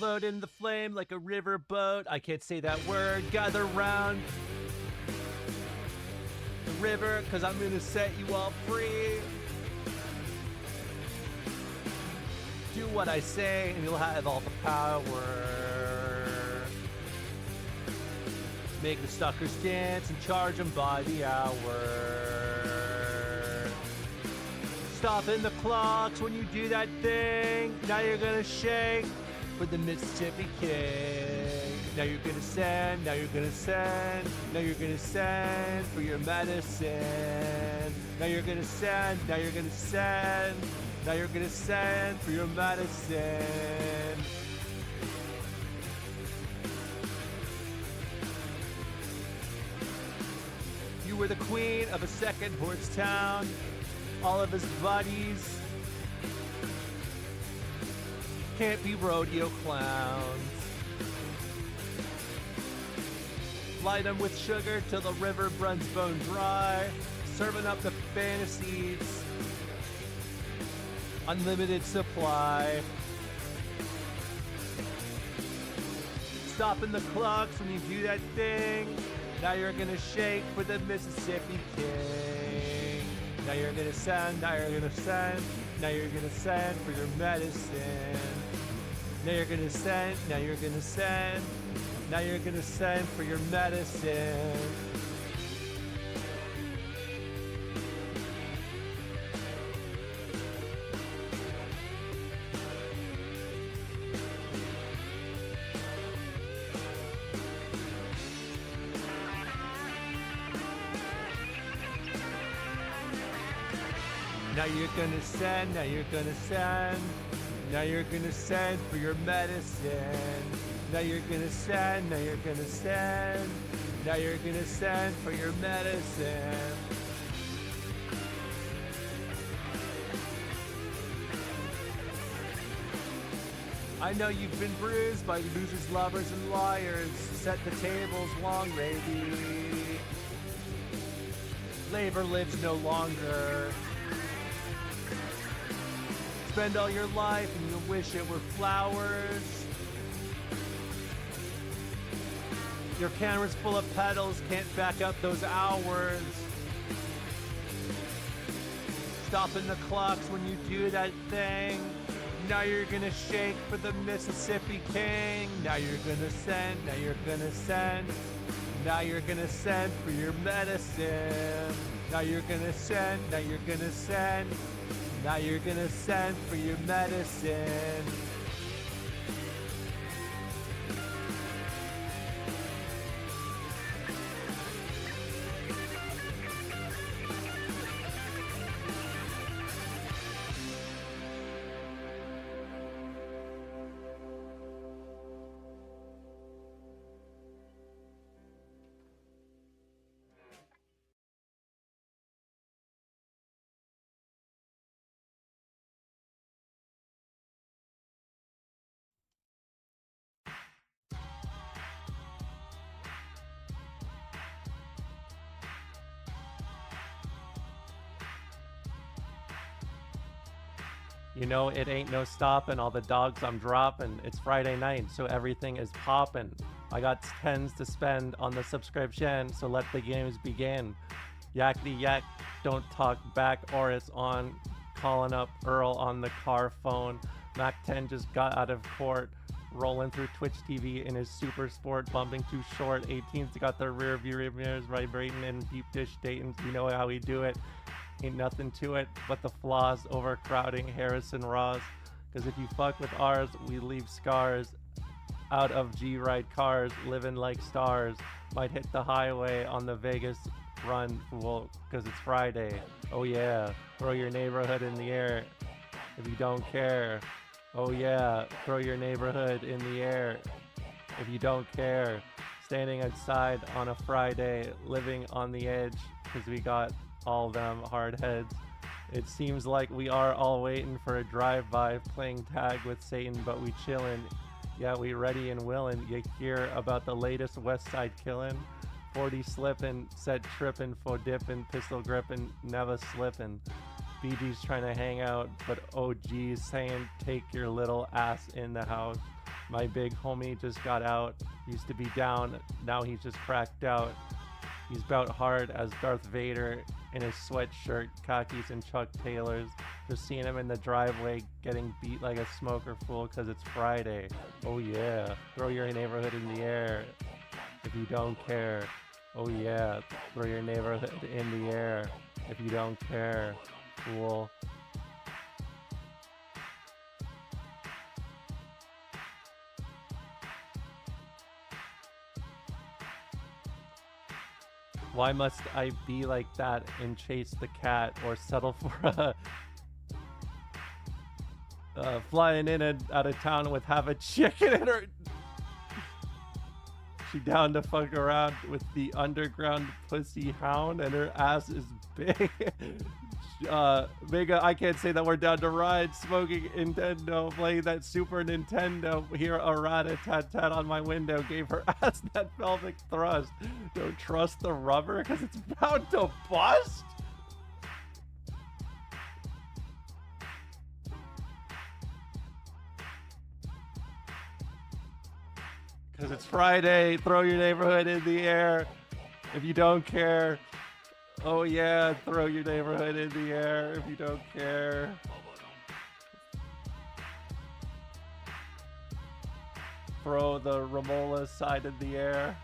float in the flame like a river boat. I can't say that word. Gather round the river, cause I'm gonna set you all free. Do what I say and you'll have all the power. Make the suckers dance and charge them by the hour. Stopping the clocks when you do that thing. Now you're gonna shake for the Mississippi King. Now you're gonna send, now you're gonna send, now you're gonna send for your medicine. Now you're gonna send, now you're gonna send, now you're gonna send for your medicine. You were the queen of a second horse town. All of his buddies can't be rodeo clowns. Light them with sugar till the river runs bone dry. Serving up the fantasies. Unlimited supply. Stopping the clocks when you do that thing. Now you're gonna shake for the Mississippi King. Now you're gonna send, now you're gonna send, now you're gonna send for your medicine. Now you're gonna send, now you're gonna send, now you're gonna send for your medicine. Now you're gonna send, now you're gonna send, now you're gonna send for your medicine. Now you're gonna send, now you're gonna send, now you're gonna send for your medicine. I know you've been bruised by losers, lovers, and liars. Set the tables long, baby. Labor lives no longer. Spend all your life and you wish it were flowers. Your camera's full of pedals, can't back up those hours. Stopping the clocks when you do that thing. Now you're gonna shake for the Mississippi King. Now you're gonna send, now you're gonna send, now you're gonna send for your medicine. Now you're gonna send, now you're gonna send, now you're gonna send for your medicine. You know, it ain't no stopping all the dogs I'm dropping. It's Friday night, so everything is popping. I got tens to spend on the subscription, so let the games begin. Yakety yak, don't talk back or it's on. Calling up Earl on the car phone. Mac 10 just got out of court. Rolling through Twitch TV in his super sport, bumping too short. 18's got the rear view mirrors vibrating in deep dish Dayton's. You know how we do it. Ain't nothing to it but the flaws overcrowding Harrison Ross. Cause if you fuck with ours, we leave scars. Out of G-Ride cars, living like stars. Might hit the highway on the Vegas run, well, cause it's Friday. Oh yeah, throw your neighborhood in the air if you don't care. Oh yeah, throw your neighborhood in the air if you don't care. Standing outside on a Friday, living on the edge, cause we got all them hard heads. It seems like we are all waiting for a drive-by, playing tag with Satan, but we chillin'. Yeah, we ready and willin'. You hear about the latest West Side killin'? 40 slippin', set trippin', faux dippin', pistol grippin', never slippin'. BG's trying to hang out, but OG's saying take your little ass in the house. My big homie just got out. Used to be down, now he's just cracked out. He's bout hard as Darth Vader in his sweatshirt, khakis, and Chuck Taylors. Just seeing him in the driveway getting beat like a smoker fool because it's Friday. Oh yeah, throw your neighborhood in the air if you don't care. Oh yeah, throw your neighborhood in the air if you don't care, fool. Why must I be like that and chase the cat or settle for flying in and out of town with half a chicken in her? She down to fuck around with the underground pussy hound and her ass is big. Mega, I can't say that we're down to ride, smoking Nintendo, playing that Super Nintendo. Here, a rat-a-tat-tat on my window gave her ass that pelvic thrust. Don't trust the rubber because it's bound to bust. Because it's Friday, throw your neighborhood in the air if you don't care. Oh yeah, throw your neighborhood in the air if you don't care. Throw the Romola side in the air.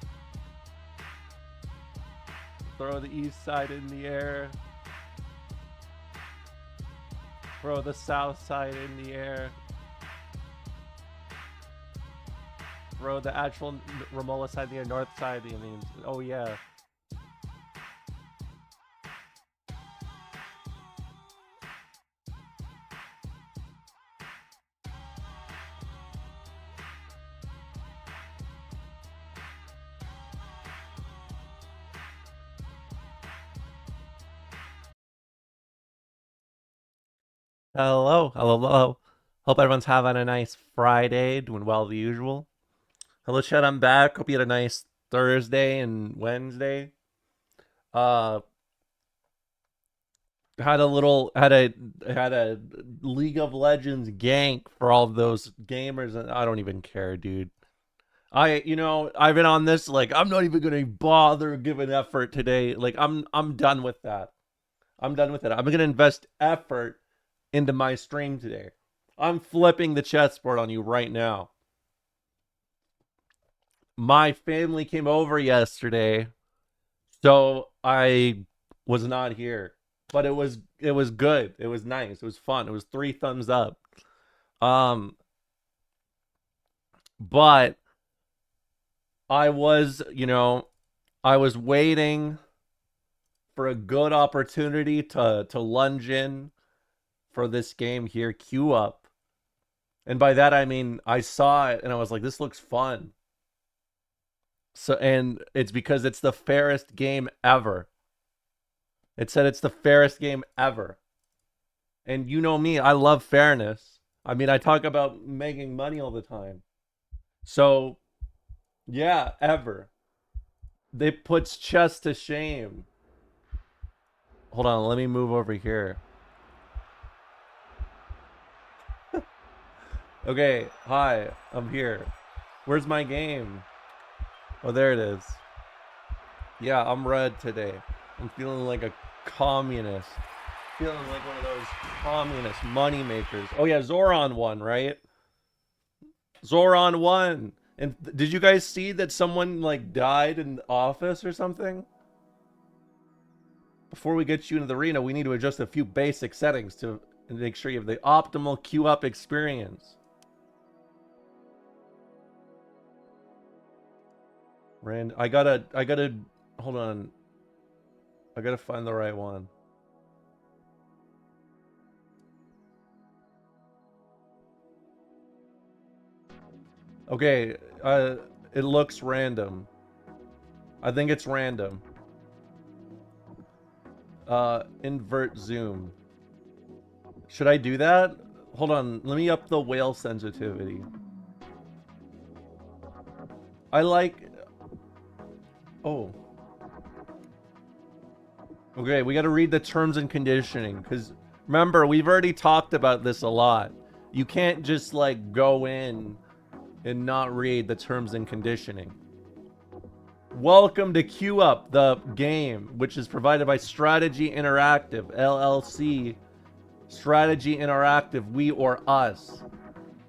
Throw the east side in the air. Throw the south side in the air. Throw the actual Romola side in the air, north side, I mean, oh yeah. Hello, hello, hello. Hope everyone's having a nice Friday, doing well the usual. Hello, Chet, I'm back. Hope you had a nice Thursday and Wednesday. Uh, had a League of Legends gank for all of those gamers, and I don't even care, dude. I've been on this like I'm not even gonna bother giving effort today. Like I'm done with that. I'm done with it. I'm gonna invest effort into my stream today. I'm flipping the chessboard on you right now. My family came over yesterday, so I was not here. But it was good. It was nice. It was fun. It was three thumbs up. Um, but I was waiting for a good opportunity to lunge in for this game here, queue up. And by that I mean I saw it and I was like, this looks fun. So and it's because it's the fairest game ever. It said it's the fairest game ever. And you know me, I love fairness. I mean, I talk about making money all the time. So, yeah, ever. They puts chess to shame. Hold on, let me move over here. Okay, hi, I'm here. Where's my game? Oh, there it is. Yeah, I'm red today. I'm feeling like a communist. Feeling like one of those communist money makers. Oh yeah, Zoran won, right? Zoran won. And did you guys see that someone like died in the office or something? Before we get you into the arena, we need to adjust a few basic settings to make sure you have the optimal queue up experience. Rand, I gotta, hold on. I gotta find the right one. Okay, it looks random. I think it's random. Invert zoom. Should I do that? Hold on, let me up the whale sensitivity. I like... Oh. Okay, we gotta read the terms and conditioning, because remember, we've already talked about this a lot. You can't just, like, go in and not read the terms and conditioning. Welcome to Queue Up, the game, which is provided by Strategy Interactive, LLC. Strategy Interactive, we or us.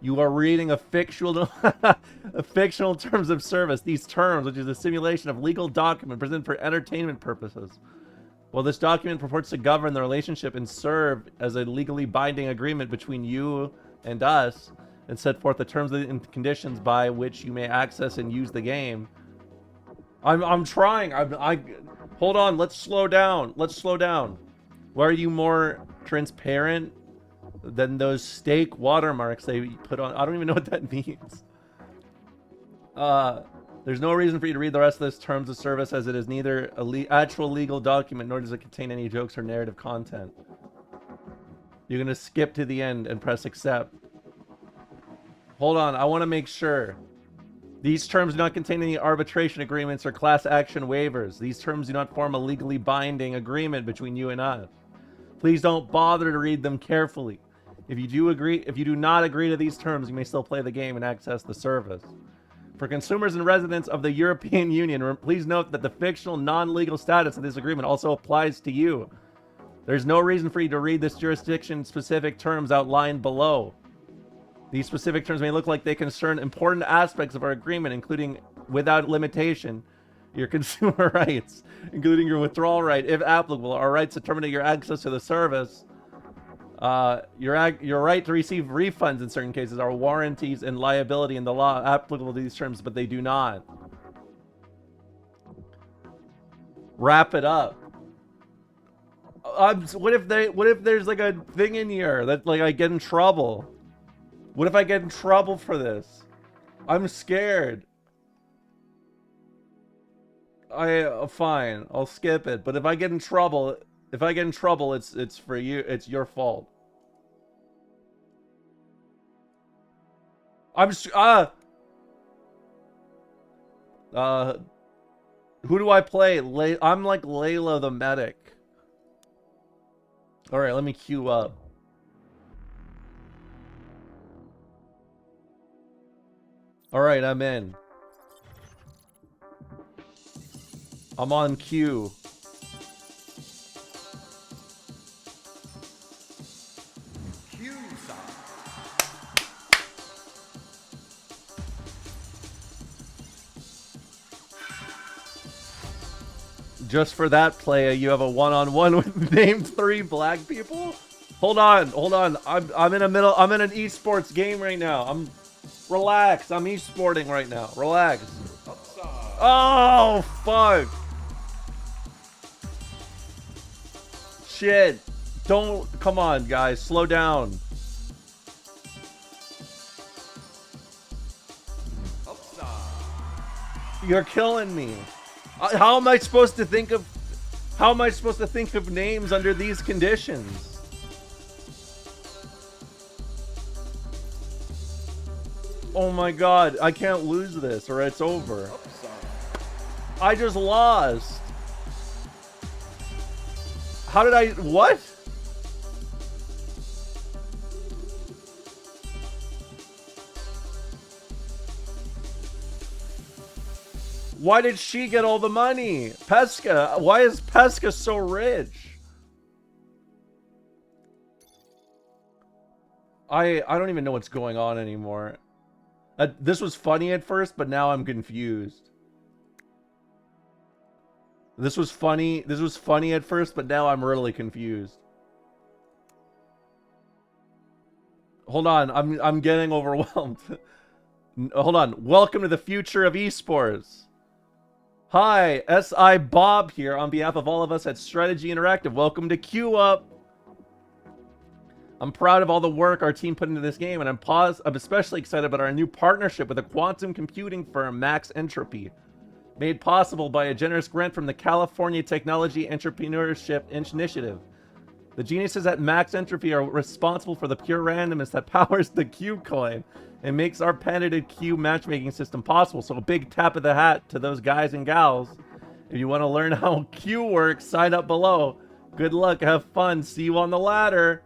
You are reading a fictional, a fictional terms of service. These terms, which is a simulation of legal document presented for entertainment purposes. Well, this document purports to govern the relationship and serve as a legally binding agreement between you and us, and set forth the terms and conditions by which you may access and use the game. I'm trying. Hold on. Let's slow down. Let's slow down. Why are you more transparent than those steak watermarks they put on? I don't even know what that means. There's no reason for you to read the rest of this terms of service, as it is neither an actual legal document nor does it contain any jokes or narrative content. You're gonna skip to the end and press accept. Hold on. I want to make sure. These terms do not contain any arbitration agreements or class action waivers. These terms do not form a legally binding agreement between you and us. Please don't bother to read them carefully. If you do not agree to these terms, you may still play the game and access the service. For consumers and residents of the European Union, please note that the fictional non-legal status of this agreement also applies to you. There's no reason for you to read this jurisdiction-specific terms outlined below. These specific terms may look like they concern important aspects of our agreement, including, without limitation, your consumer rights, including your withdrawal right, if applicable, our rights to terminate your access to the service, your right to receive refunds in certain cases, our warranties and liability in the law applicable to these terms, but they do not. Wrap it up. What if there's like a thing in here that like I get in trouble? What if I get in trouble for this? I'm scared. Fine, I'll skip it. But if I get in trouble, it's for you. It's your fault. Who do I play? I'm like Layla the medic. All right, let me queue up. All right, I'm in. I'm on queue. Just for that player, you have a one-on-one with named 3 black people? Hold on. I'm in an esports game right now. Relax. I'm esporting right now. Relax. Oh, fuck. Shit. Come on, guys. Slow down. You're killing me. How am I supposed to think of names under these conditions? Oh my god, I can't lose this or it's over. I just lost. How did I... What? Why did she get all the money? Pesca. Why is Pesca so rich? I don't even know what's going on anymore. This was funny at first, but now I'm confused. This was funny at first, but now I'm really confused. Hold on, I'm getting overwhelmed. Hold on. Welcome to the future of esports. Hi, SI Bob here on behalf of all of us at Strategy Interactive. Welcome to Queue Up. I'm proud of all the work our team put into this game, and I'm especially excited about our new partnership with a quantum computing firm, Max Entropy, made possible by a generous grant from the California Technology Entrepreneurship Initiative. The geniuses at Max Entropy are responsible for the pure randomness that powers the Q coin and makes our patented Q matchmaking system possible. So a big tap of the hat to those guys and gals. If you want to learn how Q works, sign up below. Good luck, have fun, see you on the ladder.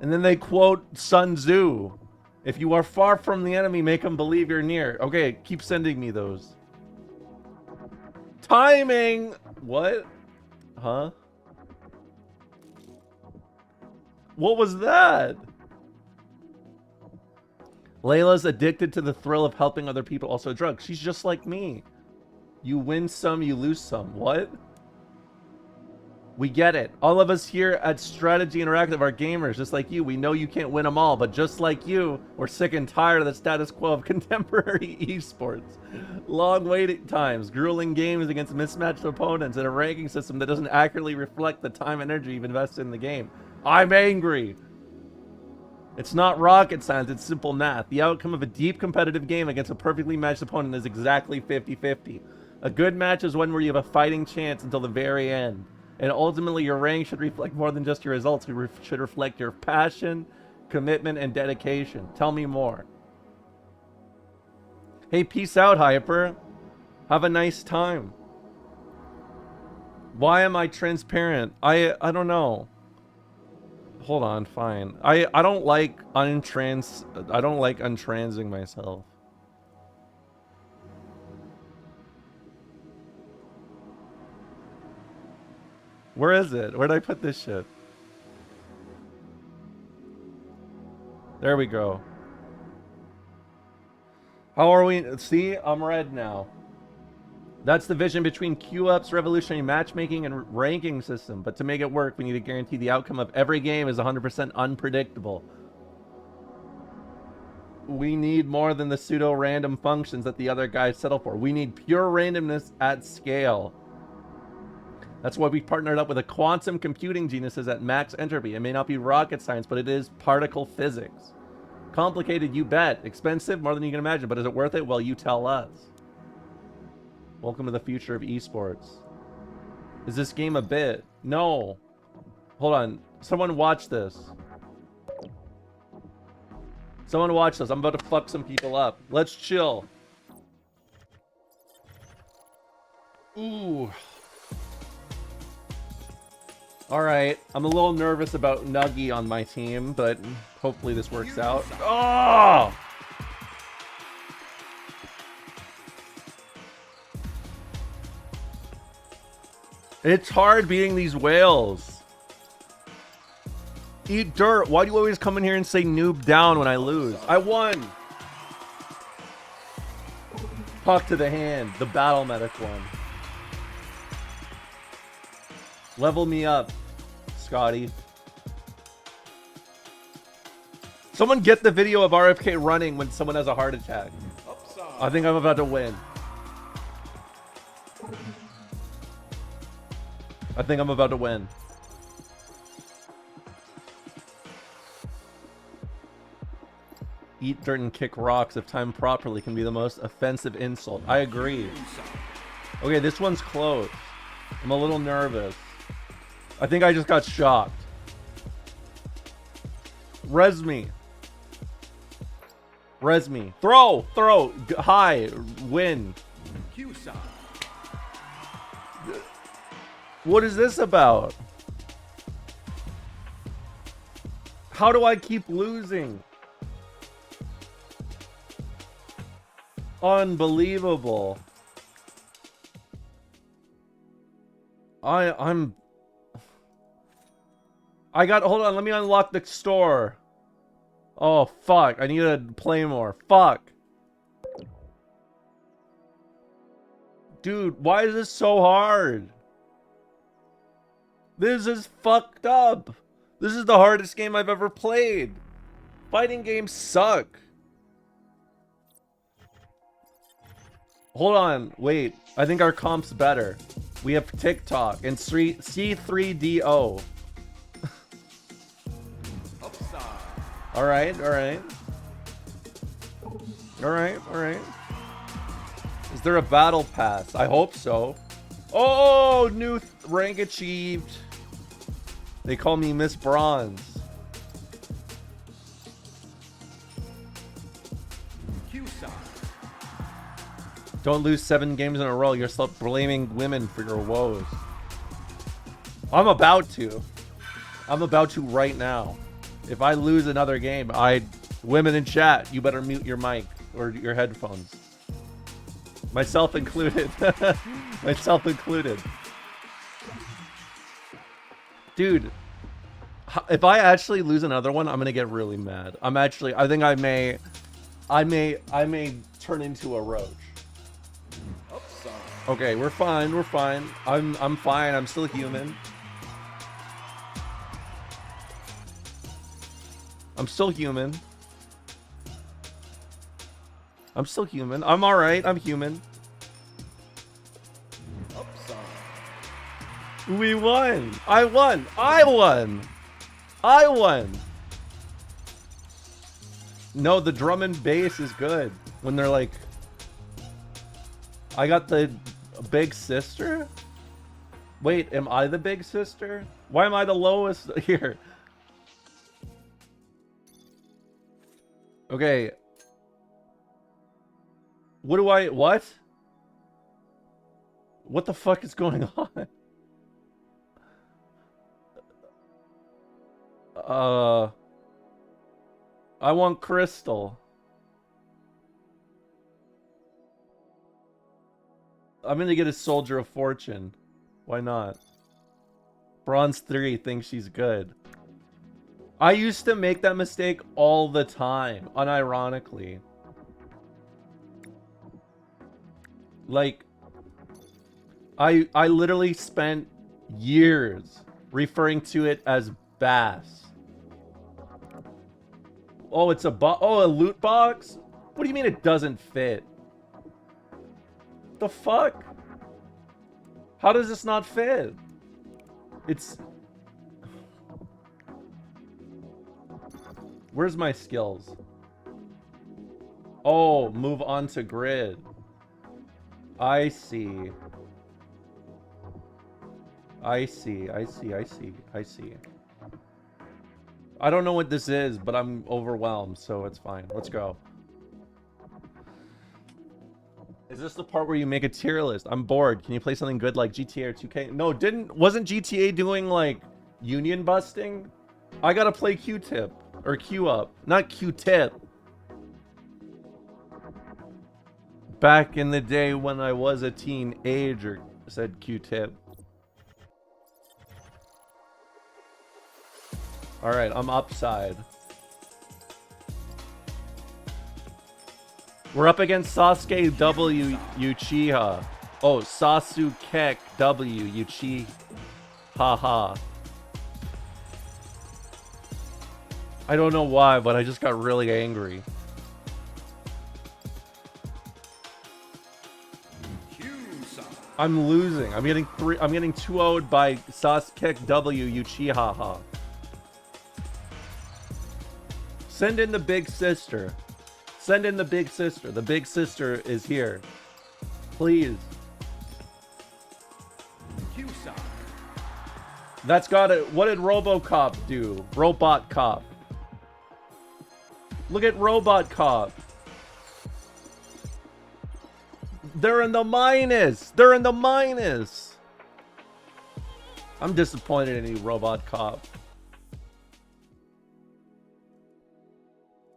And then they quote Sun Tzu. If you are far from the enemy, make them believe you're near. Okay, keep sending me those. Timing! What? Huh? What was that? Layla's addicted to the thrill of helping other people, also drugs. She's just like me. You win some, you lose some. What? We get it. All of us here at Strategy Interactive are gamers, just like you. We know you can't win them all, but just like you, we're sick and tired of the status quo of contemporary esports. Long waiting times, grueling games against mismatched opponents, and a ranking system that doesn't accurately reflect the time and energy you've invested in the game. I'm angry. It's not rocket science, it's simple math. The outcome of a deep competitive game against a perfectly matched opponent is exactly 50-50. A good match is one where you have a fighting chance until the very end. And ultimately, your rank should reflect more than just your results. It should reflect your passion, commitment, and dedication. Tell me more. Hey, peace out, Hyper. Have a nice time. Why am I transparent? I don't know. Hold on, fine. I don't like untransing myself. Where is it? Where'd I put this shit? There we go. How are we? See, I'm red now. That's the vision between Q-Up's revolutionary matchmaking and ranking system. But to make it work, we need to guarantee the outcome of every game is 100% unpredictable. We need more than the pseudo-random functions that the other guys settle for. We need pure randomness at scale. That's why we partnered up with a quantum computing geniuses at max entropy. It may not be rocket science, but it is particle physics. Complicated, you bet. Expensive, more than you can imagine. But is it worth it? Well, you tell us. Welcome to the future of esports. Is this game a bit? No. Hold on. Someone watch this. Someone watch this. I'm about to fuck some people up. Let's chill. Ooh. Alright. I'm a little nervous about Nuggy on my team, but hopefully this works out. Oh! It's hard beating these whales. Eat dirt. Why do you always come in here and say noob down when I lose? I won. Talk to the hand. The battle medic one. Level me up, Scotty. Someone get the video of RFK running when someone has a heart attack. I think I'm about to win. I think I'm about to win. Eat dirt and kick rocks if timed properly can be the most offensive insult. I agree. Okay, this one's close. I'm a little nervous. I think I just got shocked. Res me. Res me. Throw! Throw! High. Win. What is this about? How do I keep losing? Unbelievable. I got, hold on, let me unlock the store. Oh, fuck. I need to play more. Fuck. Dude, why is this so hard? This is fucked up. This is the hardest game I've ever played. Fighting games suck. Hold on, wait. I think our comp's better. We have TikTok and C3DO. Alright, alright. Alright, alright. Is there a battle pass? I hope so. Oh, new rank achieved. They call me Miss Bronze. Don't lose 7 games in a row. You're still blaming women for your woes. I'm about to. I'm about to right now. If I lose another game, Women in chat, you better mute your mic or your headphones. Myself included. Myself included. Dude, if I actually lose another one, I'm gonna get really mad. I think I may turn into a roach. Okay, we're fine. I'm fine. I'm still human. I'm still human. I'm alright. I'm human. We won. I won. No, the drum and bass is good. When they're like... I got the big sister? Wait, am I the big sister? Why am I the lowest here? Okay. What? What the fuck is going on? I want Crystal. I'm gonna get a Soldier of Fortune. Why not? Bronze 3 thinks she's good. I used to make that mistake all the time, unironically. Like, I literally spent years referring to it as Bass. Oh, it's a loot box? What do you mean it doesn't fit? The fuck? How does this not fit? It's... Where's my skills? Oh, move on to grid. I see. I see. I don't know what this is, but I'm overwhelmed, so it's fine. Let's go. Is this the part where you make a tier list? I'm bored. Can you play something good like GTA or 2K? No, wasn't GTA doing like union busting? I gotta play Q-Tip or Q-Up, not Q-Tip. Back in the day when I was a teenager, said Q-Tip. Alright, I'm upside. We're up against Sasuke W Uchiha. Oh, Sasuke W Uchiha. Haha. I don't know why, but I just got really angry. I'm losing. I'm getting 2-0'd by Sasuke W Uchiha. Send in the big sister. Send in the big sister. The big sister is here. Please. That's got it. What did RoboCop do? Robot Cop. Look at Robot Cop. They're in the minus. They're in the minus. I'm disappointed in you, Robot Cop.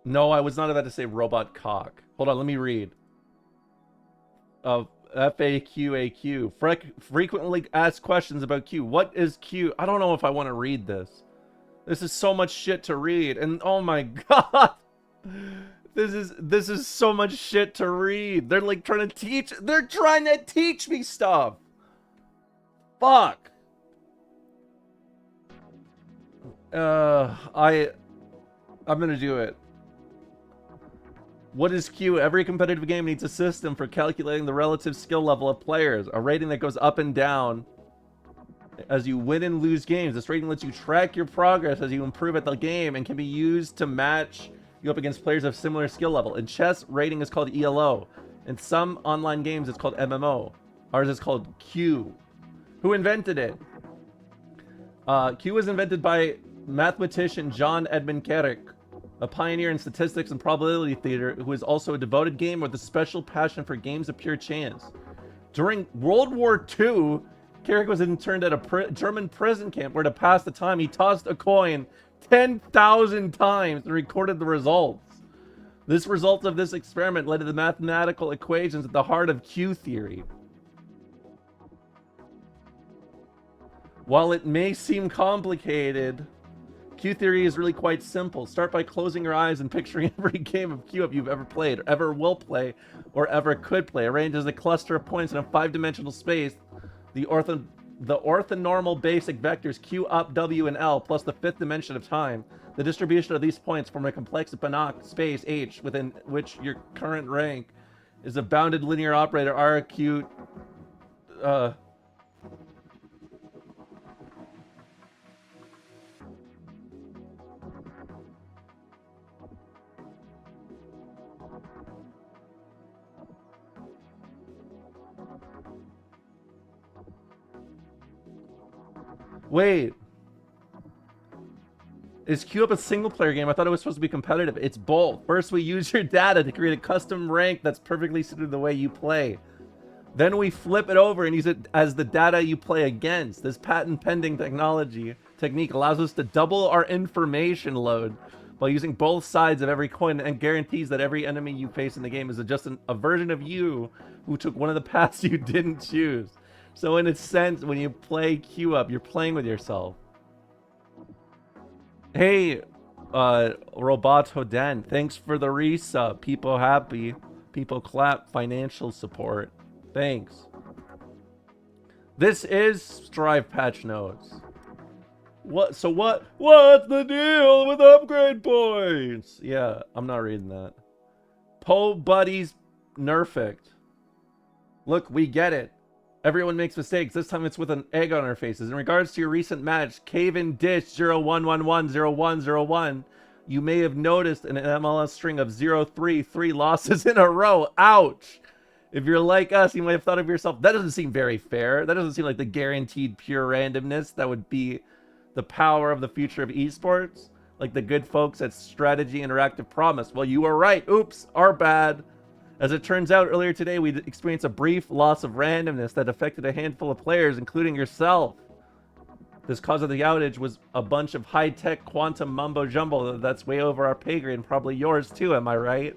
No, I was not about to say robot cock. Hold on, let me read. FAQAQ. Frequently asked questions about Q. What is Q? I don't know if I want to read this. This is so much shit to read. And oh my god. This is so much shit to read. They're like trying to teach me stuff. Fuck. I'm gonna do it. What is Q? Every competitive game needs a system for calculating the relative skill level of players. A rating that goes up and down as you win and lose games. This rating lets you track your progress as you improve at the game and can be used to match you up against players of similar skill level. In chess, rating is called ELO. In some online games, it's called MMO. Ours is called Q. Who invented it? Q was invented by mathematician John Edmund Carrick, a pioneer in statistics and probability theater who is also a devoted gamer with a special passion for games of pure chance. During World War II, Carrick was interned at a German prison camp where to pass the time he tossed a coin 10,000 times and recorded the results. This result of this experiment led to the mathematical equations at the heart of Q theory. While it may seem complicated, Q theory is really quite simple. Start by closing your eyes and picturing every game of Q-Up you've ever played, or ever will play, or ever could play, arranged as a cluster of points in a 5-dimensional space. The orthonormal basic vectors Q, up, W, and L, plus the 5th dimension of time. The distribution of these points form a complex Banach space H, within which your current rank is a bounded linear operator R, Q, Wait. Is Q-Up a single-player game? I thought it was supposed to be competitive. It's both. First, we use your data to create a custom rank that's perfectly suited to the way you play. Then we flip it over and use it as the data you play against. This patent-pending technique allows us to double our information load while using both sides of every coin, and guarantees that every enemy you face in the game is just a version of you who took one of the paths you didn't choose. So in a sense, when you play Q-Up, you're playing with yourself. Hey, Robot Hoden, thanks for the resub. People happy, people clap, financial support. Thanks. This is Strive patch notes. What's the deal with upgrade points? Yeah, I'm not reading that. Po Buddies Nerfect. Look, we get it. Everyone makes mistakes. This time it's with an egg on our faces. In regards to your recent match, Cave-In Dish 01110101, you may have noticed an MLS string of 0-3 losses in a row. Ouch! If you're like us, you might have thought of yourself, that doesn't seem very fair. That doesn't seem like the guaranteed pure randomness that would be the power of the future of esports. Like the good folks at Strategy Interactive promised. Well, you were right. Oops, our bad. As it turns out, earlier today, we experienced a brief loss of randomness that affected a handful of players, including yourself. This cause of the outage was a bunch of high-tech quantum mumbo-jumbo that's way over our pay grade, and probably yours too, am I right?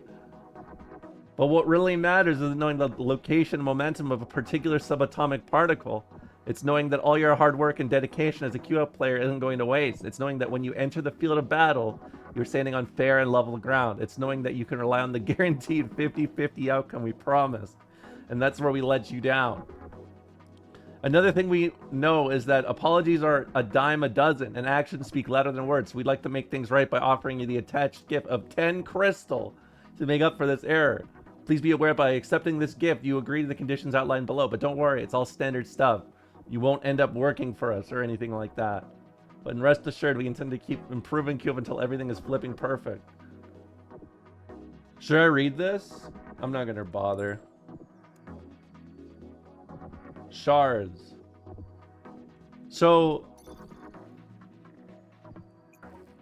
But what really matters is knowing the location and momentum of a particular subatomic particle. It's knowing that all your hard work and dedication as a Q-Up player isn't going to waste. It's knowing that when you enter the field of battle, you're standing on fair and level ground. It's knowing that you can rely on the guaranteed 50-50 outcome we promised. And that's where we let you down. Another thing we know is that apologies are a dime a dozen, and actions speak louder than words. We'd like to make things right by offering you the attached gift of 10 crystal to make up for this error. Please be aware, by accepting this gift, you agree to the conditions outlined below. But don't worry, it's all standard stuff. You won't end up working for us or anything like that. But rest assured, we intend to keep improving Cube until everything is flipping perfect. Should I read this? I'm not gonna bother. Shards. So,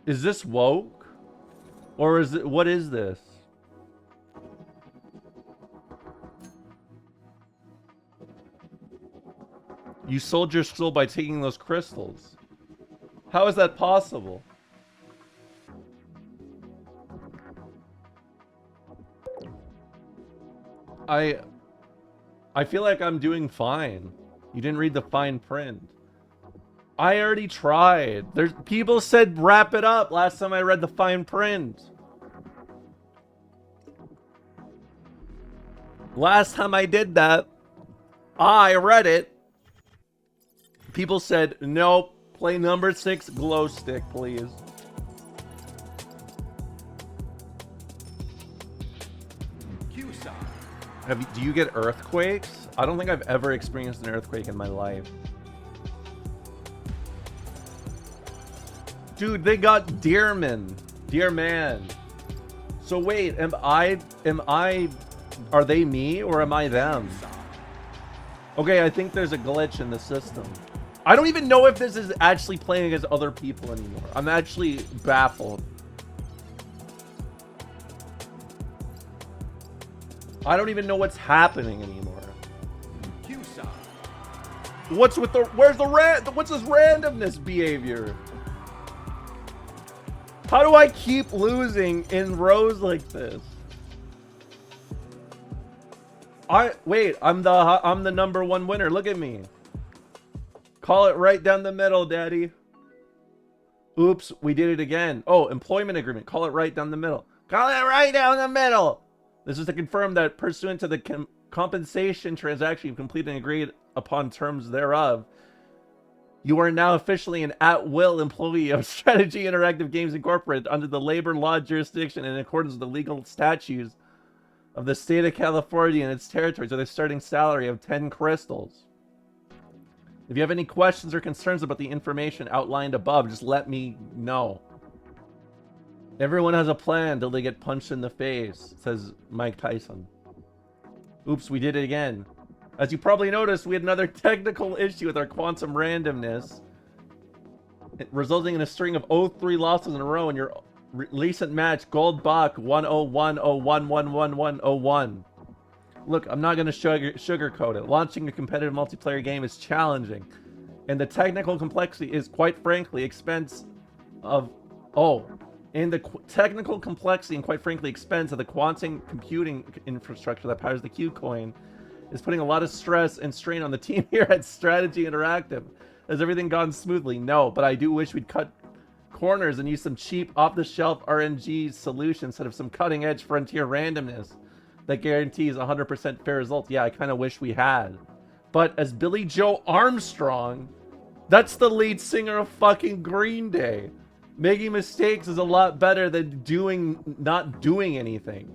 is this woke? Or is it, what is this? You sold your soul by taking those crystals. How is that possible? I feel like I'm doing fine. You didn't read the fine print. I already tried. There's people said wrap it up last time I read the fine print. Last time I did that, I read it. People said, nope, play number 6 glow stick, please. Do you get earthquakes? I don't think I've ever experienced an earthquake in my life. Dude, they got Dearman. Dear man. So wait, are they me or am I them? Okay, I think there's a glitch in the system. I don't even know if this is actually playing against other people anymore. I'm actually baffled. I don't even know what's happening anymore. What's with the, what's this randomness behavior? How do I keep losing in rows like this? Wait, I'm the #1 winner. Look at me. Call it right down the middle, daddy. Oops, we did it again. Oh, employment agreement. Call it right down the middle. Call it right down the middle. This is to confirm that pursuant to the compensation transaction you've completed and agreed upon terms thereof, you are now officially an at-will employee of Strategy Interactive Games Incorporated under the labor law jurisdiction in accordance with the legal statutes of the state of California and its territories with a starting salary of 10 crystals. If you have any questions or concerns about the information outlined above, just let me know. Everyone has a plan till they get punched in the face, says Mike Tyson. Oops, we did it again. As you probably noticed, we had another technical issue with our quantum randomness, resulting in a string of 0-3 losses in a row in your recent match, Goldbach 101011101. Look, I'm not going to sugarcoat it. Launching a competitive multiplayer game is challenging, and the technical complexity is, quite frankly, expense of the quantum computing infrastructure that powers the Q-Coin is putting a lot of stress and strain on the team here at Strategy Interactive. Has everything gone smoothly? No, but I do wish we'd cut corners and use some cheap, off-the-shelf RNG solutions instead of some cutting-edge frontier randomness that guarantees 100% fair results. Yeah, I kind of wish we had. But as Billy Joe Armstrong, that's the lead singer of fucking Green Day. Making mistakes is a lot better than not doing anything.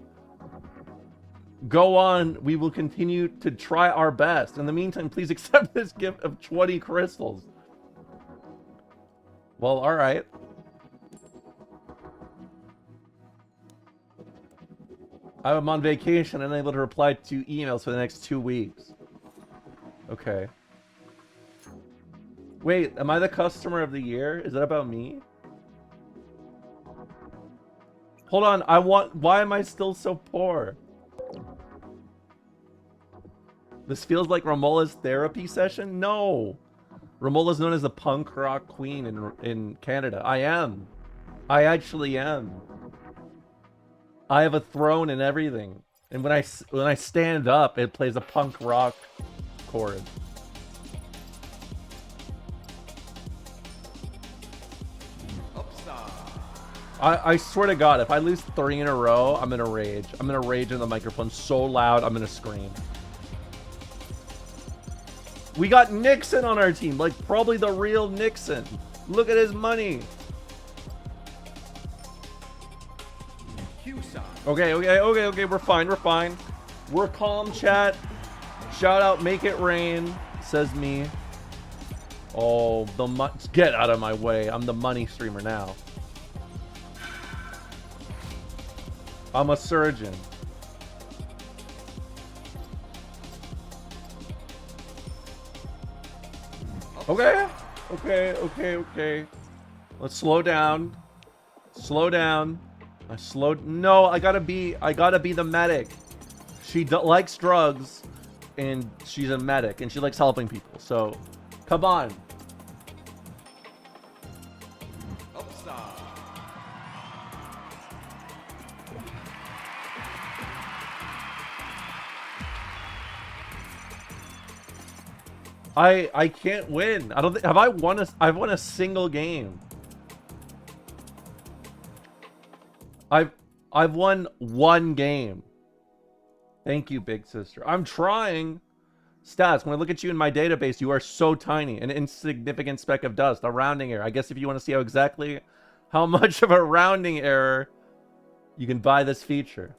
Go on, we will continue to try our best. In the meantime, please accept this gift of 20 crystals. Well, alright. I'm on vacation and unable to reply to emails for the next 2 weeks. Okay. Wait, am I the customer of the year? Is that about me? Hold on, why am I still so poor? This feels like Romola's therapy session? No! Romola's known as the punk rock queen in Canada. I am. I actually am. I have a throne and everything. And when I stand up, it plays a punk rock chord. I swear to God, if I lose 3 in a row, I'm gonna rage. I'm gonna rage in the microphone so loud, I'm gonna scream. We got Nixon on our team, like probably the real Nixon. Look at his money. Okay, we're fine, We're calm, chat. Shout out, make it rain, says me. Oh, get out of my way. I'm the money streamer now. I'm a surgeon. Okay. Let's slow down. No, I gotta be the medic. She likes drugs, and she's a medic, and she likes helping people. So, come on. I can't win. I don't think I've won a single game. I've won 1 game. Thank you, big sister. I'm trying. Stats, when I look at you in my database, you are so tiny. An insignificant speck of dust. A rounding error. I guess if you want to see how much of a rounding error, you can buy this feature.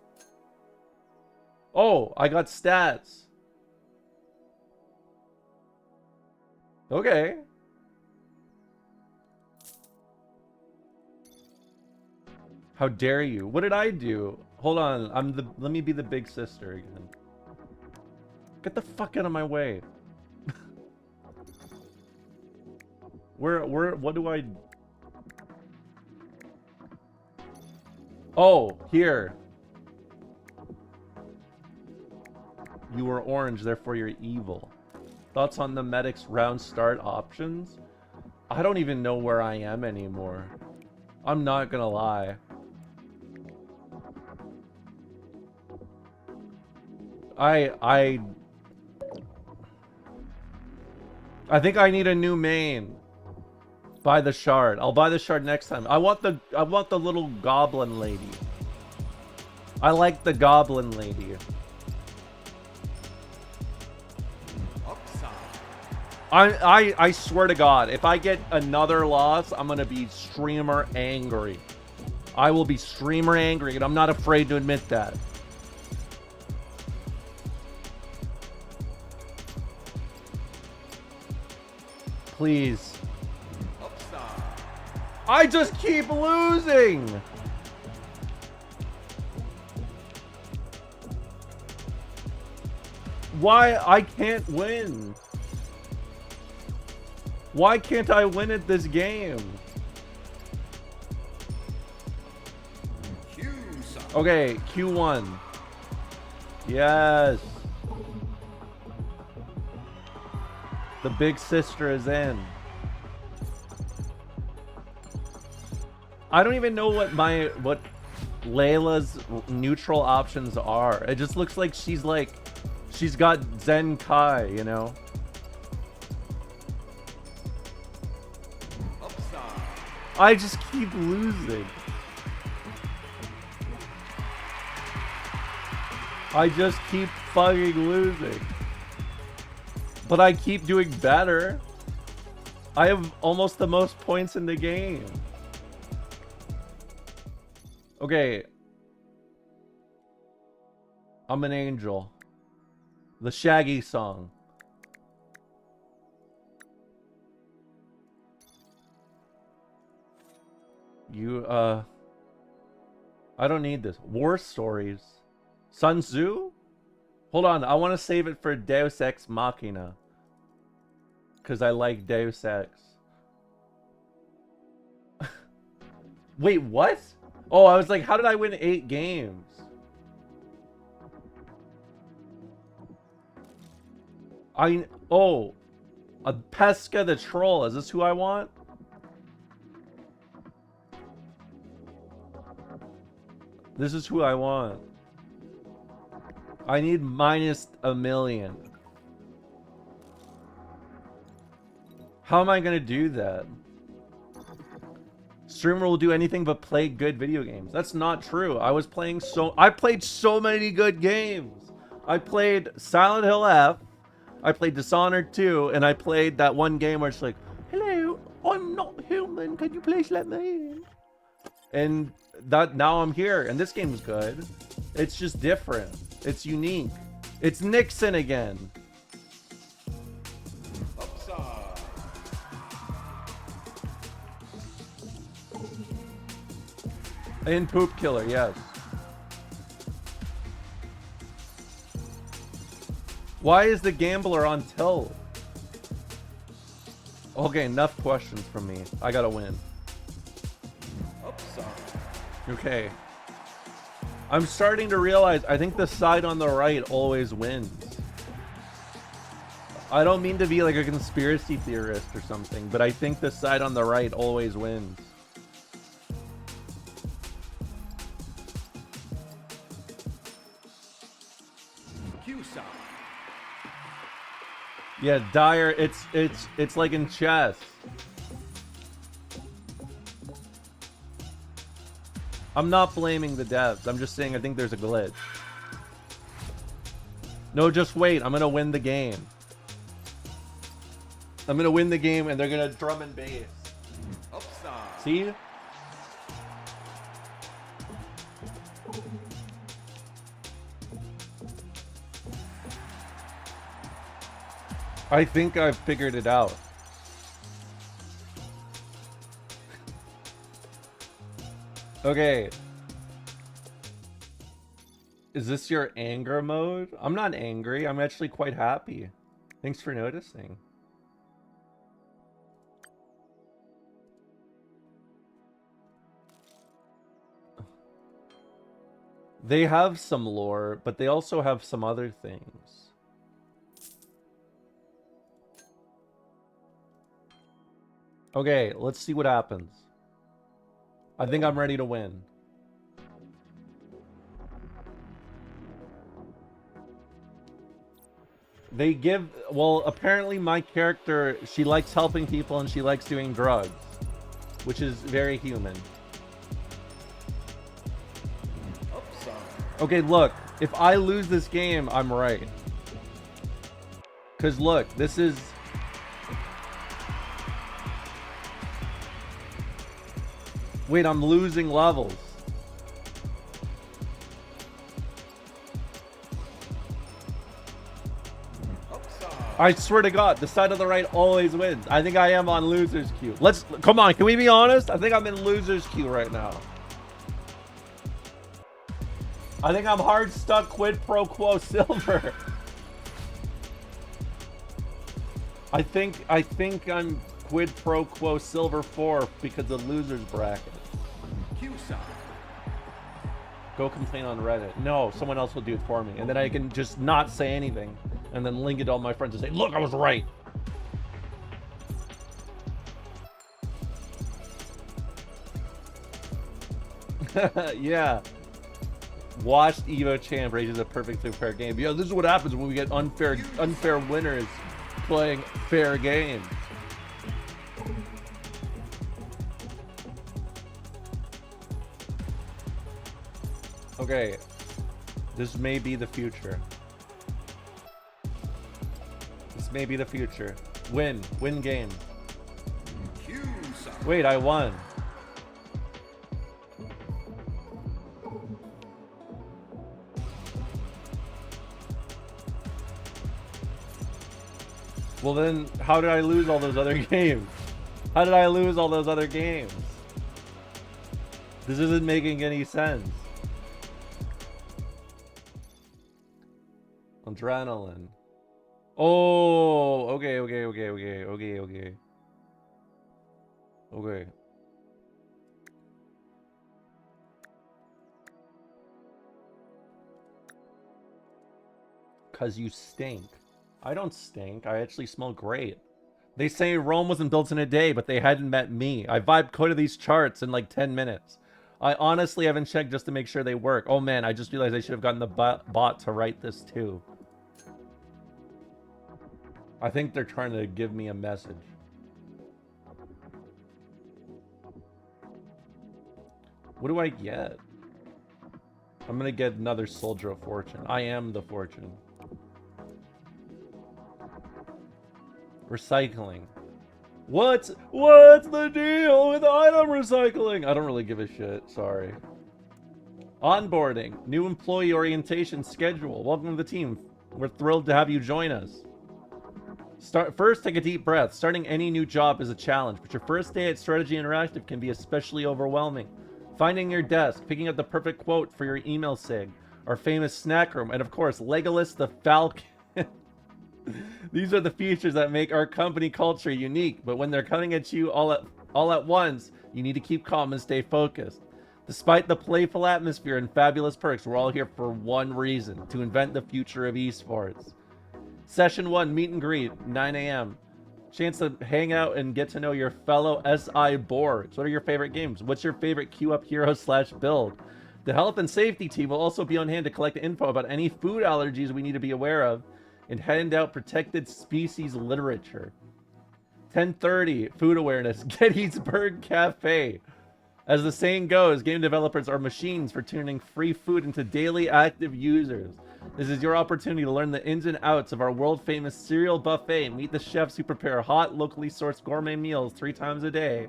Oh, I got stats. Okay. How dare you? What did I do? Hold on. Let me be the big sister again. Get the fuck out of my way. What do I... Oh, here. You are orange, therefore you're evil. Thoughts on the medic's round start options? I don't even know where I am anymore. I'm not gonna lie. I think I need a new main. Buy the shard. I'll buy the shard next time. I want the little goblin lady. I like the goblin lady. I swear to God, if I get another loss, I'm gonna be streamer angry. I will be streamer angry, and I'm not afraid to admit that. Please. I just keep losing. Why I can't win? Why can't I win at this game? Okay, Q1. Yes. The big sister is in. I don't even know what Layla's neutral options are. It just looks like she's got Zen Kai, you know? I just keep losing. I just keep fucking losing. But I keep doing better. I have almost the most points in the game. Okay. I'm an angel. The Shaggy song. I don't need this. War stories. Sun Tzu? Hold on, I want to save it for Deus Ex Machina. Because I like Deus Ex. Wait, what? Oh, I was like, how did I win 8 games? Oh, a Pesca the Troll. Is this who I want? This is who I want. I need minus a million. How am I gonna do that? Streamer will do anything but play good video games. That's not true. I played so many good games. I played Silent Hill F. I played Dishonored 2, and I played that one game where it's like, hello, I'm not human. Can you please let me in? And now I'm here, and this game's good. It's just different. It's unique. It's Nixon again. Upside. In Poop Killer, yes. Why is the gambler on tilt? Okay, enough questions from me. I gotta win. Upside. Okay. I'm starting to realize I think the side on the right always wins. I don't mean to be like a conspiracy theorist or something, but I think the side on the right always wins. Q-side. Yeah, Dyer, it's like in chess. I'm not blaming the devs. I'm just saying I think there's a glitch. No, just wait. I'm gonna win the game. I'm gonna win the game and they're gonna drum and bass. Upside. See? I think I've figured it out. Okay. Is this your anger mode? I'm not angry. I'm actually quite happy. Thanks for noticing. They have some lore, but they also have some other things. Okay, let's see what happens. I think I'm ready to win. They give, well, apparently my character, she likes helping people and she likes doing drugs, which is very human. Upside. Okay, look, if I lose this game, I'm right. Because look, this is... Wait, I'm losing levels. I swear to God, the side of the right always wins. I think I am on loser's queue. Let's, come on, can we be honest? I think I'm in loser's queue right now. I think I'm hard stuck quid pro quo silver. I think I'm quid pro quo silver 4 because of loser's bracket. Q-side. Go complain on Reddit. No, someone else will do it for me. And then I can just not say anything. And then link it to all my friends and say, look, I was right. Yeah. Watched Evo Champ rages a perfectly fair game. Yeah, this is what happens when we get unfair winners playing fair games. Okay. This may be the future. This may be the future. Win game. Q-side. Wait, I won. Well then, how did I lose all those other games? How did I lose all those other games? This isn't making any sense. Adrenaline. Oh, okay. Okay. Cause you stink. I don't stink. I actually smell great. They say Rome wasn't built in a day, but they hadn't met me. I vibe coded these charts in like 10 minutes. I honestly haven't checked just to make sure they work. Oh man, I just realized I should have gotten the bot to write this too. I think they're trying to give me a message. What do I get? I'm gonna get another Soldier of Fortune. I am the fortune. Recycling. What's the deal with item recycling? I don't really give a shit. Sorry. Onboarding. New employee orientation schedule. Welcome to the team. We're thrilled to have you join us. First, take a deep breath. Starting any new job is a challenge, but your first day at Strategy Interactive can be especially overwhelming. Finding your desk, picking up the perfect quote for your email sig, our famous snack room, and of course, Legolas the Falcon. These are the features that make our company culture unique, but when they're coming at you all at once, you need to keep calm and stay focused. Despite the playful atmosphere and fabulous perks, we're all here for one reason: to invent the future of esports. Session 1, meet and greet, 9 a.m. Chance to hang out and get to know your fellow SI boards. What are your favorite games? What's your favorite queue up hero / build? The health and safety team will also be on hand to collect info about any food allergies we need to be aware of and hand out protected species literature. 10:30, food awareness, Gettysburg Cafe. As the saying goes, game developers are machines for turning free food into daily active users. This is your opportunity to learn the ins and outs of our world-famous cereal buffet, meet the chefs who prepare hot, locally sourced gourmet meals 3 times a day,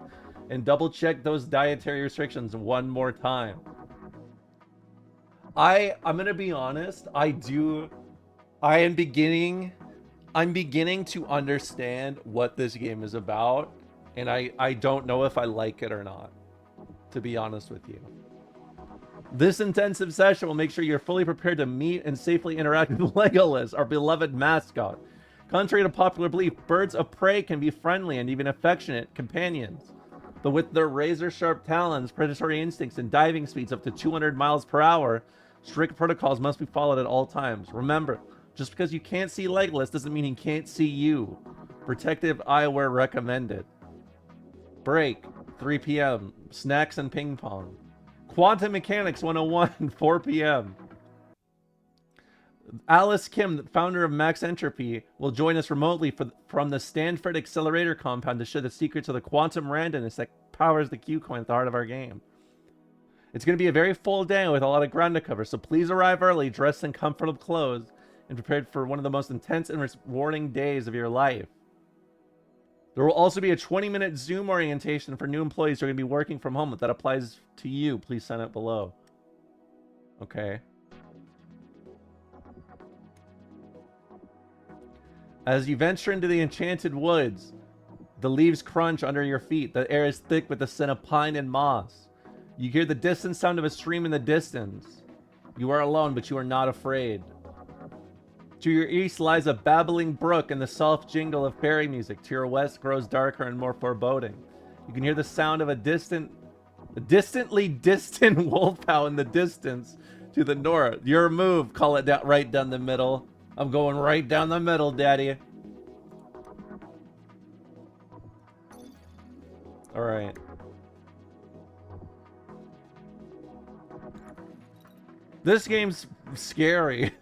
and double-check those dietary restrictions one more time. I'm gonna be honest, I'm beginning to understand what this game is about, and I don't know if I like it or not, to be honest with you. This intensive session will make sure you're fully prepared to meet and safely interact with Legolas, our beloved mascot. Contrary to popular belief, birds of prey can be friendly and even affectionate companions. But with their razor-sharp talons, predatory instincts, and diving speeds up to 200 miles per hour, strict protocols must be followed at all times. Remember, just because you can't see Legolas doesn't mean he can't see you. Protective eyewear recommended. Break, 3 p.m. Snacks and ping pong. Quantum Mechanics 101, 4 p.m. Alice Kim, the founder of Max Entropy, will join us remotely from the Stanford Accelerator compound to share the secrets of the quantum randomness that powers the Q coin at the heart of our game. It's going to be a very full day with a lot of ground to cover, so please arrive early, dressed in comfortable clothes, and prepared for one of the most intense and rewarding days of your life. There will also be a 20-minute Zoom orientation for new employees who are going to be working from home. If that applies to you, please sign up below. Okay. As you venture into the enchanted woods, the leaves crunch under your feet. The air is thick with the scent of pine and moss. You hear the distant sound of a stream in the distance. You are alone, but you are not afraid. To your east lies a babbling brook and the soft jingle of fairy music. To your west grows darker and more foreboding. You can hear the sound of a distantly distant wolf howl in the distance to the north. Your move, call it right down the middle. I'm going right down the middle, daddy. All right. This game's scary.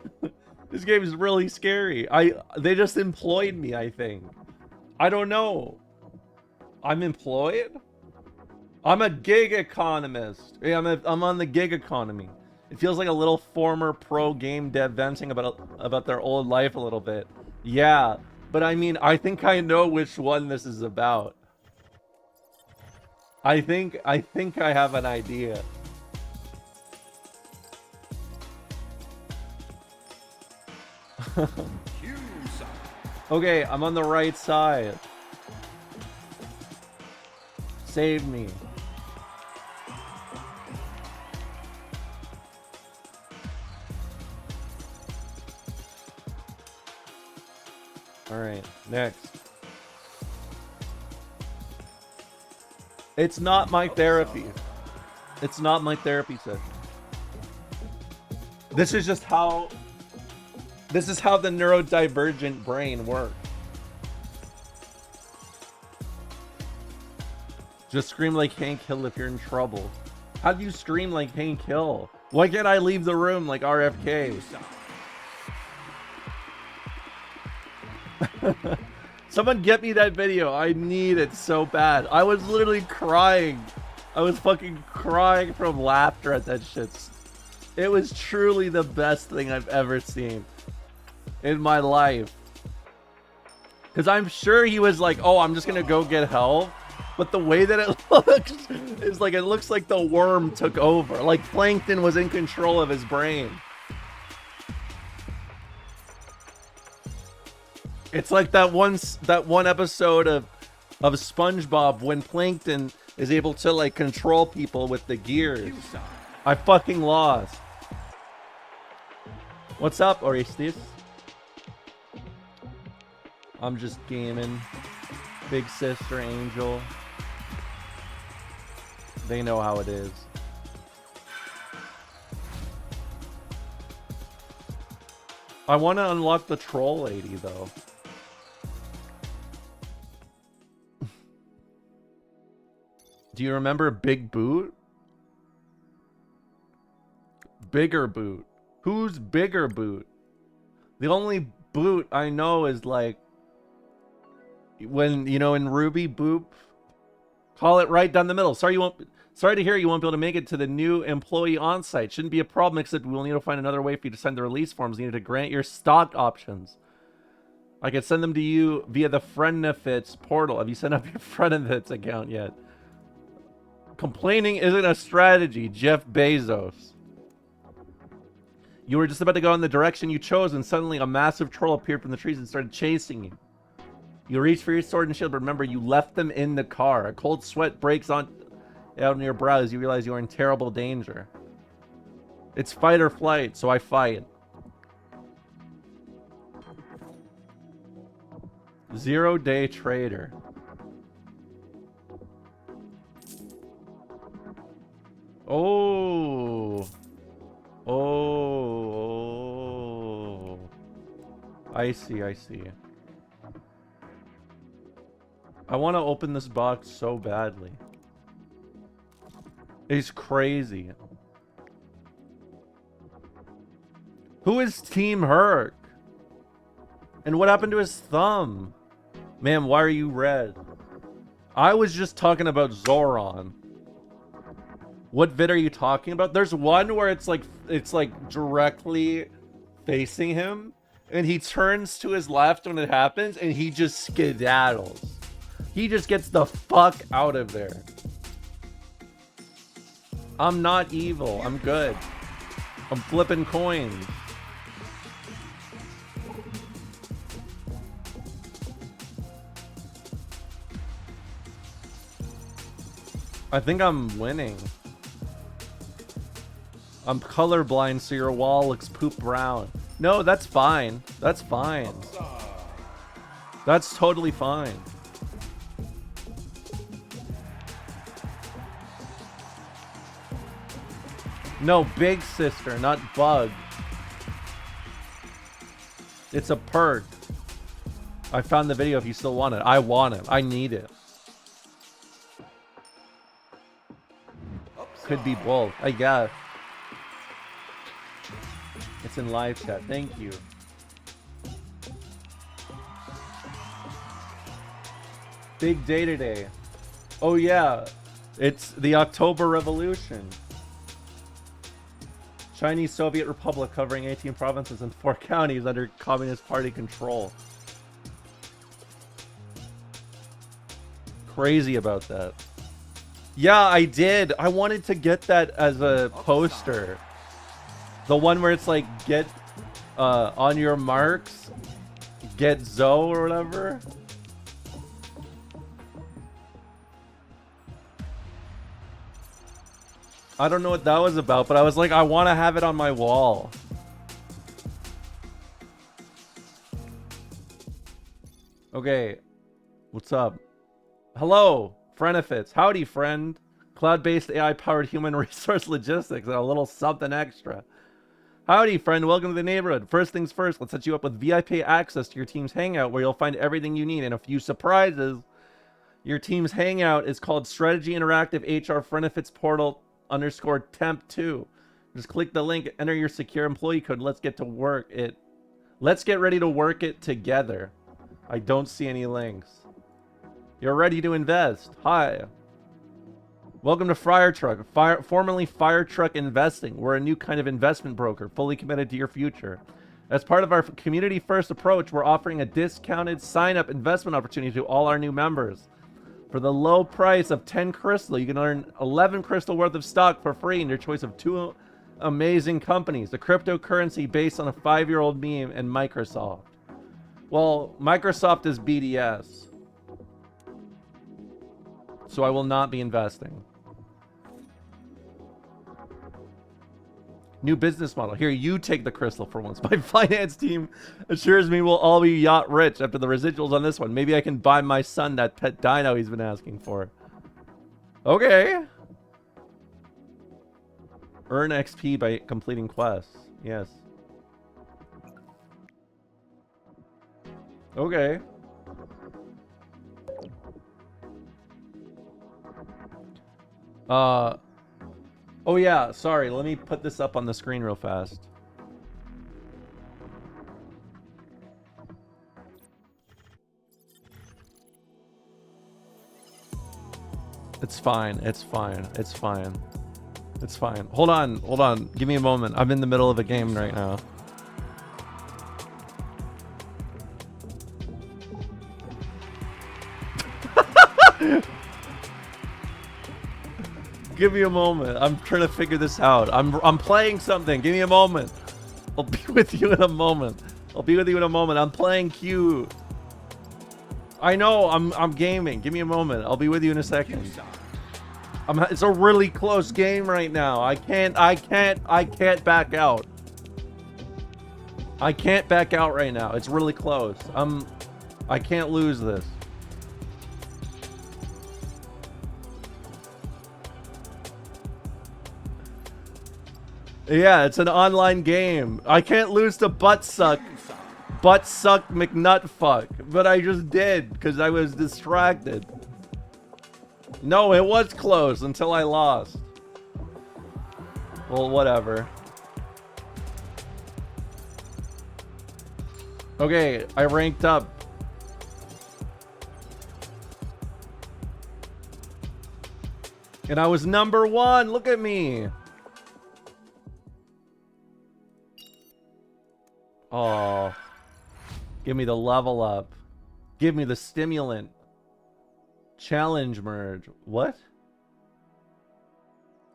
This game is really scary. They just employed me, I think. I don't know. I'm employed? I'm a gig economist. Yeah, I'm on the gig economy. It feels like a little former pro game dev venting about their old life a little bit. Yeah, but I mean, I think I know which one this is about. I think I have an idea. Okay, I'm on the right side. Save me. Alright, next. It's not my therapy. It's not my therapy session. This is just how... This is how the neurodivergent brain works. Just scream like Hank Hill if you're in trouble. How do you scream like Hank Hill? Why can't I leave the room like RFK? Someone get me that video. I need it so bad. I was literally crying. I was fucking crying from laughter at that shit. It was truly the best thing I've ever seen in my life. Because I'm sure he was like, oh, I'm just gonna go get help. But the way that it looks is like, it looks like the worm took over. Like Plankton was in control of his brain. It's like that one episode of SpongeBob when Plankton is able to like control people with the gears. I fucking lost. What's up, Orestes? I'm just gaming. Big sister Angel. They know how it is. I want to unlock the troll lady though. Do you remember Big Boot? Bigger Boot. Who's Bigger Boot? The only Boot I know is like when, you know, in Ruby Boop, call it right down the middle. Sorry to hear you won't be able to make it to the new employee on site. Shouldn't be a problem, except we'll need to find another way for you to send the release forms needed to grant your stock options. I could send them to you via the Friendnifits portal. Have you set up your Friendnifits account yet? Complaining isn't a strategy, Jeff Bezos. You were just about to go in the direction you chose, and suddenly a massive troll appeared from the trees and started chasing you. You reach for your sword and shield, but remember, you left them in the car. A cold sweat breaks out on your brow as you realize you are in terrible danger. It's fight or flight, so I fight. 0-day trader. Oh. Oh. I see, I see. I want to open this box so badly. It's crazy. Who is Team Herc? And what happened to his thumb? Man, why are you red? I was just talking about Zoran. What vid are you talking about? There's one where it's like directly facing him, and he turns to his left when it happens, and he just skedaddles. He just gets the fuck out of there. I'm not evil. I'm good. I'm flipping coins. I think I'm winning. I'm colorblind, so your wall looks poop brown. No, that's fine. That's fine. That's totally fine. No, big sister, not bug. It's a perk. I found the video if you still want it. I want it. I need it. Could be both, I guess. It's in live chat. Thank you. Big day today. Oh yeah, it's the October Revolution. Chinese Soviet Republic covering 18 provinces and 4 counties under Communist Party control. Crazy about that. Yeah, I did. I wanted to get that as a poster. The one where it's like, get on your marks, get Zoe or whatever. I don't know what that was about, but I was like, I want to have it on my wall. Okay, what's up? Hello, Friendifits. Howdy, friend. Cloud-based AI-powered human resource logistics and a little something extra. Howdy, friend. Welcome to the neighborhood. First things first, let's set you up with VIP access to your team's hangout where you'll find everything you need and a few surprises. Your team's hangout is called Strategy Interactive HR Friendifits Portal _temp2. Just click the link, enter your secure employee code, and let's get to work it. Let's get ready to work it together. I don't see any links. You're ready to invest. Hi. Welcome to Fire Truck, formerly Fire Truck Investing. We're a new kind of investment broker, fully committed to your future. As part of our community-first approach, we're offering a discounted sign-up investment opportunity to all our new members. For the low price of 10 crystal, you can earn 11 crystal worth of stock for free in your choice of 2 amazing companies. The cryptocurrency based on a 5-year-old meme and Microsoft. Well, Microsoft is BDS. So I will not be investing. New business model. Here, you take the crystal for once. My finance team assures me we'll all be yacht rich after the residuals on this one. Maybe I can buy my son that pet dino he's been asking for. Okay. Earn XP by completing quests. Yes. Okay. Oh yeah, sorry, let me put this up on the screen real fast. It's fine, it's fine, it's fine. It's fine. Hold on. Give me a moment. I'm in the middle of a game right now. Give me a moment. I'm trying to figure this out. I'm playing something. Give me a moment. I'll be with you in a moment. I'm playing Q. I know. I'm gaming. Give me a moment. I'll be with you in a second. It's a really close game right now. I can't back out. I can't back out right now. It's really close. I can't lose this. Yeah, it's an online game. I can't lose to Buttsuck McNutfuck, but I just did because I was distracted. No, it was close until I lost. Well, whatever. Okay, I ranked up. And I was number 1. Look at me. Oh. Give me the level up. Give me the stimulant. Challenge merge. What?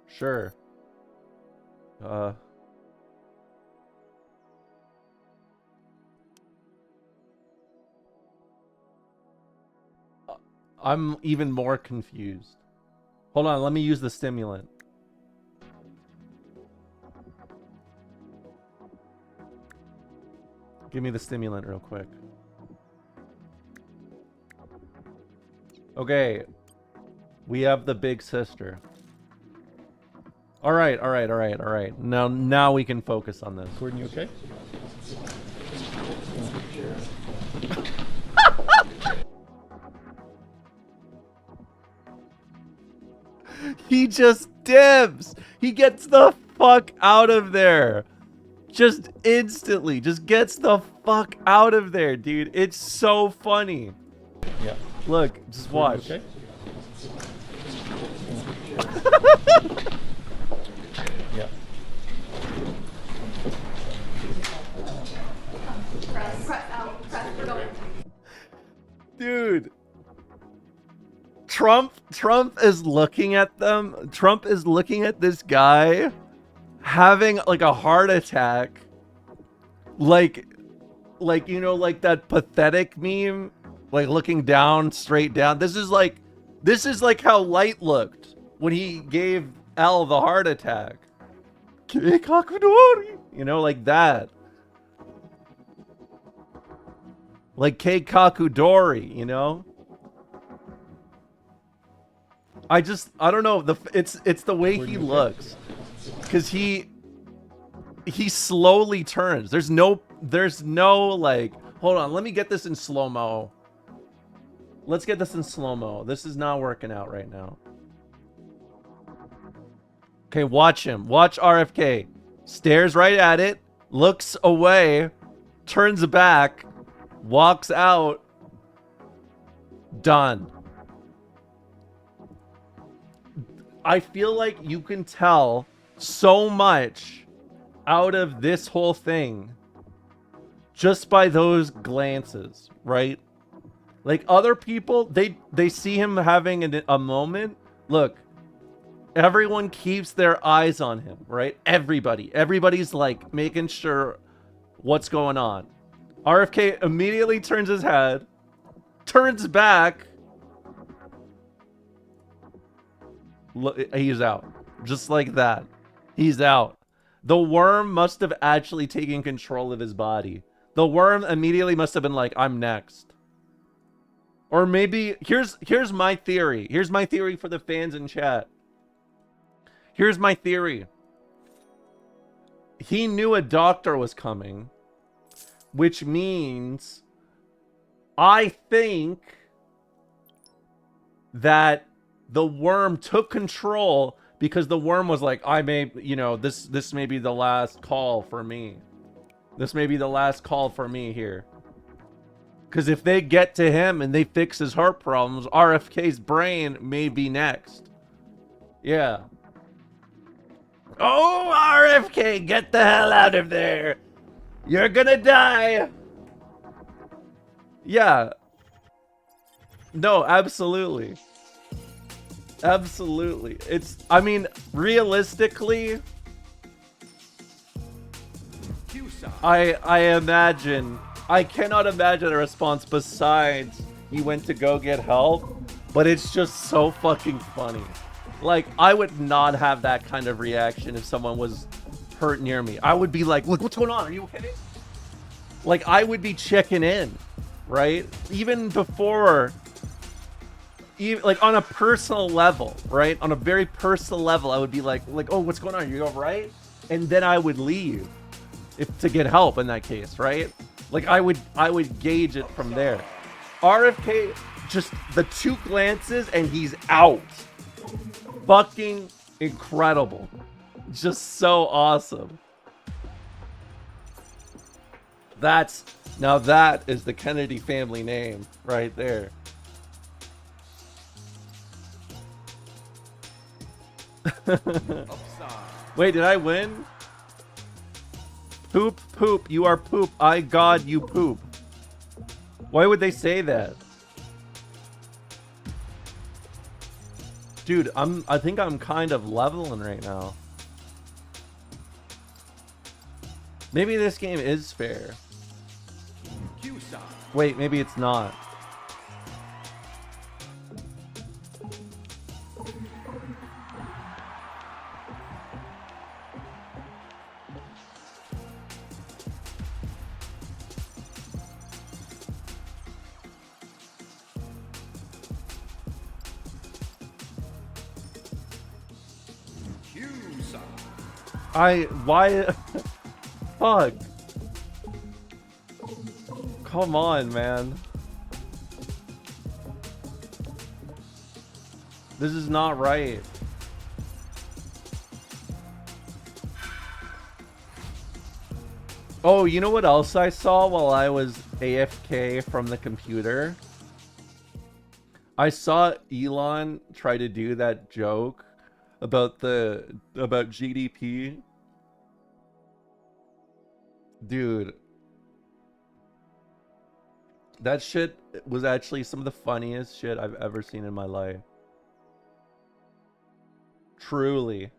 Sure. I'm even more confused. Hold on, let me use the stimulant. Give me the stimulant real quick. Okay. We have the big sister. All right. Now we can focus on this. Gordon, you okay? He just dips. He gets the fuck out of there. Just instantly. Just gets the fuck out of there, dude. It's so funny. Yeah. Look, just watch. Okay. Yeah. Dude. Trump is looking at them. Trump is looking at this guy having like a heart attack. Like you know, like that pathetic meme, like looking down, straight down. This is like how Light looked when he gave L the heart attack. You know, like that. Like Kakudori, you know? I don't know, it's the way he looks. Cuz he slowly turns. There's no like, hold on, let me get this in slow-mo. Let's get this in slow-mo. This is not working out right now. Okay, watch him. Watch RFK. Stares right at it, looks away, turns back, walks out. Done. I feel like you can tell so much out of this whole thing just by those glances, right? Like other people, they see him having a moment. Look, everyone keeps their eyes on him, right? Everybody's like making sure what's going on. RFK immediately turns his head, turns back. Look, he's out. Just like that. He's out. The worm must have actually taken control of his body. The worm immediately must have been like, I'm next. Or maybe, here's my theory. Here's my theory for the fans in chat. Here's my theory. He knew a doctor was coming, which means I think that the worm took control because the worm was like, I may, you know, this may be the last call for me. This may be the last call for me here. Because if they get to him and they fix his heart problems, RFK's brain may be next. Yeah. Oh, RFK, get the hell out of there. You're gonna die. Yeah. No, absolutely. Absolutely. I mean, realistically, I cannot imagine a response besides he went to go get help, but it's just so fucking funny. Like, I would not have that kind of reaction if someone was hurt near me. I would be like, look, what's going on? Are you okay? Like, I would be checking in, right? Even before, like on a personal level, right? On a very personal level, I would be like, oh, what's going on? Are you all right? And then I would leave to get help in that case, right? Like I would gauge it from there. RFK, just the 2 glances and he's out. Fucking incredible. Just so awesome. Now that is the Kennedy family name right there. Wait, did I win? Poop, poop, you are poop. I God, you poop. Why would they say that? Dude, I think I'm kind of leveling right now. Maybe this game is fair. Wait, maybe it's not. Why? Fuck. Come on, man. This is not right. Oh, you know what else I saw while I was AFK from the computer? I saw Elon try to do that joke about GDP. Dude, that shit was actually some of the funniest shit I've ever seen in my life. Truly.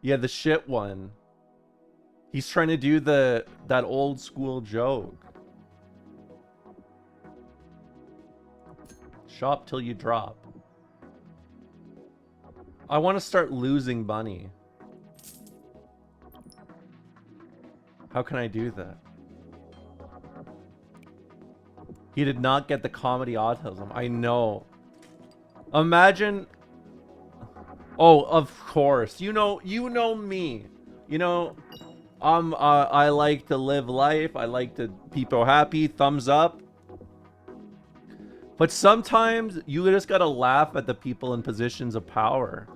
Yeah, the shit one. He's trying to do that old school joke. Shop till you drop. I want to start losing money. How can I do that? He did not get the comedy autism. I know. Imagine. Oh, of course. You know me. You know, I like to live life. I like to people happy. Thumbs up. But sometimes you just gotta laugh at the people in positions of power.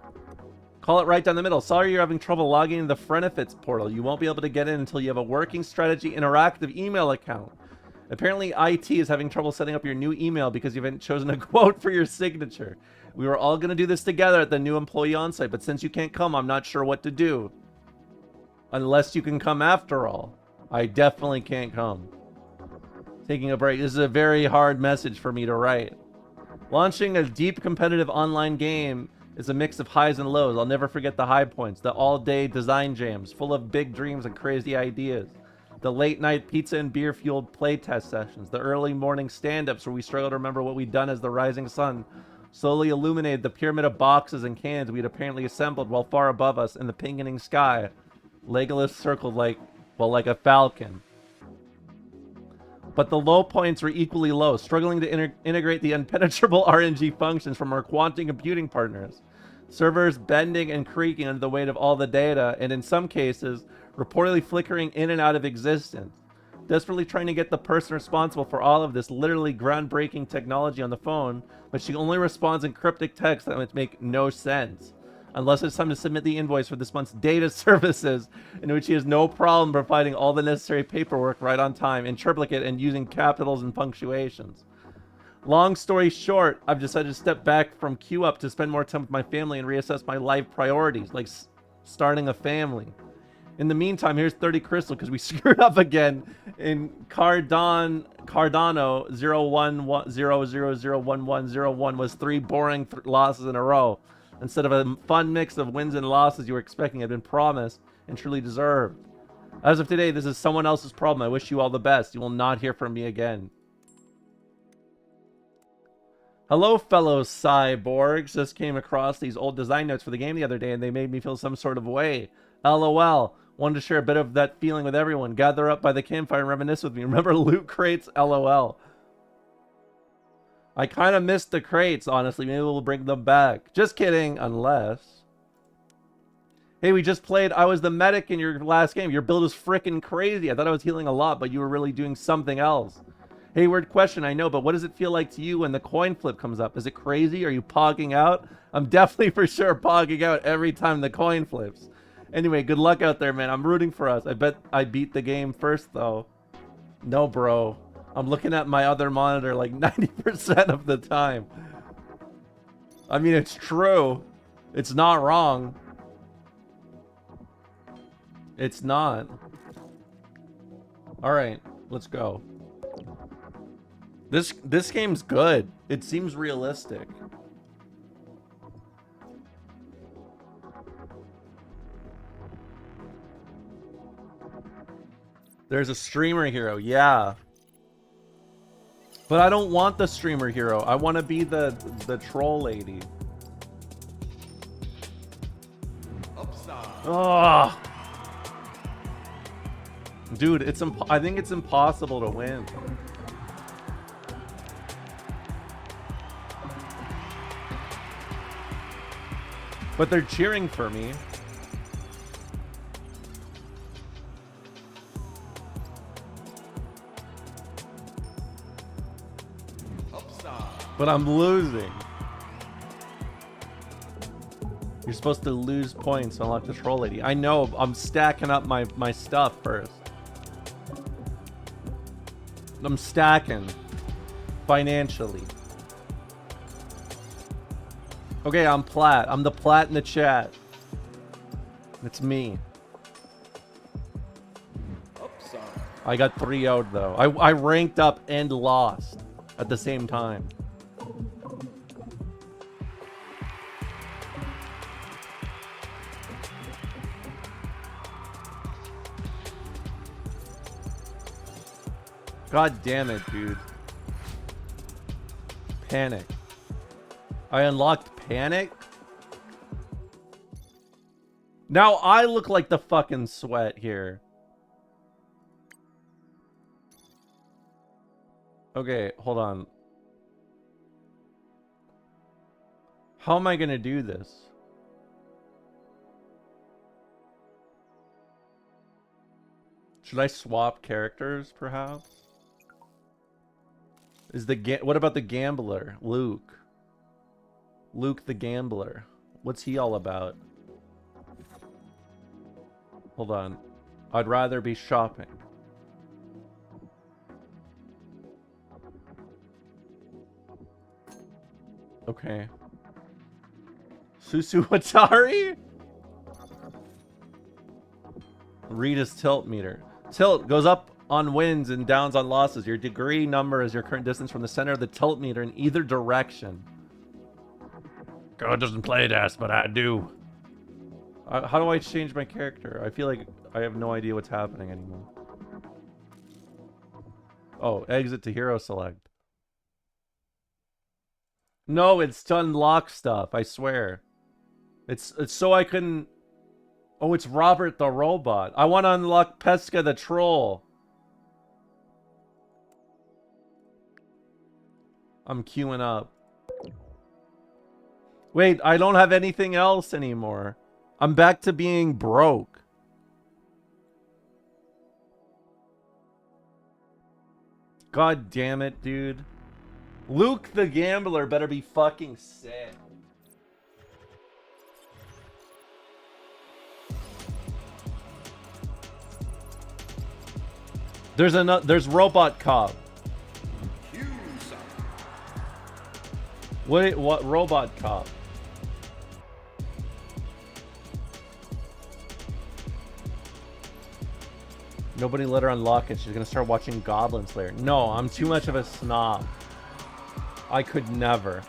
Call it right down the middle. Sorry you're having trouble logging into the Friendifits portal. You won't be able to get in until you have a working strategy interactive email account. Apparently IT is having trouble setting up your new email because you haven't chosen a quote for your signature. We were all going to do this together at the new employee onsite, but since you can't come, I'm not sure what to do. Unless you can come after all. I definitely can't come. Taking a break. This is a very hard message for me to write. Launching a deep competitive online game is a mix of highs and lows. I'll never forget the high points, the all-day design jams, full of big dreams and crazy ideas. The late-night pizza and beer-fueled playtest sessions, the early morning stand-ups where we struggled to remember what we'd done as the rising sun slowly illuminated the pyramid of boxes and cans we'd apparently assembled while far above us in the pinkening sky. Legolas circled like a falcon. But the low points were equally low, struggling to integrate the impenetrable RNG functions from our quantum computing partners. Servers bending and creaking under the weight of all the data, and in some cases, reportedly flickering in and out of existence. Desperately trying to get the person responsible for all of this literally groundbreaking technology on the phone, but she only responds in cryptic text that would make no sense. Unless it's time to submit the invoice for this month's data services, in which he has no problem providing all the necessary paperwork right on time, in triplicate and using capitals and punctuations. Long story short, I've decided to step back from queue up to spend more time with my family and reassess my life priorities, like starting a family. In the meantime, here's 30 crystal because we screwed up again in Cardano 011001101 was 3 boring losses in a row. Instead of a fun mix of wins and losses you were expecting had been promised and truly deserved. As of today, this is someone else's problem. I wish you all the best. You will not hear from me again. Hello, fellow cyborgs. Just came across these old design notes for the game the other day and they made me feel some sort of way. LOL. Wanted to share a bit of that feeling with everyone. Gather up by the campfire and reminisce with me. Remember loot crates? LOL. I kind of missed the crates, honestly. Maybe we'll bring them back. Just kidding, unless... Hey, we just played... I was the medic in your last game. Your build was freaking crazy. I thought I was healing a lot, but you were really doing something else. Hey, weird question, I know, but what does it feel like to you when the coin flip comes up? Is it crazy? Are you pogging out? I'm definitely for sure pogging out every time the coin flips. Anyway, good luck out there, man. I'm rooting for us. I bet I beat the game first, though. No, bro. I'm looking at my other monitor like 90% of the time. I mean, it's true. It's not wrong. It's not. Alright, let's go. This game's good. It seems realistic. There's a streamer hero, yeah. But I don't want the streamer hero. I want to be the troll lady. Ugh. Dude, I think it's impossible to win. But they're cheering for me. But I'm losing. You're supposed to lose points to unlock the troll lady. I know, I'm stacking up my stuff first. I'm stacking financially. Okay, I'm plat. I'm the plat in the chat. It's me. I got 3-0'd though. I ranked up and lost at the same time. God damn it, dude. Panic. I unlocked panic? Now I look like the fucking sweat here. Okay, hold on. How am I gonna do this? Should I swap characters, perhaps? What about the gambler? Luke. Luke the gambler. What's he all about? Hold on. I'd rather be shopping. Okay. Susu Watari? Read his tilt meter. Tilt goes up on wins and downs on losses. Your degree number is your current distance from the center of the tilt meter in either direction. God doesn't play this, but I do. How do I change my character? I feel like I have no idea what's happening anymore. Oh, exit to hero select. No, it's to unlock stuff, I swear. It's so I can... Oh, it's Robert the robot. I want to unlock Pesca the troll. I'm queuing up. Wait, I don't have anything else anymore. I'm back to being broke. God damn it, dude. Luke the gambler better be fucking sick. There's Robot Cop. What Robot Cop? Nobody let her unlock it. She's gonna start watching Goblin Slayer. No, I'm too much of a snob. I could never.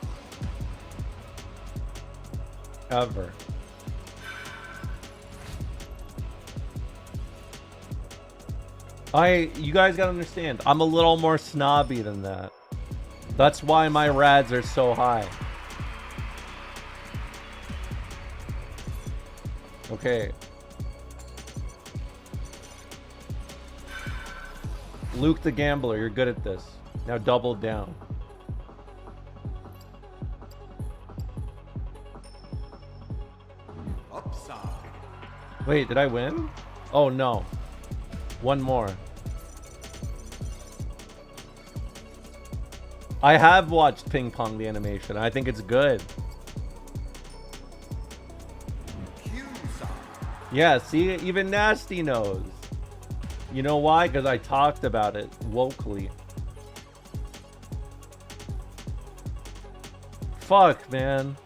Ever. You guys gotta understand, I'm a little more snobby than that. That's why my rads are so high. Okay. Luke the gambler, you're good at this. Now double down. Upside. Wait, did I win? Oh no. One more. I have watched Ping Pong the animation. I think it's good. Yeah, see, even Nasty knows. You know why? Because I talked about it vocally. Fuck, man.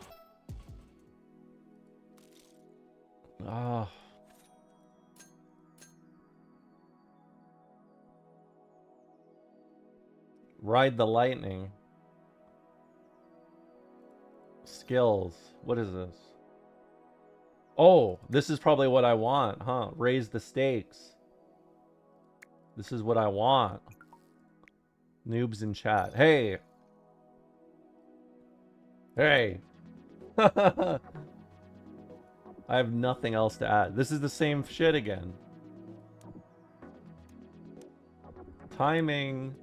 Ah. Ride the lightning. Skills. What is this? Oh, this is probably what I want, huh? Raise the stakes. This is what I want. Noobs in chat. Hey. Hey. I have nothing else to add. This is the same shit again. Timing.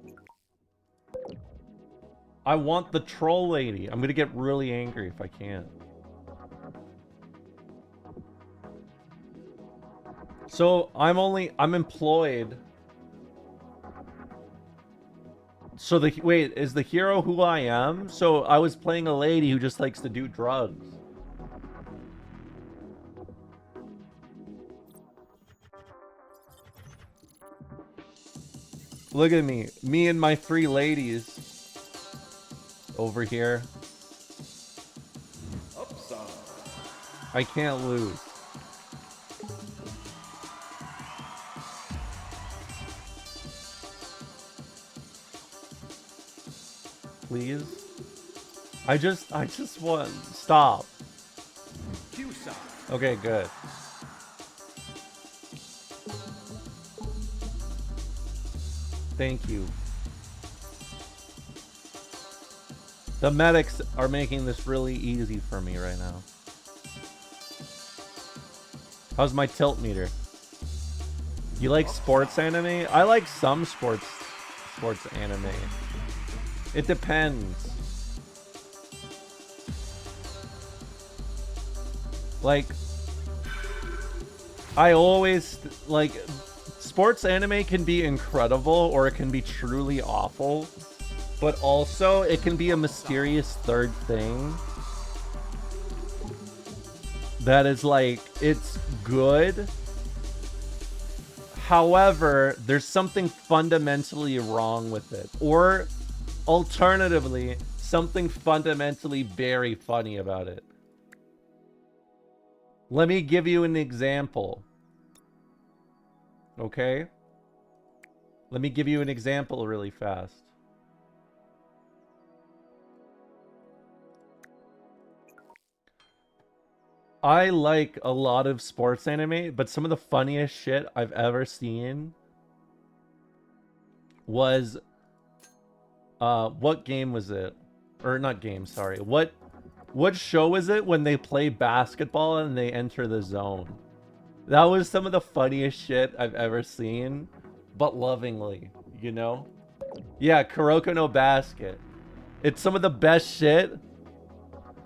I want the troll lady. I'm gonna get really angry if I can't. So I'm employed. So wait, is the hero who I am? So I was playing a lady who just likes to do drugs. Look at me. Me and my 3 ladies. Over here. I can't lose. Please? I just want... Stop. Okay, good. Thank you. The medics are making this really easy for me right now. How's my tilt meter? You like sports anime? I like some sports anime. It depends. Like, I always, like, sports anime can be incredible or it can be truly awful, but also it can be a mysterious third thing that is like, it's good. However, there's something fundamentally wrong with it. Or alternatively, something fundamentally very funny about it. Let me give you an example. Okay? Let me give you an example really fast. I like a lot of sports anime, but some of the funniest shit I've ever seen was what game was it? Or not game, sorry. What show is it when they play basketball and they enter the zone? That was some of the funniest shit I've ever seen, but lovingly, you know? Yeah, Kuroko no Basket. It's some of the best shit.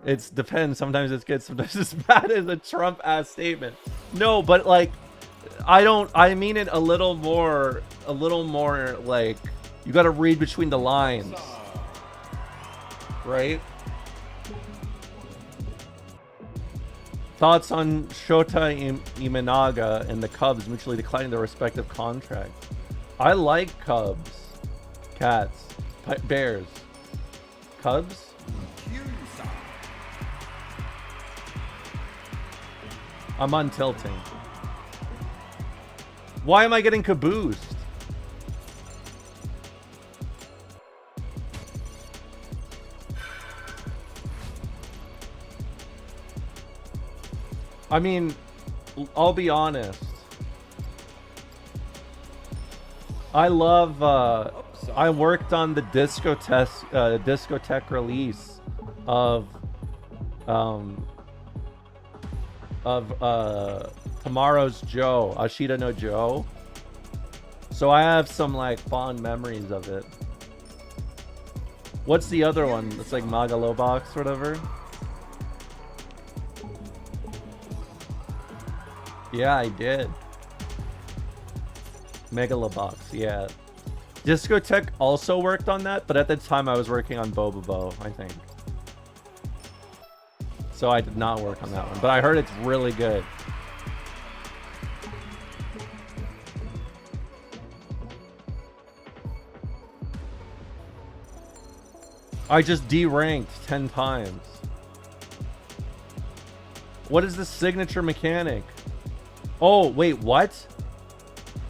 It depends. Sometimes it's good, sometimes it's bad. It's a Trump-ass statement. No, but like, I mean it a little more like, you gotta read between the lines. Right? Thoughts on Shota Imanaga and the Cubs mutually declining their respective contracts. I like Cubs. Cats. Bears. Cubs? I'm untilting. Why am I getting caboosed? I mean, I'll be honest. I love, I worked on the discotheque release of Tomorrow's Joe, Ashita no Joe. So I have some like fond memories of it. What's the other one? It's like Magalobox or whatever. Yeah, I did. Megalobox, yeah. Discotheque also worked on that, but at the time I was working on Bobobo, I think. So I did not work on that one, but I heard it's really good. I just deranked 10 times. What is the signature mechanic? Oh, wait, what?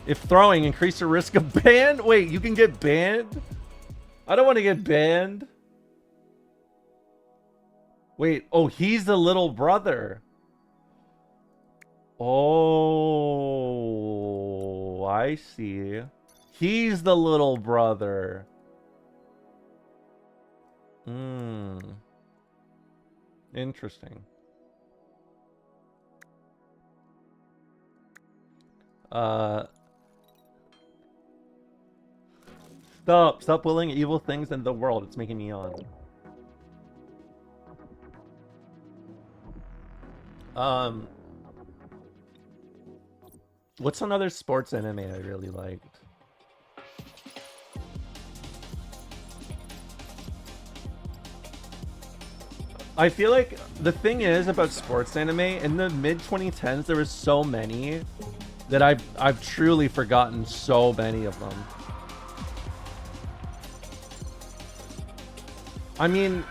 If throwing, increase the risk of ban? Wait, you can get banned? I don't want to get banned. Wait, oh, he's the little brother. Oh, I see. He's the little brother. Hmm. Interesting. Stop willing evil things into the world. It's making me yawn. What's another sports anime I really liked? I feel like the thing is about sports anime, in the mid 2010s there was so many that I've truly forgotten so many of them. I mean,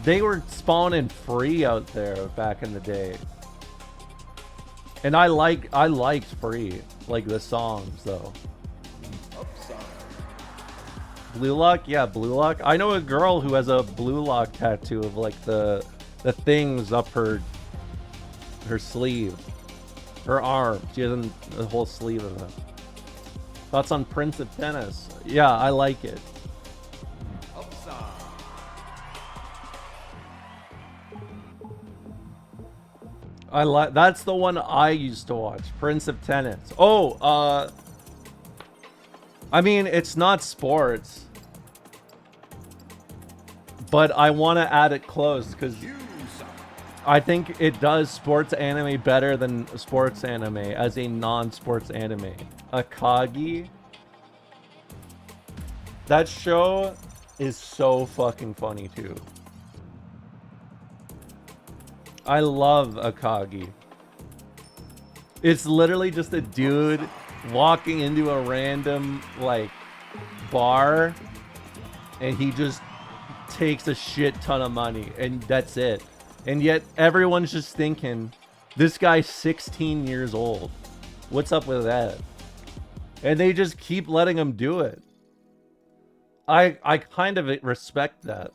they were spawning free out there back in the day. And I liked free, like the songs though. Blue Lock? Yeah, Blue Lock. I know a girl who has a Blue Lock tattoo of like the things up her sleeve. Her arm. She has a whole sleeve of it. Thoughts on Prince of Tennis? Yeah, I like it. That's the one I used to watch, Prince of Tennis. Oh, I mean, it's not sports, but I want to add it close because I think it does sports anime better than sports anime as a non-sports anime. Akagi. That show is so fucking funny too. I love Akagi. It's literally just a dude walking into a random like bar and he just takes a shit ton of money and that's it. And yet everyone's just thinking this guy's 16 years old. What's up with that? And they just keep letting him do it. I kind of respect that.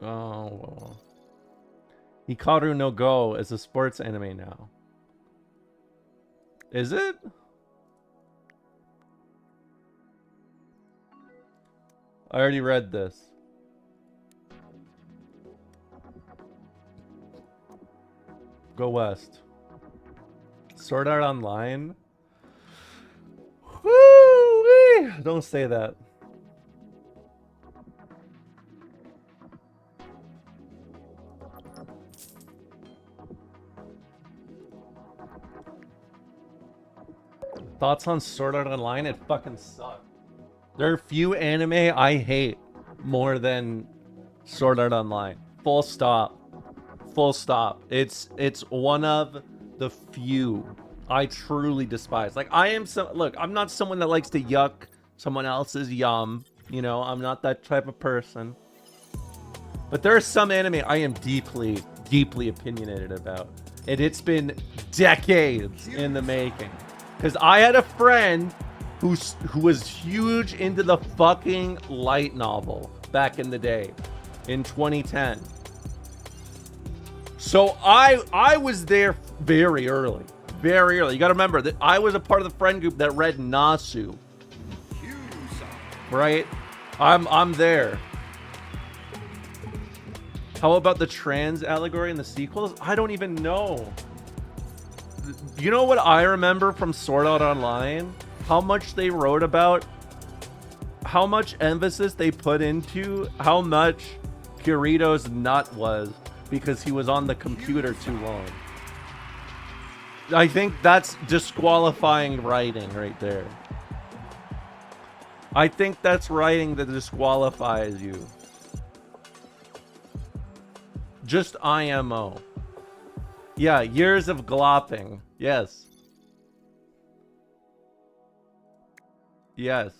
Oh, Hikaru no Go is a sports anime now. Is it? I already read this. Go West. Sword Art Online? Woo-wee! Don't say that. Thoughts on Sword Art Online? It fucking sucks. There are few anime I hate more than Sword Art Online. Full stop. Full stop. It's one of the few I truly despise. Like look, I'm not someone that likes to yuck someone else's yum. You know, I'm not that type of person. But there are some anime I am deeply, deeply opinionated about. And it's been decades in the making. Because I had a friend who was huge into the fucking light novel back in the day, in 2010. So I was there very early. Very early. You gotta remember that I was a part of the friend group that read Nasu. Right? I'm there. How about the trans allegory in the sequels? I don't even know. You know what I remember from Sword Art Online? How much they wrote about, how much emphasis they put into how much Kirito's nut was because he was on the computer too long. I think that's disqualifying writing right there. I think that's writing that disqualifies you. Just IMO. Yeah, years of glopping. Yes. Yes.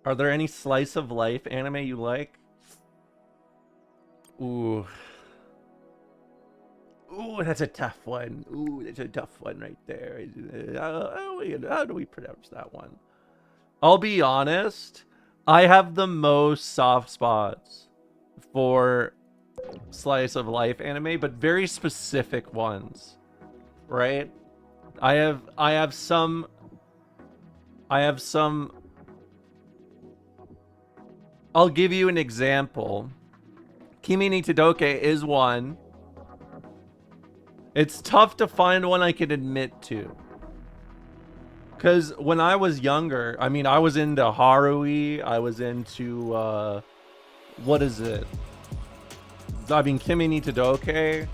Are there any slice of life anime you like? Ooh. Ooh, that's a tough one. Ooh, that's a tough one right there. How do we pronounce that one? I'll be honest. I have the most soft spots for slice of life anime, but very specific ones, right? I have some. I'll give you an example. Kimi ni Todoke is one. It's tough to find one I can admit to. Because when I was younger, I mean, I was into Harui. I was into, what is it? I mean, Kimi ni Todoke.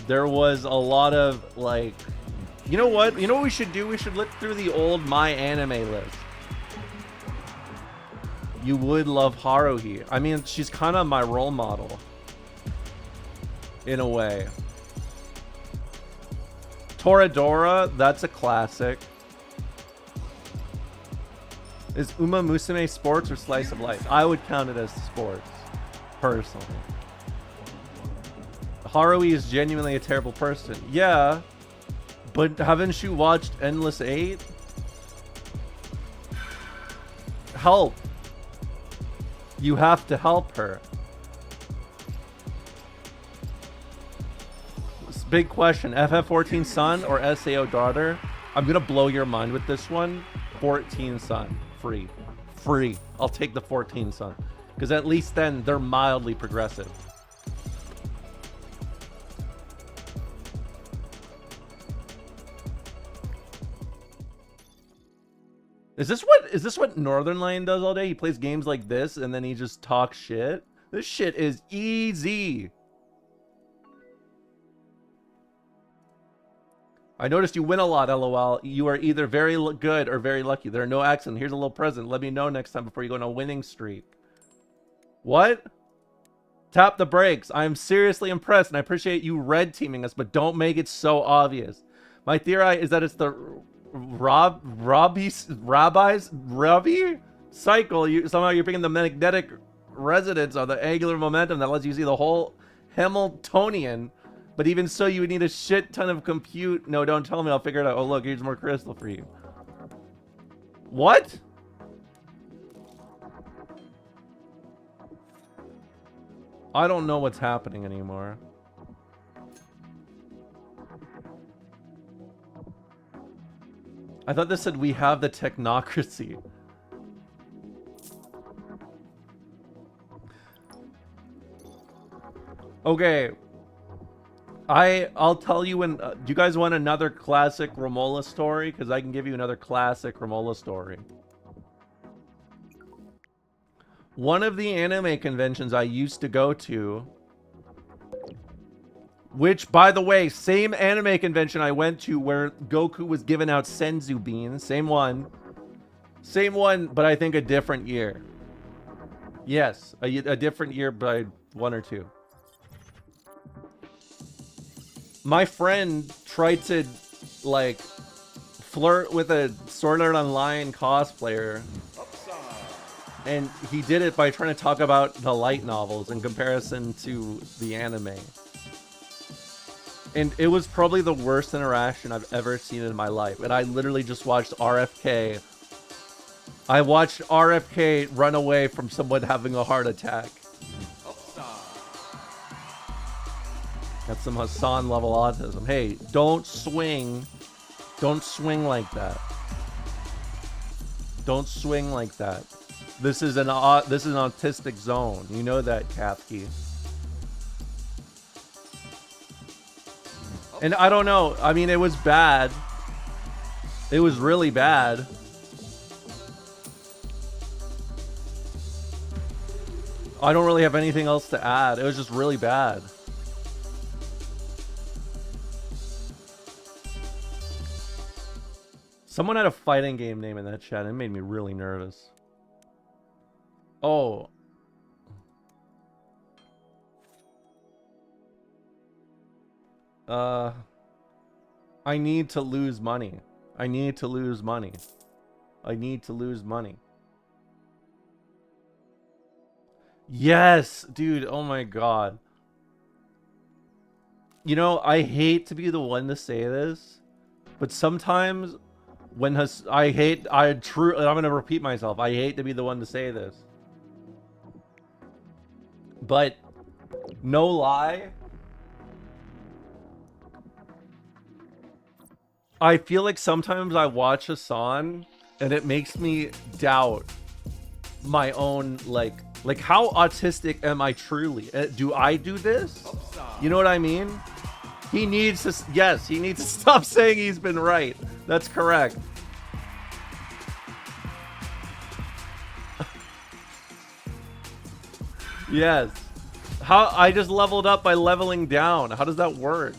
There was a lot of, like... You know what? You know what we should do? We should look through the old My Anime list. You would love Haruhi. I mean, she's kind of my role model. In a way. Toradora, that's a classic. Is Uma Musume sports or slice of life? I would count it as sports, personally. Haruhi is genuinely a terrible person. Yeah, but haven't you watched Endless 8? Help. You have to help her. Big question. FF14 son or SAO daughter? I'm going to blow your mind with this one. 14 son. Free. Free. I'll take the 14 son. Because at least then they're mildly progressive. Is this what Northern Lion does all day? He plays games like this and then he just talks shit? This shit is easy. I noticed you win a lot, lol. You are either very good or very lucky. There are no accidents. Here's a little present. Let me know next time before you go on a winning streak. What? Tap the brakes. I am seriously impressed and I appreciate you red teaming us, but don't make it so obvious. My theory is that it's the Robbie cycle. Somehow you're picking the magnetic resonance or the angular momentum that lets you see the whole Hamiltonian. But even so, you would need a shit ton of compute. No, don't tell me. I'll figure it out. Oh, look, here's more crystal for you. What? I don't know what's happening anymore. I thought this said we have the technocracy. Okay. I'll tell you when... do you guys want another classic Romola story? Because I can give you another classic Romola story. One of the anime conventions I used to go to... Which, by the way, same anime convention I went to where Goku was giving out Senzu beans. Same one. Same one, but I think a different year. Yes, a different year by 1 or 2. My friend tried to, like, flirt with a Sword Art Online cosplayer. And he did it by trying to talk about the light novels in comparison to the anime. And it was probably the worst interaction I've ever seen in my life. And I literally just watched RFK. I watched RFK run away from someone having a heart attack. Got some Hassan level autism. Hey, don't swing. Don't swing like that. Don't swing like that. This is an autistic zone. You know that, Kathy. And I don't know. I mean, it was bad. It was really bad. I don't really have anything else to add. It was just really bad. Someone had a fighting game name in that chat. It made me really nervous. Oh. I need to lose money. I need to lose money. I need to lose money. Yes, dude. Oh my god. You know, I hate to be the one to say this, but sometimes when I'm gonna repeat myself. I hate to be the one to say this, but no lie, I feel like sometimes I watch Hassan and it makes me doubt my own, like how autistic am I truly? Do I do this? You know what I mean? He needs to, yes, he needs to stop saying he's been right. That's correct. Yes. How I just leveled up by leveling down. How does that work?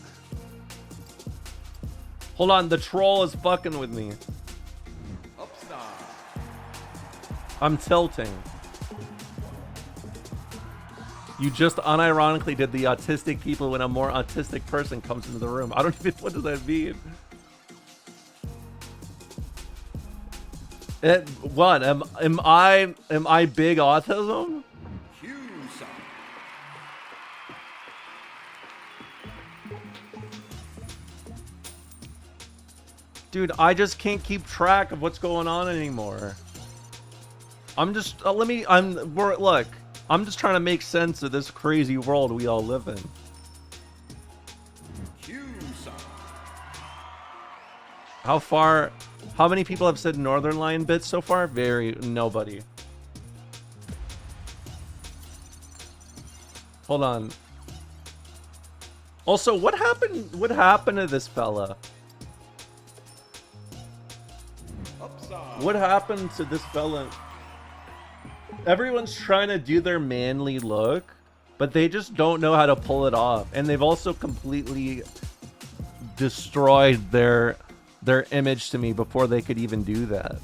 Hold on, the troll is fucking with me. I'm tilting. You just unironically did the autistic people when a more autistic person comes into the room. I don't even, what does that mean? What? Am I big autism? Dude, I just can't keep track of what's going on anymore. I'm just look, I'm just trying to make sense of this crazy world we all live in. How many people have said Northern Lion bits so far? Nobody. Hold on. Also, what happened to this fella? What happened to this fella? Everyone's trying to do their manly look, but they just don't know how to pull it off. And they've also completely destroyed their image to me before they could even do that.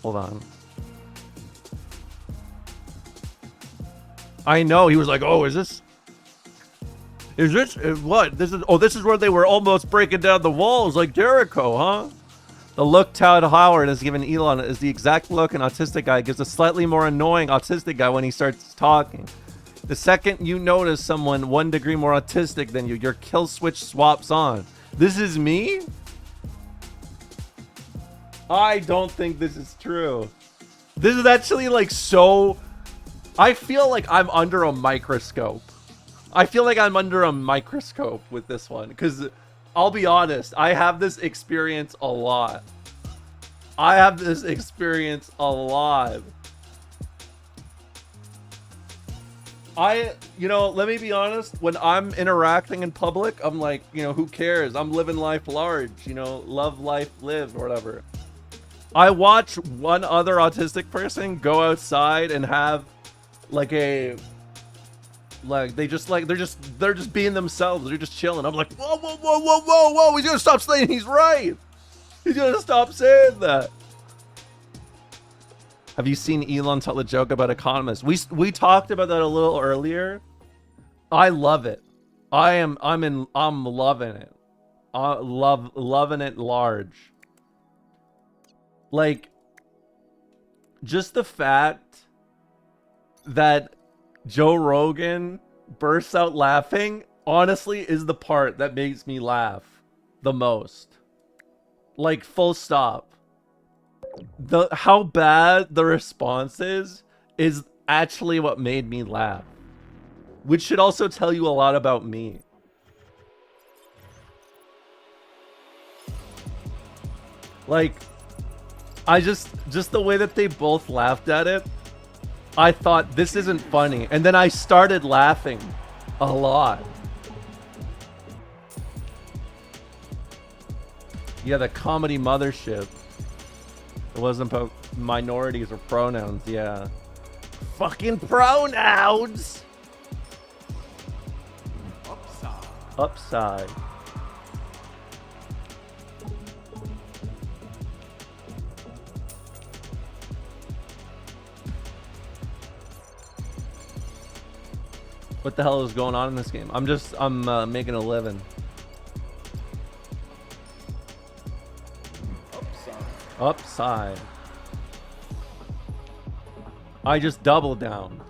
Hold on. I know, he was like, oh, is this what? This is where they were almost breaking down the walls like Jericho, huh? The look Todd Howard has given Elon is the exact look an autistic guy gives a slightly more annoying autistic guy when he starts talking. The second you notice someone 1 degree more autistic than you, your kill switch swaps on. This is me? I don't think this is true. This is actually like so... I feel like I'm under a microscope. I feel like I'm under a microscope with this one, because I'll be honest, I have this experience a lot. Let me be honest, when I'm interacting in public, I'm like, who cares? I'm living life large, love life, live, or whatever. I watch one other autistic person go outside and have they're just being themselves. They're just chilling. I'm like, whoa. He's gonna stop saying he's right. He's gonna stop saying that. Have you seen Elon tell a joke about economists? We talked about that a little earlier. I love it. I'm loving it. Loving it large. Like, just the fact that Joe Rogan bursts out laughing, honestly, is the part that makes me laugh the most. Like, full stop. How bad the response is actually what made me laugh. Which should also tell you a lot about me. Like, I just the way that they both laughed at it, I thought, this isn't funny. And then I started laughing a lot. Yeah, the comedy mothership. It wasn't about minorities or pronouns, yeah. Fucking pronouns! Upside. What the hell is going on in this game? I'm making a living. Upside. I just doubled down.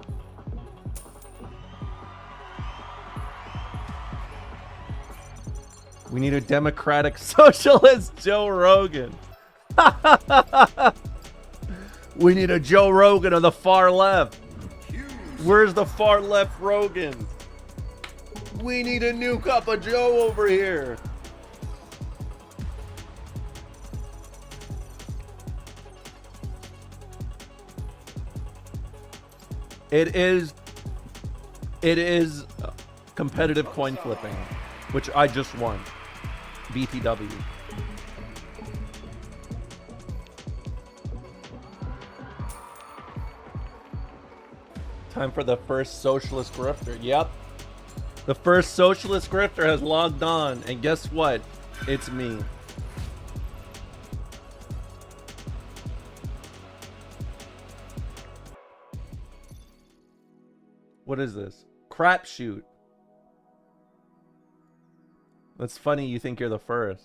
We need a democratic socialist Joe Rogan. We need a Joe Rogan on the far left. Where's the far left Rogan? We need a new cup of Joe over here. It is competitive coin flipping, which I just won. BTW. Time for the first socialist grifter. Yep. The first socialist grifter has logged on, and guess what? It's me. What is this? Crapshoot. That's funny you think you're the first.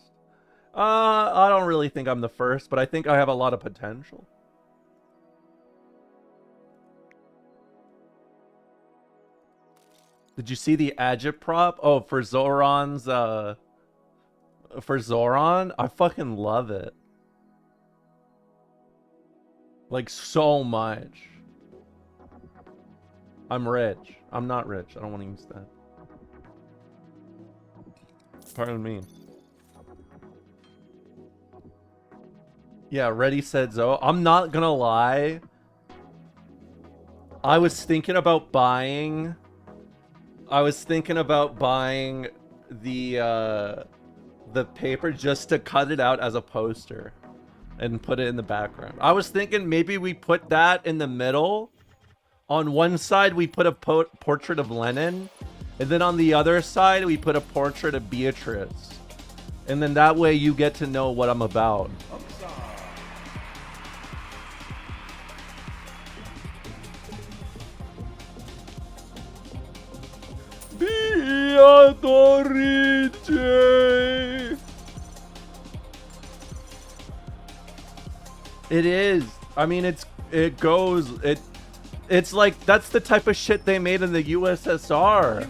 I don't really think I'm the first, but I think I have a lot of potential. Did you see the agitprop? Oh, for Zoran's, for Zoran? I fucking love it. Like, so much. I'm rich. I'm not rich. I don't want to use that. Pardon me. Yeah, Ready, Said, Zo. I'm not gonna lie. I was thinking about buying the paper just to cut it out as a poster and put it in the background. I was thinking maybe we put that in the middle. On one side, we put a portrait of Lenin, and then on the other side, we put a portrait of Beatrice. And then that way you get to know what I'm about. Beatrice! It is. I mean, it's like, that's the type of shit they made in the USSR.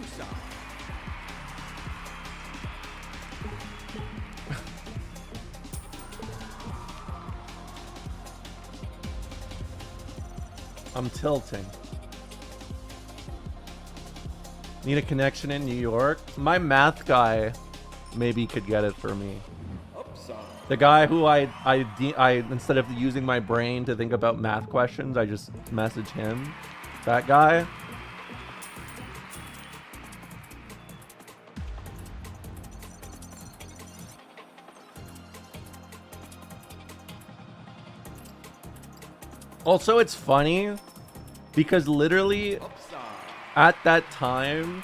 I'm tilting. Need a connection in New York? My math guy maybe could get it for me. The guy who I instead of using my brain to think about math questions, I just message him. That guy. Also, it's funny because literally at that time,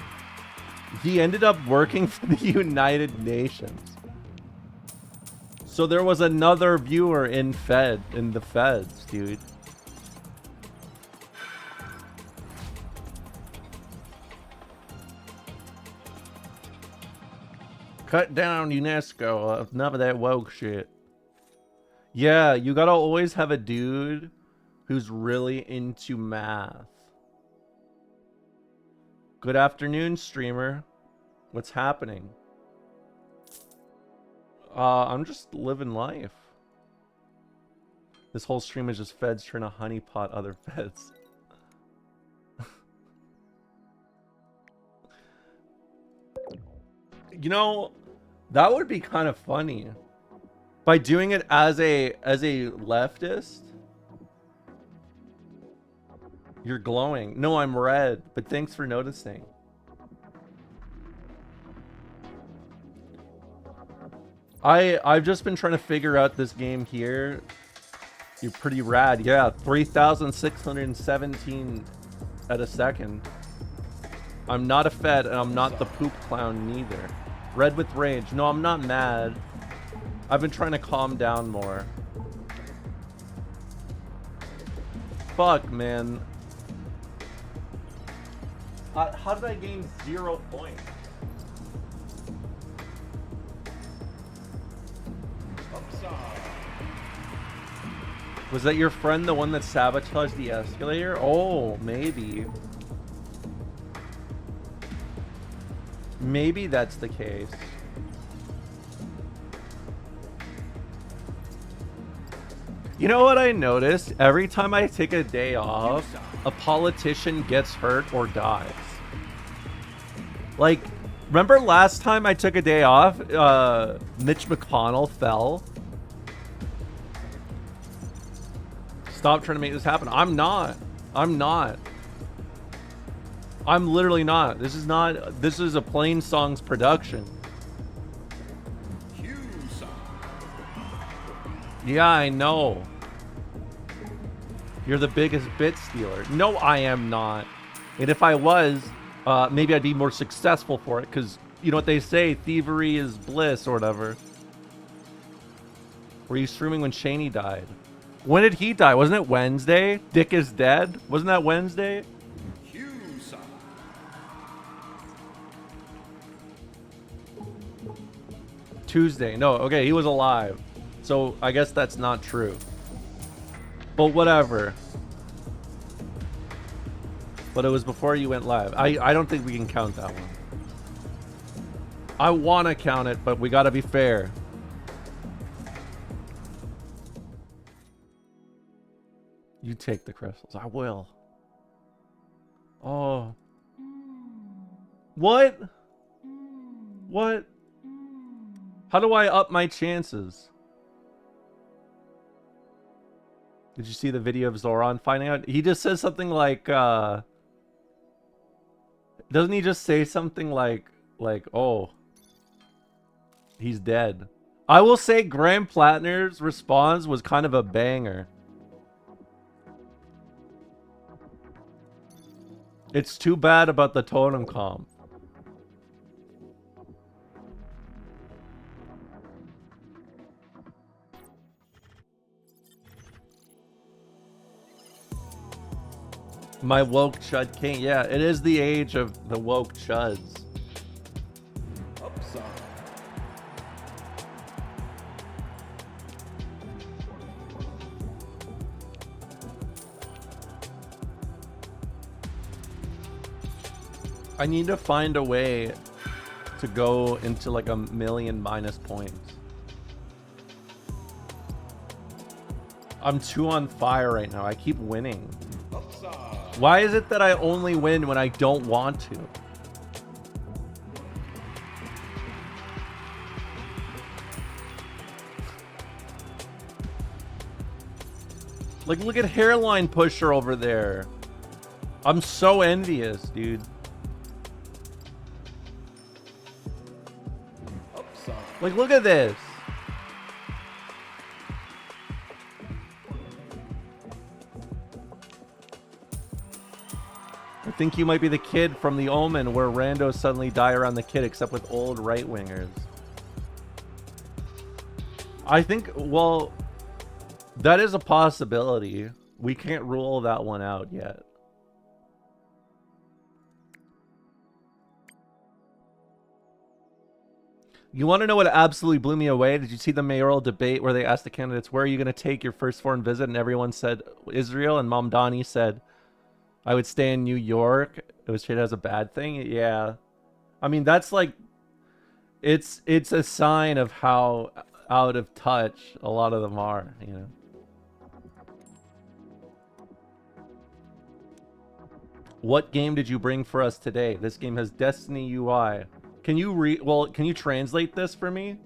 he ended up working for the United Nations. So there was another viewer in the feds, dude. Cut down UNESCO. Enough of that woke shit. Yeah, you gotta always have a dude who's really into math. Good afternoon, streamer. What's happening? I'm just living life. This whole stream is just feds trying to honeypot other feds. You know, that would be kind of funny. By doing it as a leftist. You're glowing. No, I'm red, but thanks for noticing. I've just been trying to figure out this game here. You're pretty rad. Yeah, 3,617 at a second. I'm not a fed, and I'm not the poop clown neither. Red with rage. No, I'm not mad. I've been trying to calm down more. Fuck, man. How did I gain 0 points? Was that your friend, the one that sabotaged the escalator? Oh, maybe. Maybe that's the case. You know what I noticed? Every time I take a day off, a politician gets hurt or dies. Like, remember last time I took a day off, Mitch McConnell fell? Stop trying to make this happen. I'm not. I'm not. I'm literally not. This is not. This is a Plain Songs production. Yeah, I know. You're the biggest bit stealer. No, I am not. And if I was, maybe I'd be more successful for it, because you know what they say, thievery is bliss or whatever. Were you streaming when Shaney died? When did he die? Wasn't it Wednesday? Dick is dead? Wasn't that Wednesday? Tuesday. No, okay, he was alive. So I guess that's not true. But whatever. But it was before you went live. I don't think we can count that one. I want to count it, but we got to be fair. You take the crystals. I will. Oh. What? What? How do I up my chances? Did you see the video of Zoran finding out? He just says something like, doesn't he just say something like, oh, he's dead? I will say Graham Plattner's response was kind of a banger. It's too bad about the totem comp. My woke chud king. Yeah, it is the age of the woke chuds. I need to find a way to go into like 1,000,000 minus points. I'm too on fire right now. I keep winning. Why is it that I only win when I don't want to? Like, look at Hairline Pusher over there. I'm so envious, dude. Like, look at this. I think you might be the kid from The Omen where randos suddenly die around the kid, except with old right-wingers. I think, well, that is a possibility. We can't rule that one out yet. You want to know what absolutely blew me away? Did you see the mayoral debate where they asked the candidates, where are you going to take your first foreign visit? And everyone said Israel, and Mamdani said, I would stay in New York. It was treated as a bad thing. Yeah. I mean, that's like, it's a sign of how out of touch a lot of them are, you know. What game did you bring for us today? This game has Destiny UI. Can you can you translate this for me?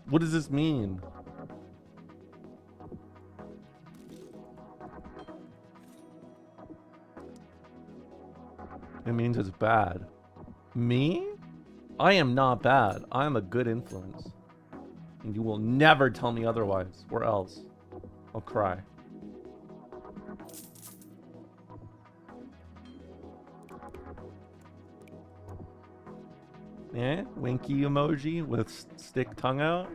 What does this mean? It means it's bad. Me? I am not bad. I am a good influence. And you will never tell me otherwise, or else I'll cry. Yeah, winky emoji with stick tongue out.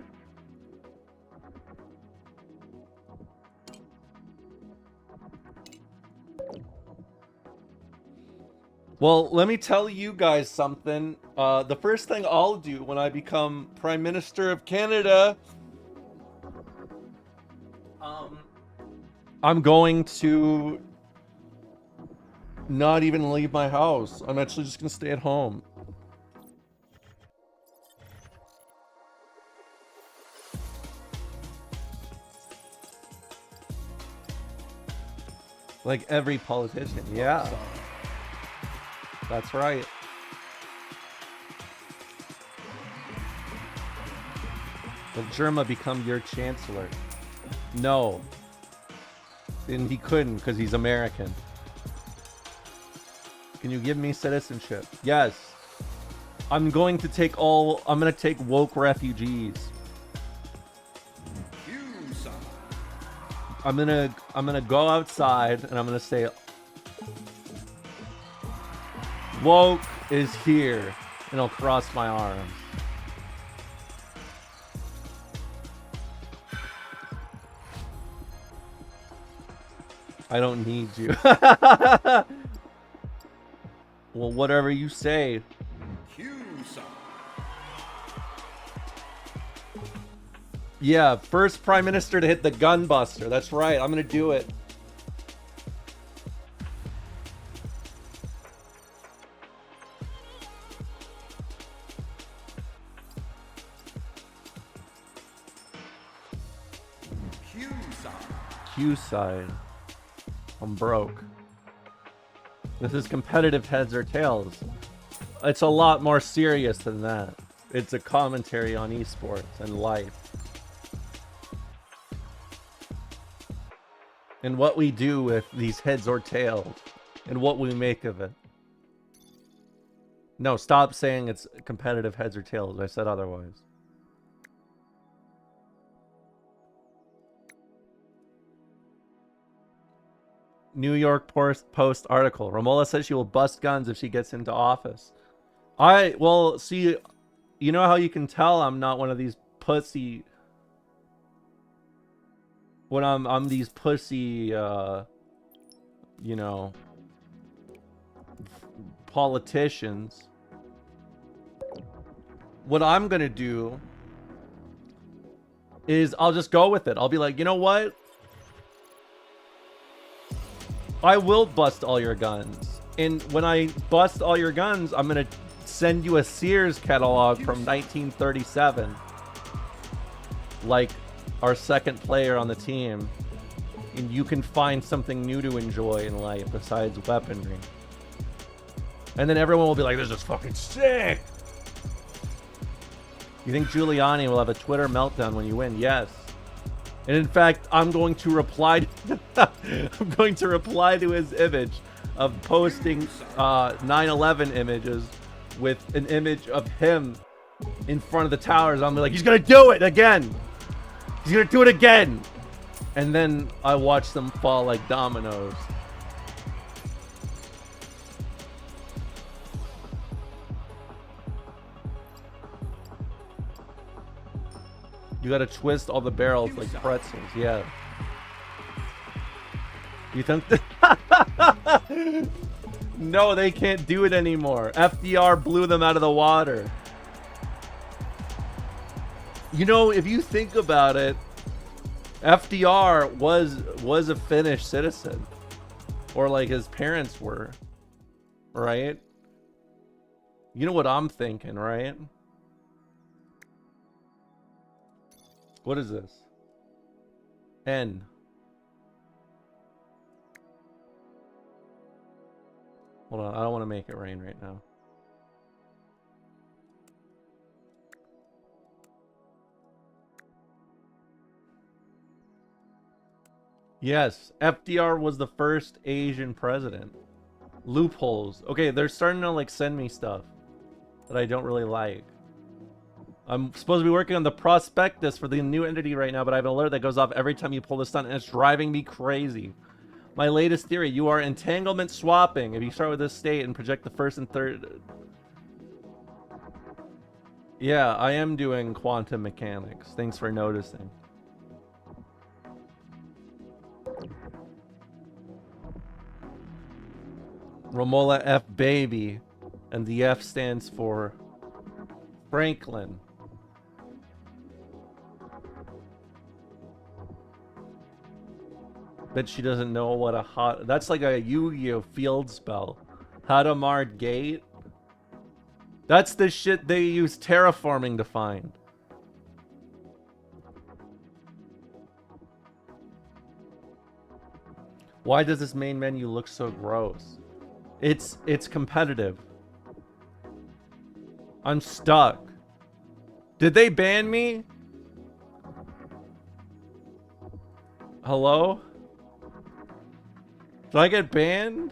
Well, let me tell you guys something. The first thing I'll do when I become Prime Minister of Canada, I'm going to not even leave my house. I'm actually just gonna stay at home. Like every politician, yeah. That's right. Will Germa become your chancellor? No. And he couldn't because he's American. Can you give me citizenship? Yes. I'm going to take woke refugees. I'm gonna go outside and I'm gonna say woke is here, and I'll cross my arms. I don't need you. Well, whatever you say. Yeah, first prime minister to hit the gun buster. That's right. I'm gonna do it. Q side. I'm broke. This is competitive heads or tails. It's a lot more serious than that. It's a commentary on esports and life. And what we do with these heads or tails. And what we make of it. No, stop saying it's competitive heads or tails. I said otherwise. New York Post article. Romola says she will bust guns if she gets into office. Well, see, you know how you can tell I'm not one of these pussy... When I'm these pussy, you know, politicians. What I'm gonna do is I'll just go with it. I'll be like, you know what? I will bust all your guns. And when I bust all your guns, I'm gonna send you a Sears catalog from 1937. Like our second player on the team. And you can find something new to enjoy in life besides weaponry. And then everyone will be like, this is fucking sick! You think Giuliani will have a Twitter meltdown when you win? Yes. And in fact, I'm going to reply to his image of posting 9/11 images with an image of him in front of the towers. I'm like, he's gonna do it again. He's gonna do it again. And then I watch them fall like dominoes. You gotta twist all the barrels like pretzels, yeah. You think No, they can't do it anymore. FDR blew them out of the water. You know, if you think about it, FDR was a Finnish citizen. Or like his parents were. Right? You know what I'm thinking, right? What is this? N. Hold on, I don't want to make it rain right now. Yes, FDR was the first Asian president. Loopholes. Okay, they're starting to like send me stuff that I don't really like. I'm supposed to be working on the prospectus for the new entity right now, but I have an alert that goes off every time you pull the stunt, and it's driving me crazy. My latest theory, you are entanglement swapping. If you start with this state and project the first and third... Yeah, I am doing quantum mechanics. Thanks for noticing. Romola F baby. And the F stands for Franklin. Bet she doesn't know what a hot... That's like a Yu-Gi-Oh! Field spell. Hadamard Gate? That's the shit they use terraforming to find. Why does this main menu look so gross? It's competitive. I'm stuck. Did they ban me? Hello? Did I get banned?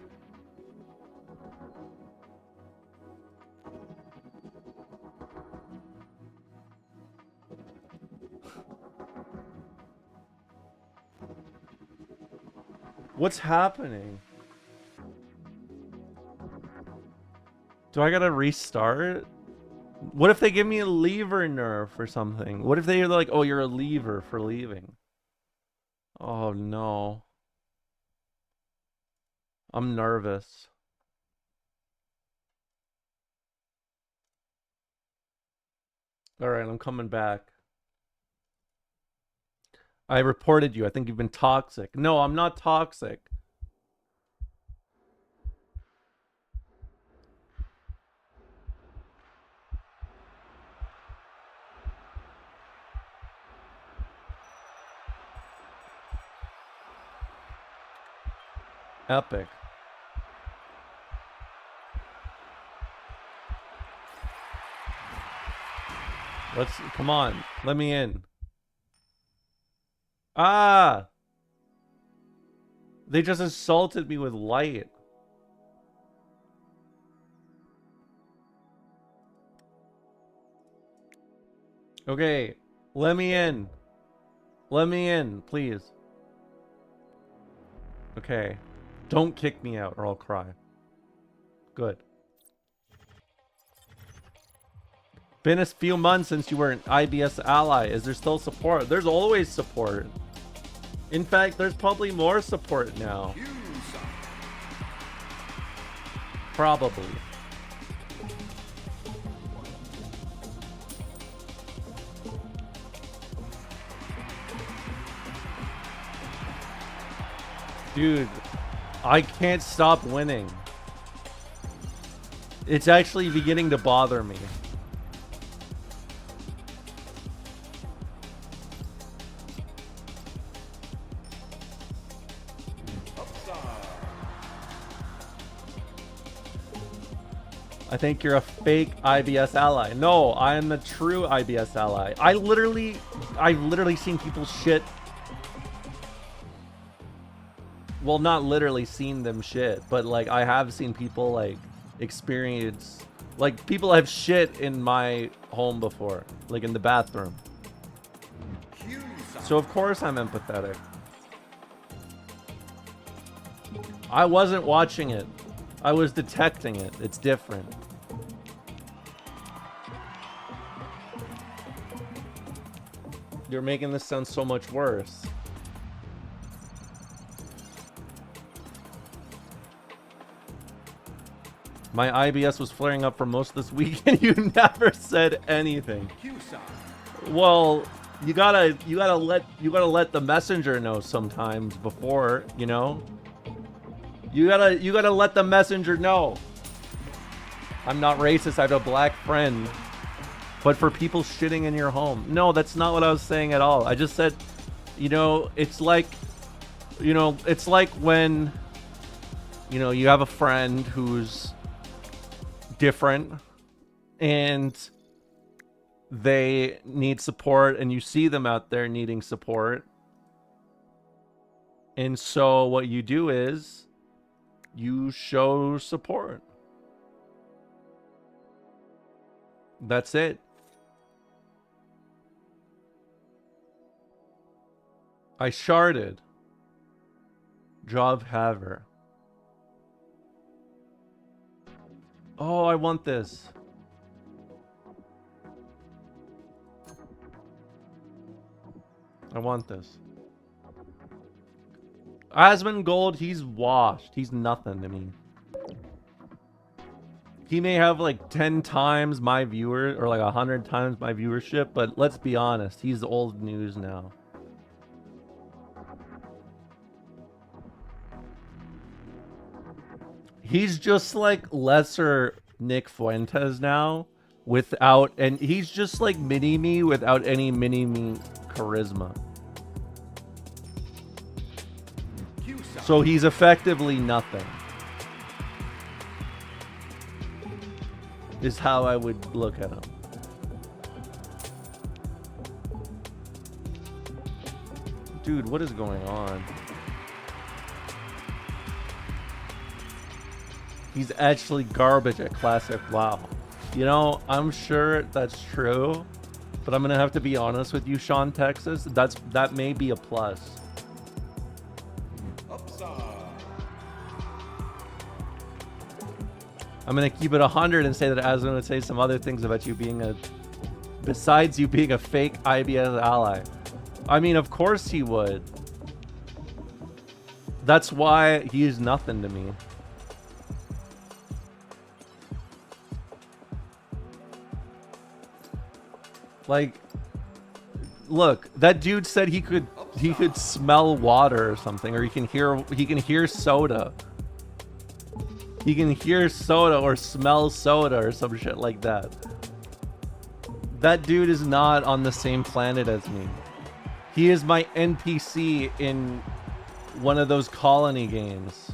What's happening? Do I gotta restart? What if they give me a lever nerf or something? What if they're like, oh, you're a lever for leaving? Oh no. I'm nervous. Alright, I'm coming back. I reported you. I think you've been toxic. No, I'm not toxic. Epic. Come on, let me in. Ah! They just assaulted me with light. Okay, let me in. Let me in, please. Okay. Don't kick me out or I'll cry. Good. Been a few months since you were an IBS ally. Is there still support? There's always support. In fact, there's probably more support now. Probably. Dude, I can't stop winning. It's actually beginning to bother me. I think you're a fake IBS ally. No, I am a true IBS ally. I've literally seen people shit. Well, not literally seen them shit, but like I have seen people like experience, like people have shit in my home before, like in the bathroom. So of course I'm empathetic. I wasn't watching it. I was detecting it. It's different. You're making this sound so much worse. My IBS was flaring up for most of this week and you never said anything. Well, you gotta let the messenger know sometimes before, you know? You gotta let the messenger know. I'm not racist, I have a black friend. But for people shitting in your home. No, that's not what I was saying at all. I just said, you know, it's like when, you know, you have a friend who's different and they need support and you see them out there needing support. And so what you do is you show support. That's it. I sharded. Job haver. Oh, I want this. I want this. Asmongold, he's washed. He's nothing to me. he may have like 10 times my viewer or like 100 times my viewership, but let's be honest, he's old news now. He's just like lesser Nick Fuentes now without, and he's just like mini me without any mini me charisma. So he's effectively nothing. Is how I would look at him. Dude, what is going on? He's actually garbage at Classic WoW. You know, I'm sure that's true, but I'm gonna have to be honest with you, Sean Texas. That may be a plus. I'm gonna keep it 100 and say that Aslan would say some other things about you being besides you being a fake IBS ally. I mean, of course he would. That's why he's nothing to me. Like, look, that dude said he could smell water or something, or he can hear soda. He can hear soda or smell soda or some shit like that. That dude is not on the same planet as me. He is my NPC in one of those colony games.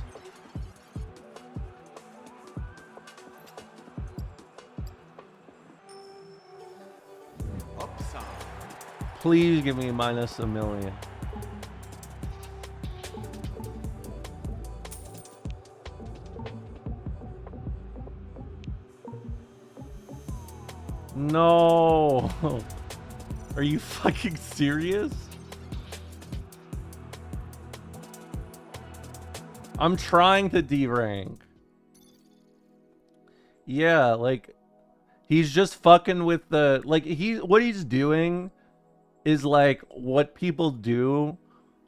Please give me minus $1 million. No. Are you fucking serious? I'm trying to D-rank. Yeah, like he's just fucking with the what he's doing is like what people do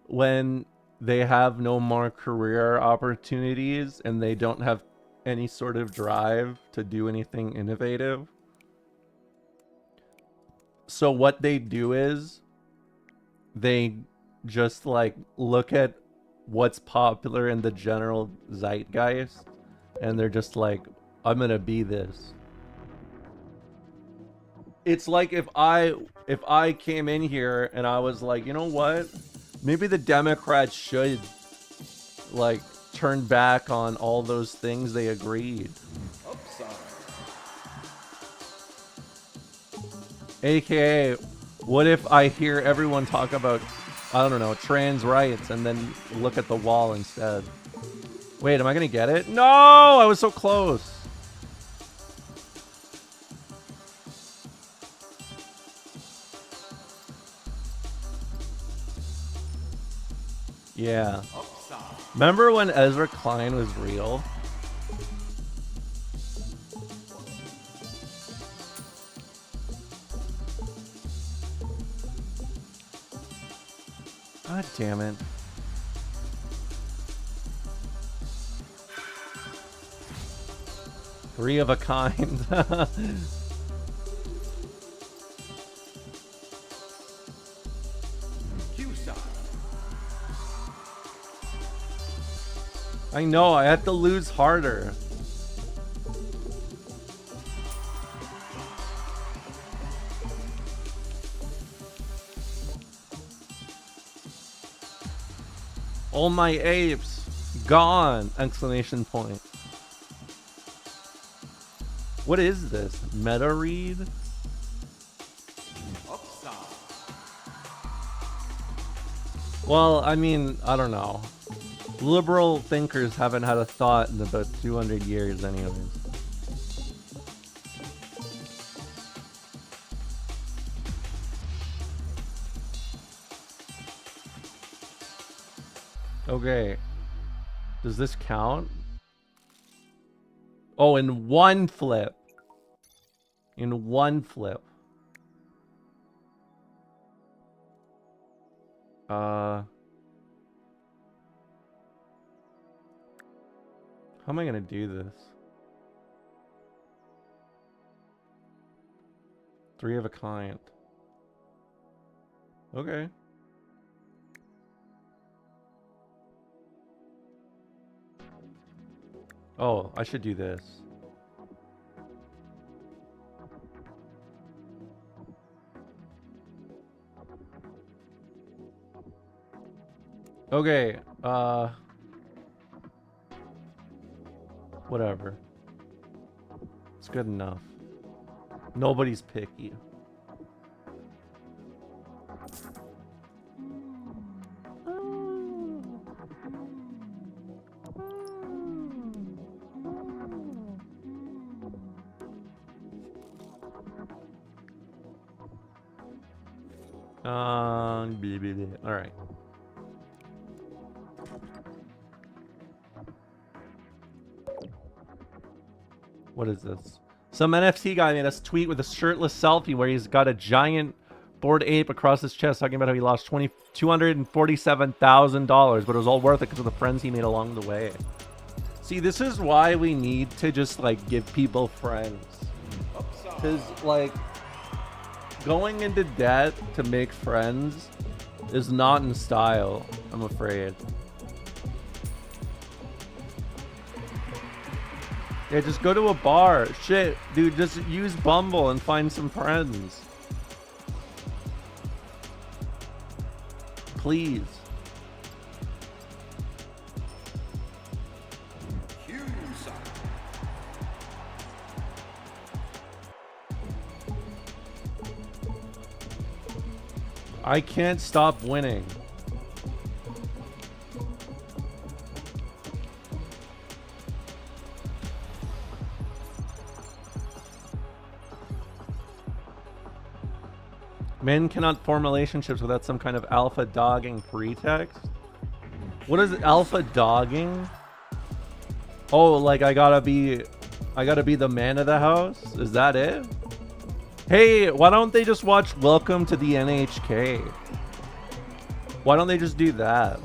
when they have no more career opportunities and they don't have any sort of drive to do anything innovative. So what they do is they just like look at what's popular in the general zeitgeist and they're just like, I'm gonna be this. It's like if I came in here and I was like, you know what? Maybe the Democrats should like turn back on all those things they agreed. AKA, what if I hear everyone talk about, I don't know, trans rights and then look at the wall instead? Wait, am I gonna get it? No, I was so close. Yeah. Remember when Ezra Klein was real? God damn it. Three of a kind. I know, I have to lose harder. All my apes gone! Exclamation point. What is this? Meta read? Well, I mean, I don't know. Liberal thinkers haven't had a thought in about 200 years anyways. Okay. Does this count? Oh, in one flip. In one flip. How am I gonna do this? 3 of a kind. Okay. Oh, I should do this. Okay, whatever. It's good enough. Nobody's picky. All right. What is this? Some NFT guy made us tweet with a shirtless selfie where he's got a giant bored ape across his chest, talking about how he lost $247,000, but it was all worth it because of the friends he made along the way. See, this is why we need to just like give people friends, because like going into debt to make friends is not in style, I'm afraid. Yeah, just go to a bar. Shit, dude, just use Bumble and find some friends. Please. I can't stop winning. Men cannot form relationships without some kind of alpha dogging pretext. What is alpha dogging? Oh, like I gotta be the man of the house? Is that it? Hey, why don't they just watch Welcome to the NHK? Why don't they just do that?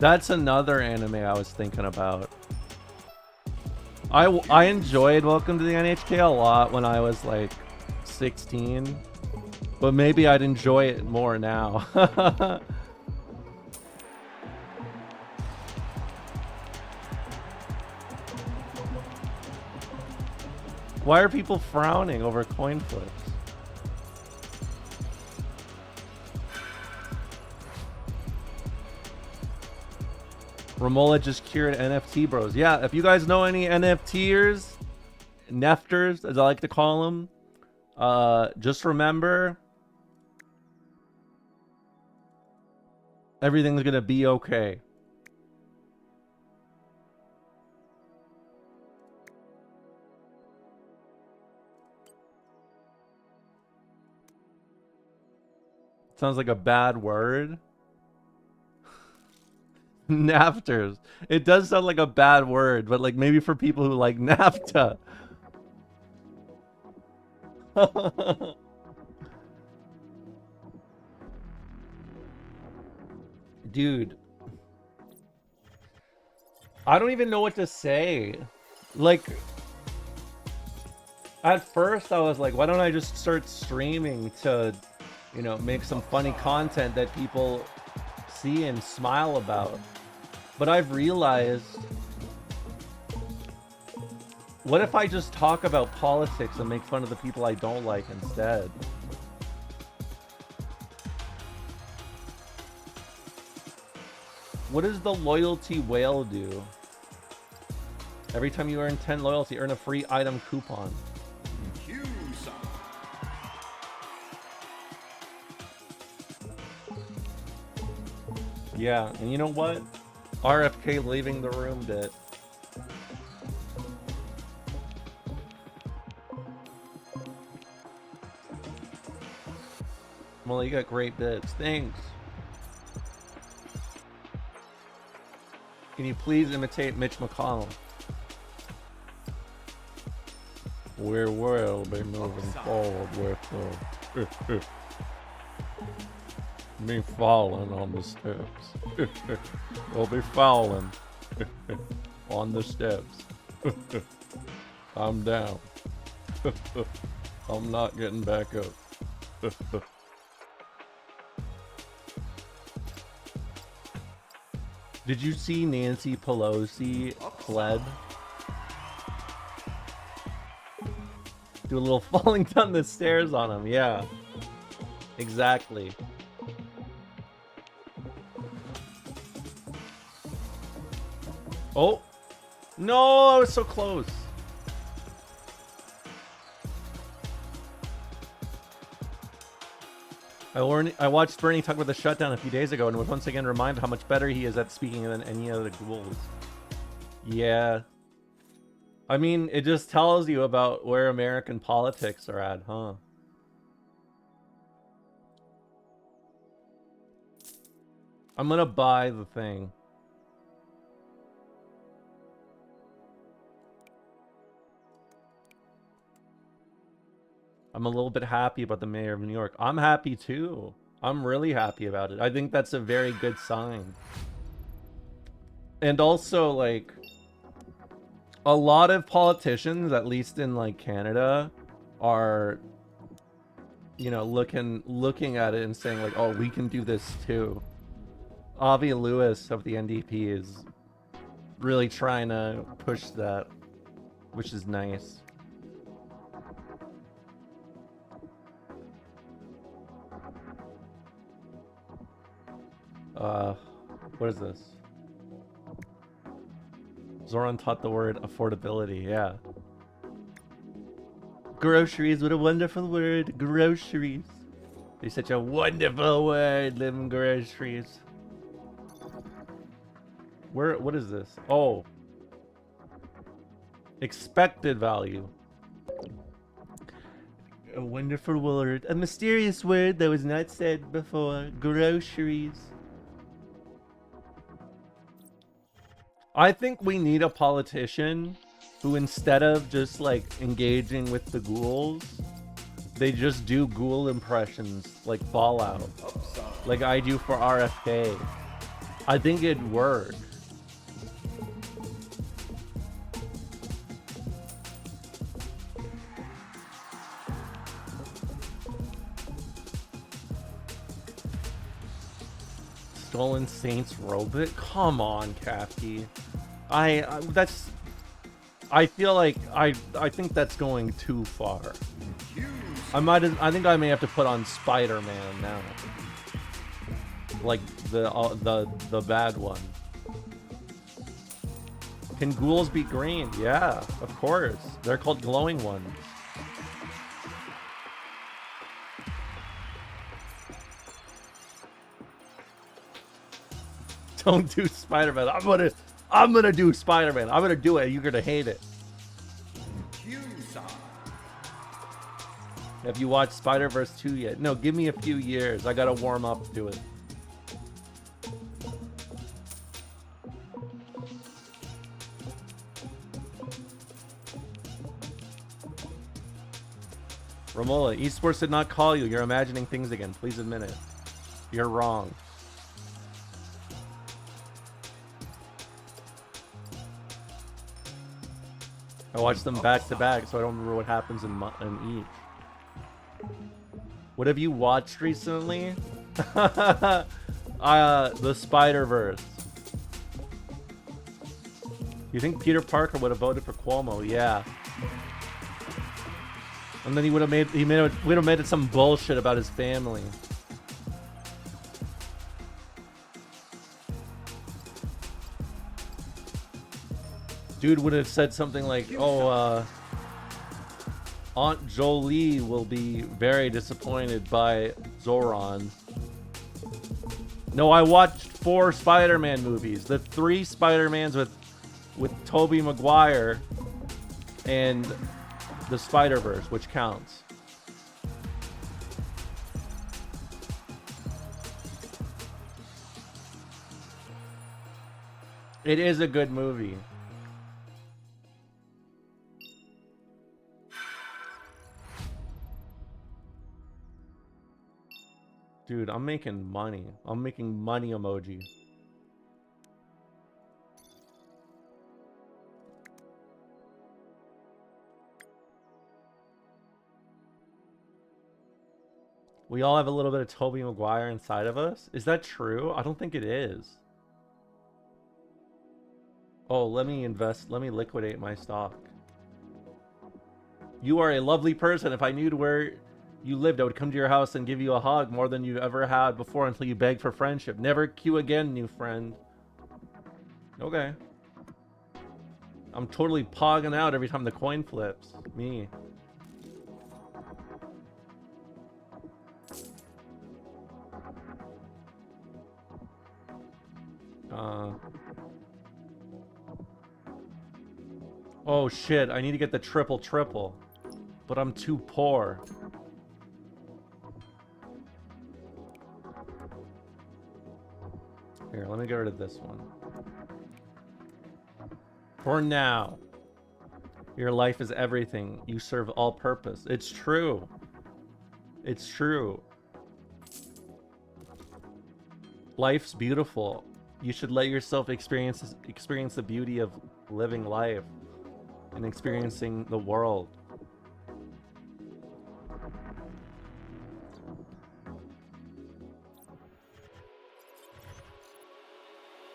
That's another anime I was thinking about. I enjoyed Welcome to the NHK a lot when I was like 16, but maybe I'd enjoy it more now. Why are people frowning over coin flips? Ramola just cured NFT bros. Yeah, if you guys know any NFTers, nefters, as I like to call them, just remember, everything's gonna be okay. Sounds like a bad word. Nafters. It does sound like a bad word, but like maybe for people who like NAFTA. Dude. I don't even know what to say. Like, at first I was like, why don't I just start streaming to, you know, make some funny content that people see and smile about. But I've realized, what if I just talk about politics and make fun of the people I don't like instead? What does the loyalty whale do? Every time you earn 10 loyalty, earn a free item coupon. Yeah, and you know what? RFK leaving the room bit. Well, you got great bits. Thanks. Can you please imitate Mitch McConnell? We will be moving forward with Me falling on the steps. We'll be falling on the steps. I'm down. I'm not getting back up. Did you see Nancy Pelosi fled? Do a little falling down the stairs on him, yeah. Exactly. Oh! No, I was so close. I watched Bernie talk about the shutdown a few days ago and was once again reminded how much better he is at speaking than any other ghouls. Yeah. I mean, it just tells you about where American politics are at, huh? I'm gonna buy the thing. I'm a little bit happy about the mayor of New York. I'm happy too. I'm really happy about it. I think that's a very good sign. And also, like, a lot of politicians, at least in like Canada, are, you know, looking at it and saying like, oh, we can do this too. Avi Lewis of the NDP is really trying to push that, which is nice. What is this? Zoran taught the word affordability, yeah. Groceries, what a wonderful word. Groceries. It's such a wonderful word, living groceries. What is this? Oh. Expected value. A wonderful word. A mysterious word that was not said before. Groceries. I think we need a politician who, instead of just like engaging with the ghouls, they just do ghoul impressions like Fallout, like I do for RFK. I think it'd work. Stolen Saints Robot? Come on, Kafki. I feel like I think that's going too far. I think I may have to put on Spider-Man now. Like the bad one. Can ghouls be green? Yeah, of course. They're called glowing ones. Don't do Spider-Man. I'm gonna do Spider-Man. I'm gonna do it. You're gonna hate it. Have you watched Spider-Verse 2 yet? No, give me a few years. I gotta warm up to it. Romola, esports did not call you. You're imagining things again. Please admit it. You're wrong. I watched them back to back, so I don't remember what happens in each. What have you watched recently? The Spider-Verse. You think Peter Parker would have voted for Cuomo? Yeah. And then he would have made some bullshit about his family. Dude would have said something like, oh, Aunt Jolie will be very disappointed by Zoran. No, I watched 4 Spider-Man movies. The 3 Spider-Mans with Tobey Maguire and the Spider-Verse, which counts. It is a good movie. Dude, I'm making money. I'm making money emoji. We all have a little bit of Tobey Maguire inside of us. Is that true? I don't think it is. Oh, let me invest. Let me liquidate my stock. You are a lovely person. If I knew where you lived, I would come to your house and give you a hug more than you ever had before until you begged for friendship. Never queue again, new friend. Okay. I'm totally pogging out every time the coin flips. Me. Oh shit, I need to get the triple. But I'm too poor. Here, let me get rid of this one. For now. Your life is everything. You serve all purpose. It's true. It's true. Life's beautiful. You should let yourself experience the beauty of living life and experiencing the world.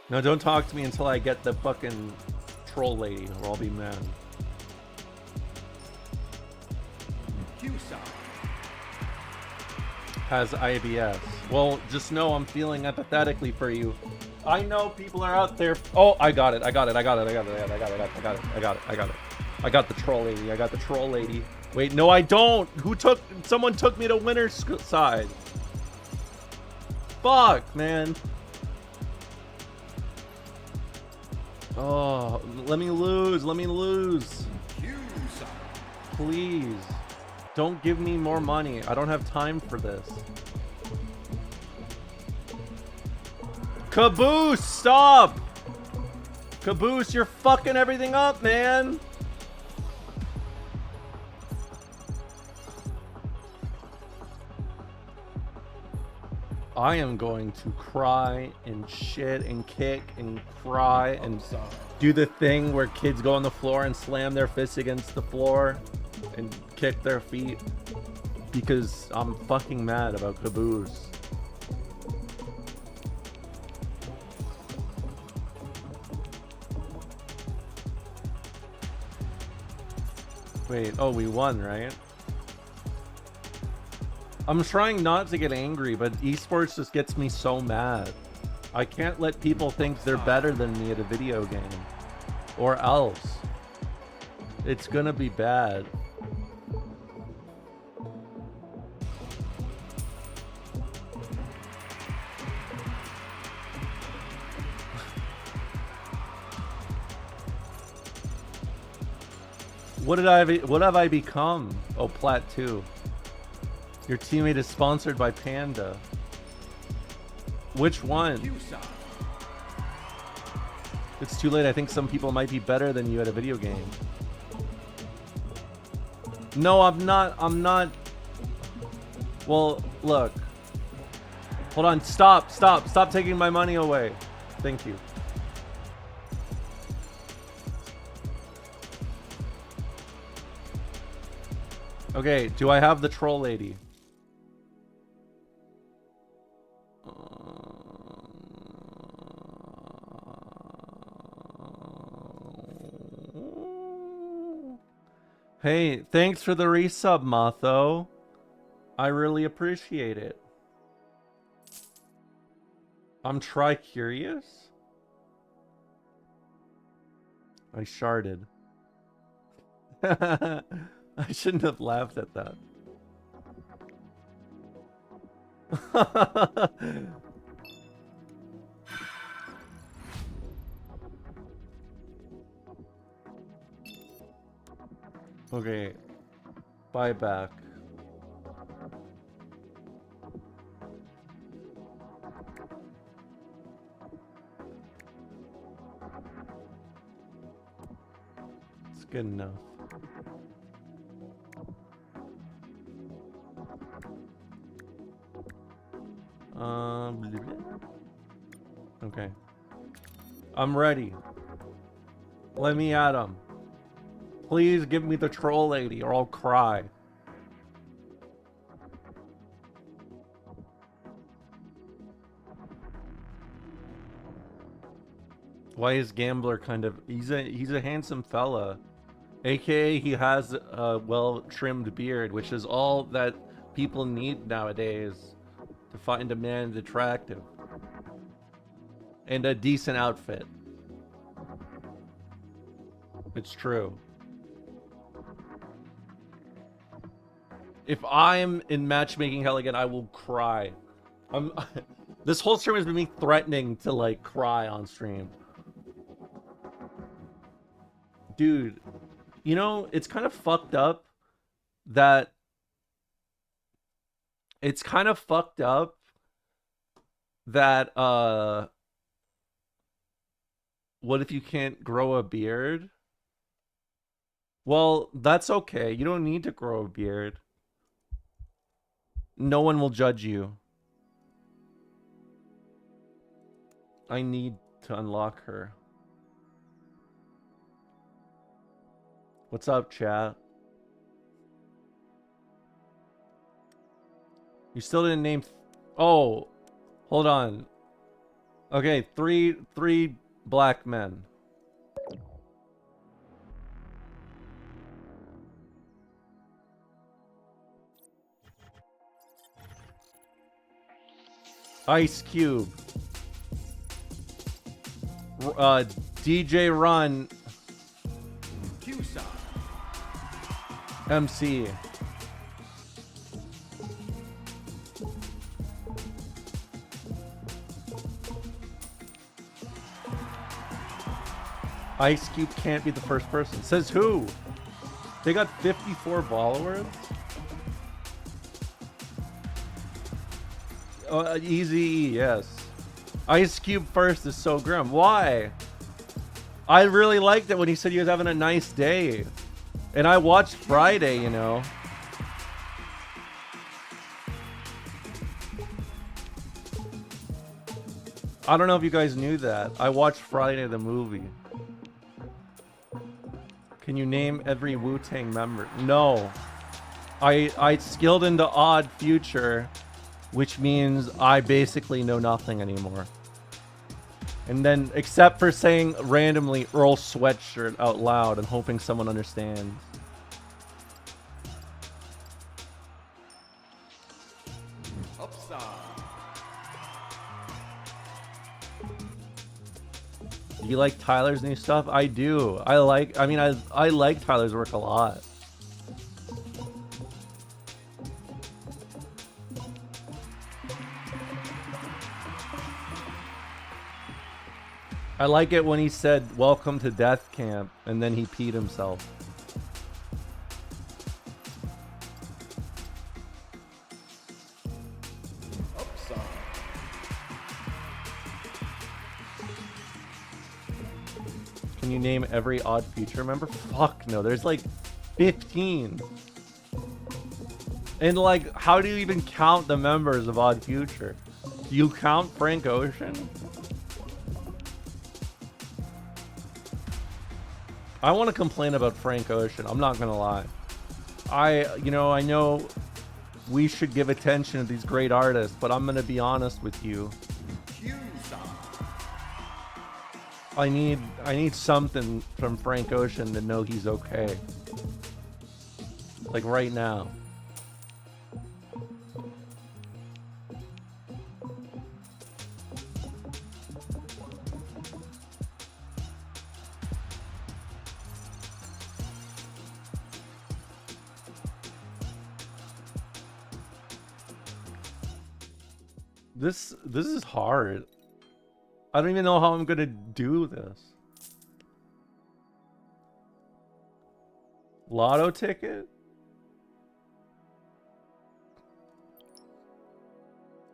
No, don't talk to me until I get the fucking troll lady, or I'll be mad. Has IBS. Well, just know I'm feeling empathetically for you. I know people are out there. Oh, I got it. I got the troll lady. I got the troll lady. Wait, no, I don't. Someone took me to winner's side. Fuck, man. Oh, let me lose. Please. Don't give me more money. I don't have time for this. Caboose, stop! Caboose, you're fucking everything up, man. I am going to cry and shit and kick and cry and do the thing where kids go on the floor and slam their fists against the floor and kick their feet because I'm fucking mad about Caboose. Wait, oh, we won, right? I'm trying not to get angry, but esports just gets me so mad. I can't let people think they're better than me at a video game. Or else. It's gonna be bad. What have I become? Oh, Plat 2. Your teammate is sponsored by Panda. Which one? It's too late. I think some people might be better than you at a video game. No, I'm not. Well, look. Hold on. Stop taking my money away. Thank you. Okay, do I have the troll lady? Hey, thanks for the resub, Matho. I really appreciate it. I'm tri-curious? I sharded. I shouldn't have laughed at that. Okay. Buyback. It's good enough. Okay. I'm ready. Let me at him. Please give me the troll lady or I'll cry. Why is Gambler kind of... He's a handsome fella. AKA he has a well-trimmed beard, which is all that people need nowadays to find a man attractive. And a decent outfit. It's true. If I'm in matchmaking hell again, I will cry. This whole stream has been me threatening to like cry on stream. Dude, you know, it's kind of fucked up that what if you can't grow a beard? Well, that's okay. You don't need to grow a beard. No one will judge you. I need to unlock her. What's up, chat? You still didn't name... Oh, hold on. Okay, three black men. Ice Cube. DJ Run. MC. Ice Cube can't be the first person. Says who? They got 54 followers? Easy, yes. Ice Cube first is so grim. Why? I really liked it when he said he was having a nice day. And I watched Friday, you know. I don't know if you guys knew that. I watched Friday the movie. Can you name every Wu-Tang member? No. I skilled into Odd Future, which means I basically know nothing anymore. And then, except for saying randomly Earl Sweatshirt out loud and hoping someone understands. Do you like Tyler's new stuff? I do. I like Tyler's work a lot. I like it when he said, "Welcome to death camp," and then he peed himself. Can you name every Odd Future member? Fuck no, there's like 15. And like, how do you even count the members of Odd Future? Do you count Frank Ocean? I want to complain about Frank Ocean. I'm not gonna lie. I know we should give attention to these great artists, but I'm gonna be honest with you. I need something from Frank Ocean to know he's okay. Like right now. This is hard. I don't even know how I'm gonna do this. Lotto ticket?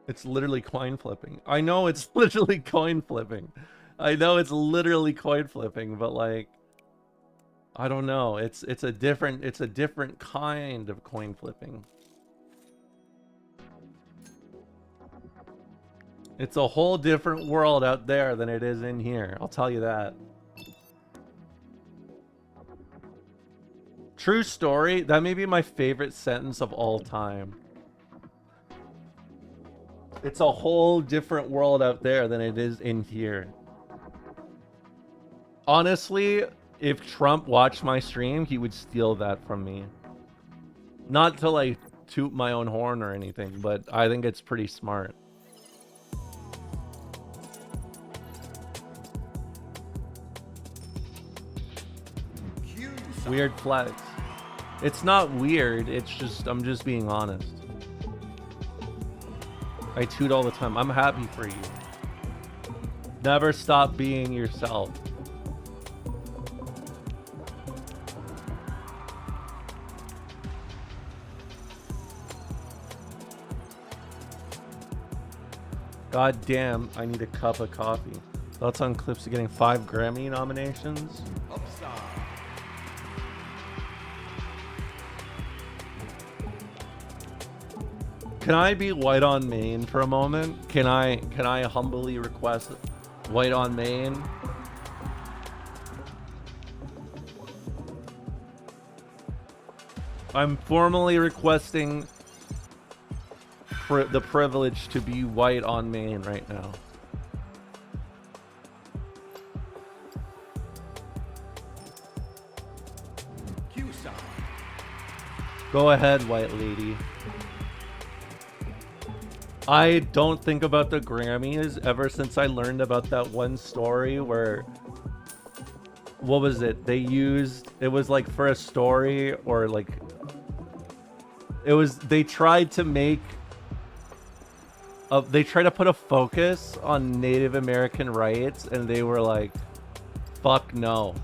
It's literally coin flipping. I know it's literally coin flipping. I know it's literally coin flipping, but like, I don't know. It's a different kind of coin flipping. It's a whole different world out there than it is in here. I'll tell you that. True story. That may be my favorite sentence of all time. It's a whole different world out there than it is in here. Honestly, if Trump watched my stream, he would steal that from me. Not to like toot my own horn or anything, but I think it's pretty smart. Weird flex. It's not weird, it's just, I'm just being honest. I toot all the time. I'm happy for you. Never stop being yourself. God damn, I need a cup of coffee. Thoughts on Clips of getting 5 Grammy nominations? Upside. Can I be white on main for a moment? Can I humbly request white on main? I'm formally requesting the privilege to be white on main right now. Go ahead, white lady. I don't think about the Grammys ever since I learned about that one story where, what was it? They used, it was like for a story or like, it was, they tried to make, they tried to put a focus on Native American rights and they were like, fuck no.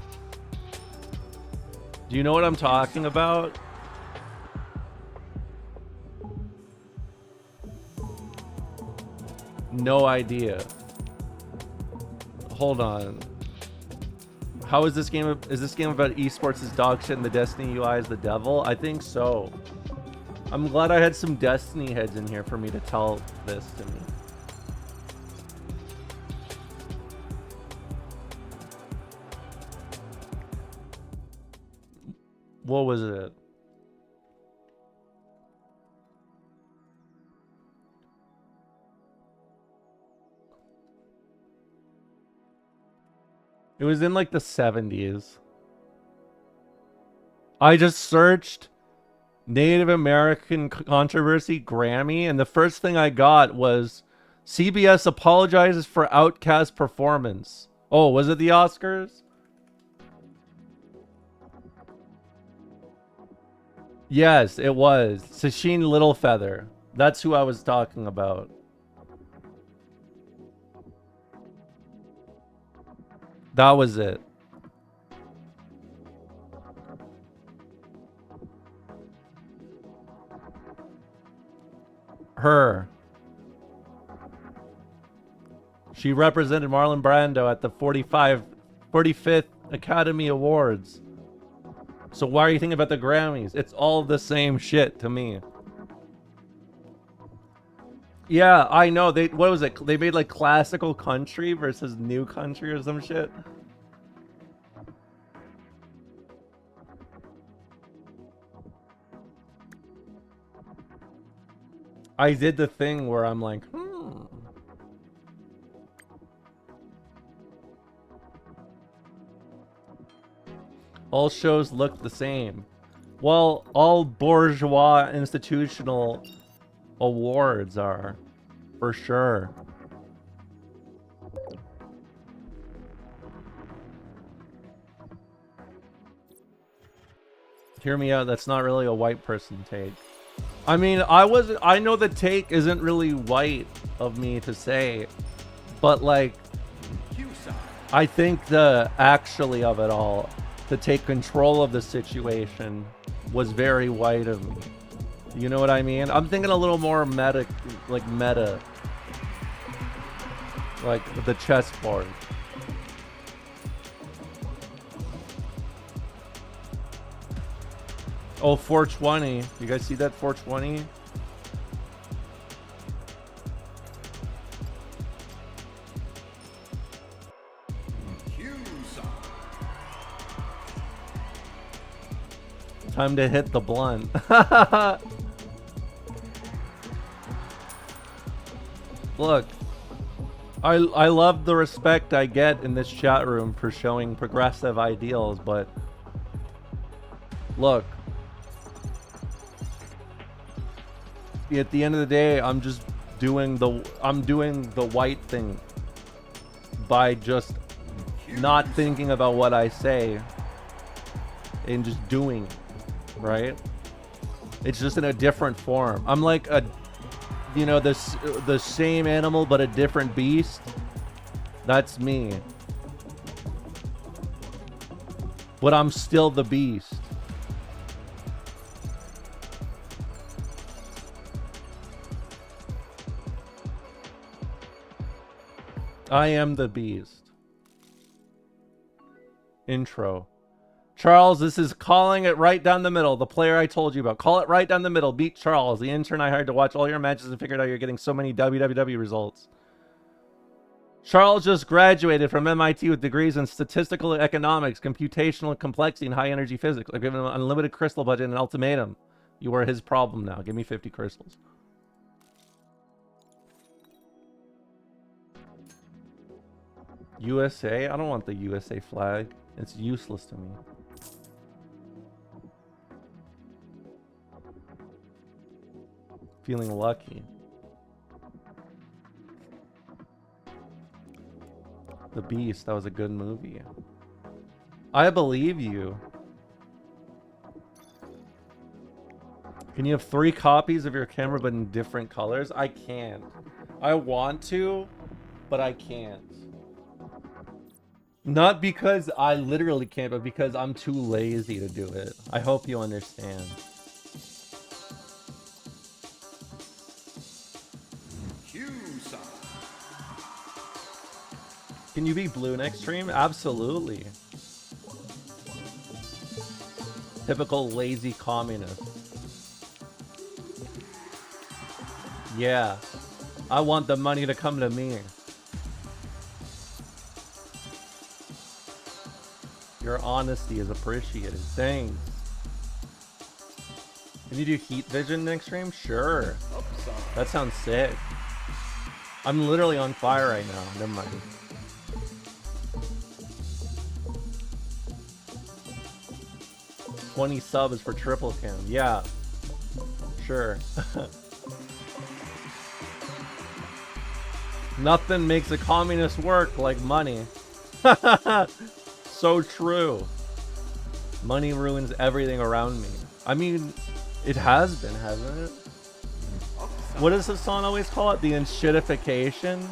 Do you know what I'm talking about? No idea. Hold on. How is this game? Is this game about esports is dog shit and the Destiny UI is the devil? I think so. I'm glad I had some Destiny heads in here for me to tell this to me. What was it? It was in like the 70s. I just searched Native American controversy Grammy, and the first thing I got was CBS apologizes for Outcast performance. Oh, was it the Oscars? Yes, it was. Sasheen Littlefeather. That's who I was talking about. That was it. Her. She represented Marlon Brando at the 45th Academy Awards. So why are you thinking about the Grammys? It's all the same shit to me. Yeah, I know. What was it? They made like classical country versus new country or some shit. I did the thing where I'm like, all shows look the same. Well, all bourgeois institutional awards are, for sure. Hear me out, that's not really a white person take. I mean, I know the take isn't really white of me to say, but like, I think the actually of it all, to take control of the situation, was very white of me. You know what I mean? I'm thinking a little more meta, like the chessboard. Oh, 420. You guys see that 420? Time to hit the blunt. Look, I love the respect I get in this chat room for showing progressive ideals, but look, at the end of the day, I'm doing the white thing by just not thinking about what I say and just doing, right? It's just in a different form. I'm like a, you know, the same animal but a different beast. That's me. But I'm still the beast. I am the beast. Intro. Charles, this is calling it right down the middle. The player I told you about. Call it right down the middle. Beat Charles, the intern I hired to watch all your matches and figured out you're getting so many WWW results. Charles just graduated from MIT with degrees in statistical economics, computational complexity, and high energy physics. I've given him an unlimited crystal budget and an ultimatum. You are his problem now. Give me 50 crystals. USA? I don't want the USA flag. It's useless to me. Feeling lucky. The Beast, that was a good movie. I believe you. Can you have 3 copies of your camera but in different colors? I can't. I want to, but I can't. Not because I literally can't, but because I'm too lazy to do it. I hope you understand. Can you be blue next stream? Absolutely. Typical lazy communist. Yeah. I want the money to come to me. Your honesty is appreciated. Thanks. Can you do heat vision next stream? Sure. That sounds sick. I'm literally on fire right now. Never mind. $20 subs for triple cam. Yeah. Sure. Nothing makes a communist work like money. So true. Money ruins everything around me. I mean, it has been, hasn't it? What does Hassan always call it? The enshittification?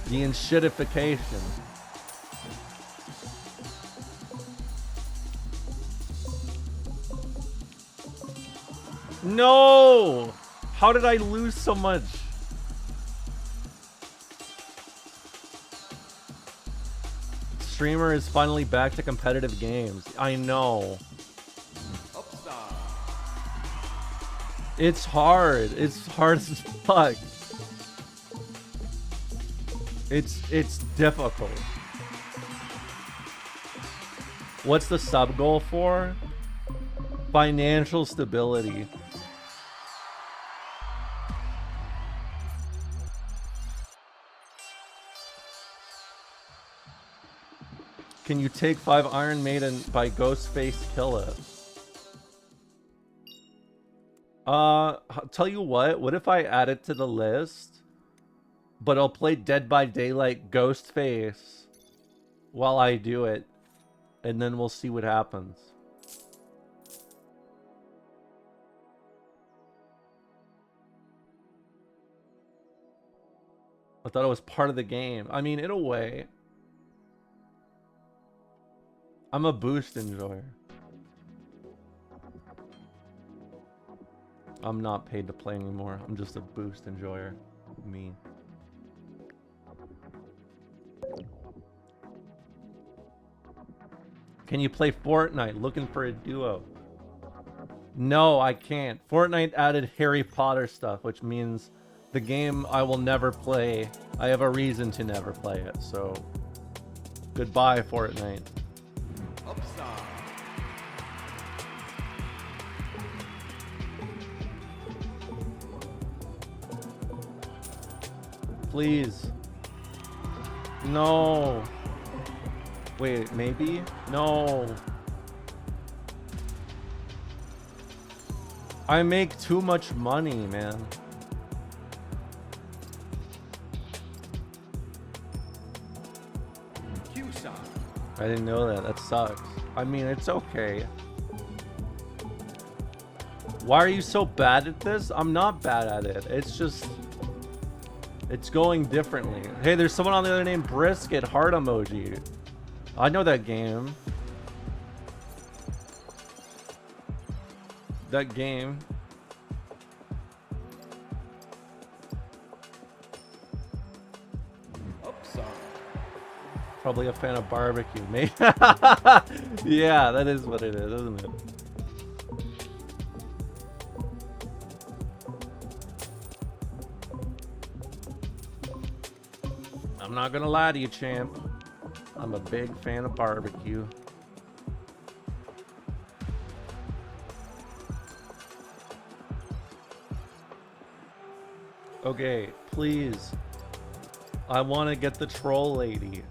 The enshittification. No! How did I lose so much? Streamer is finally back to competitive games. I know. It's hard. It's hard as fuck. It's difficult. What's the sub goal for? Financial stability. Can you take 5 Iron Maiden by Ghostface Kill It? I'll tell you what if I add it to the list, but I'll play Dead by Daylight Ghostface while I do it, and then we'll see what happens. I thought it was part of the game. I mean, in a way. I'm a boost enjoyer. I'm not paid to play anymore. I'm just a boost enjoyer. Me. Can you play Fortnite? Looking for a duo. No, I can't. Fortnite added Harry Potter stuff, which means the game I will never play. I have a reason to never play it, so goodbye, Fortnite. Please. No. Wait, maybe? No. I make too much money, man. I didn't know that. That sucks. I mean, it's okay. Why are you so bad at this? I'm not bad at it. It's just... It's going differently. Hey, there's someone on the other named Brisket. Heart emoji. I know that game. That game. Probably a fan of barbecue, mate. Yeah, that is what it is, isn't it? I'm not gonna lie to you, champ. I'm a big fan of barbecue. Okay, please. I want to get the troll lady.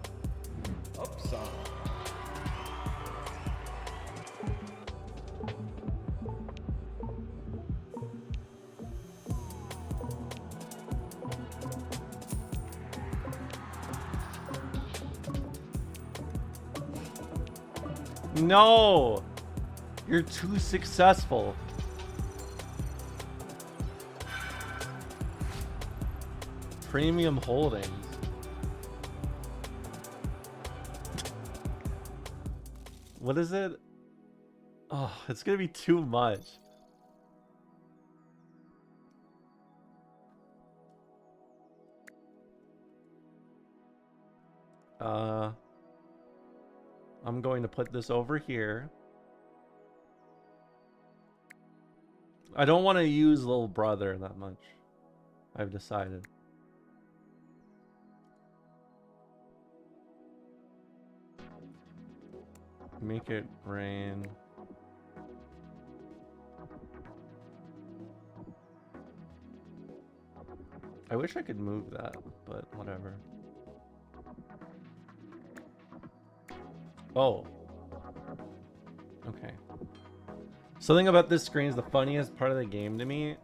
No! You're too successful. Premium holdings. What is it? Oh, it's gonna be too much. I'm going to put this over here. I don't want to use little brother that much. I've decided. Make it rain. I wish I could move that, but whatever. Oh. Okay. Something about this screen is the funniest part of the game to me.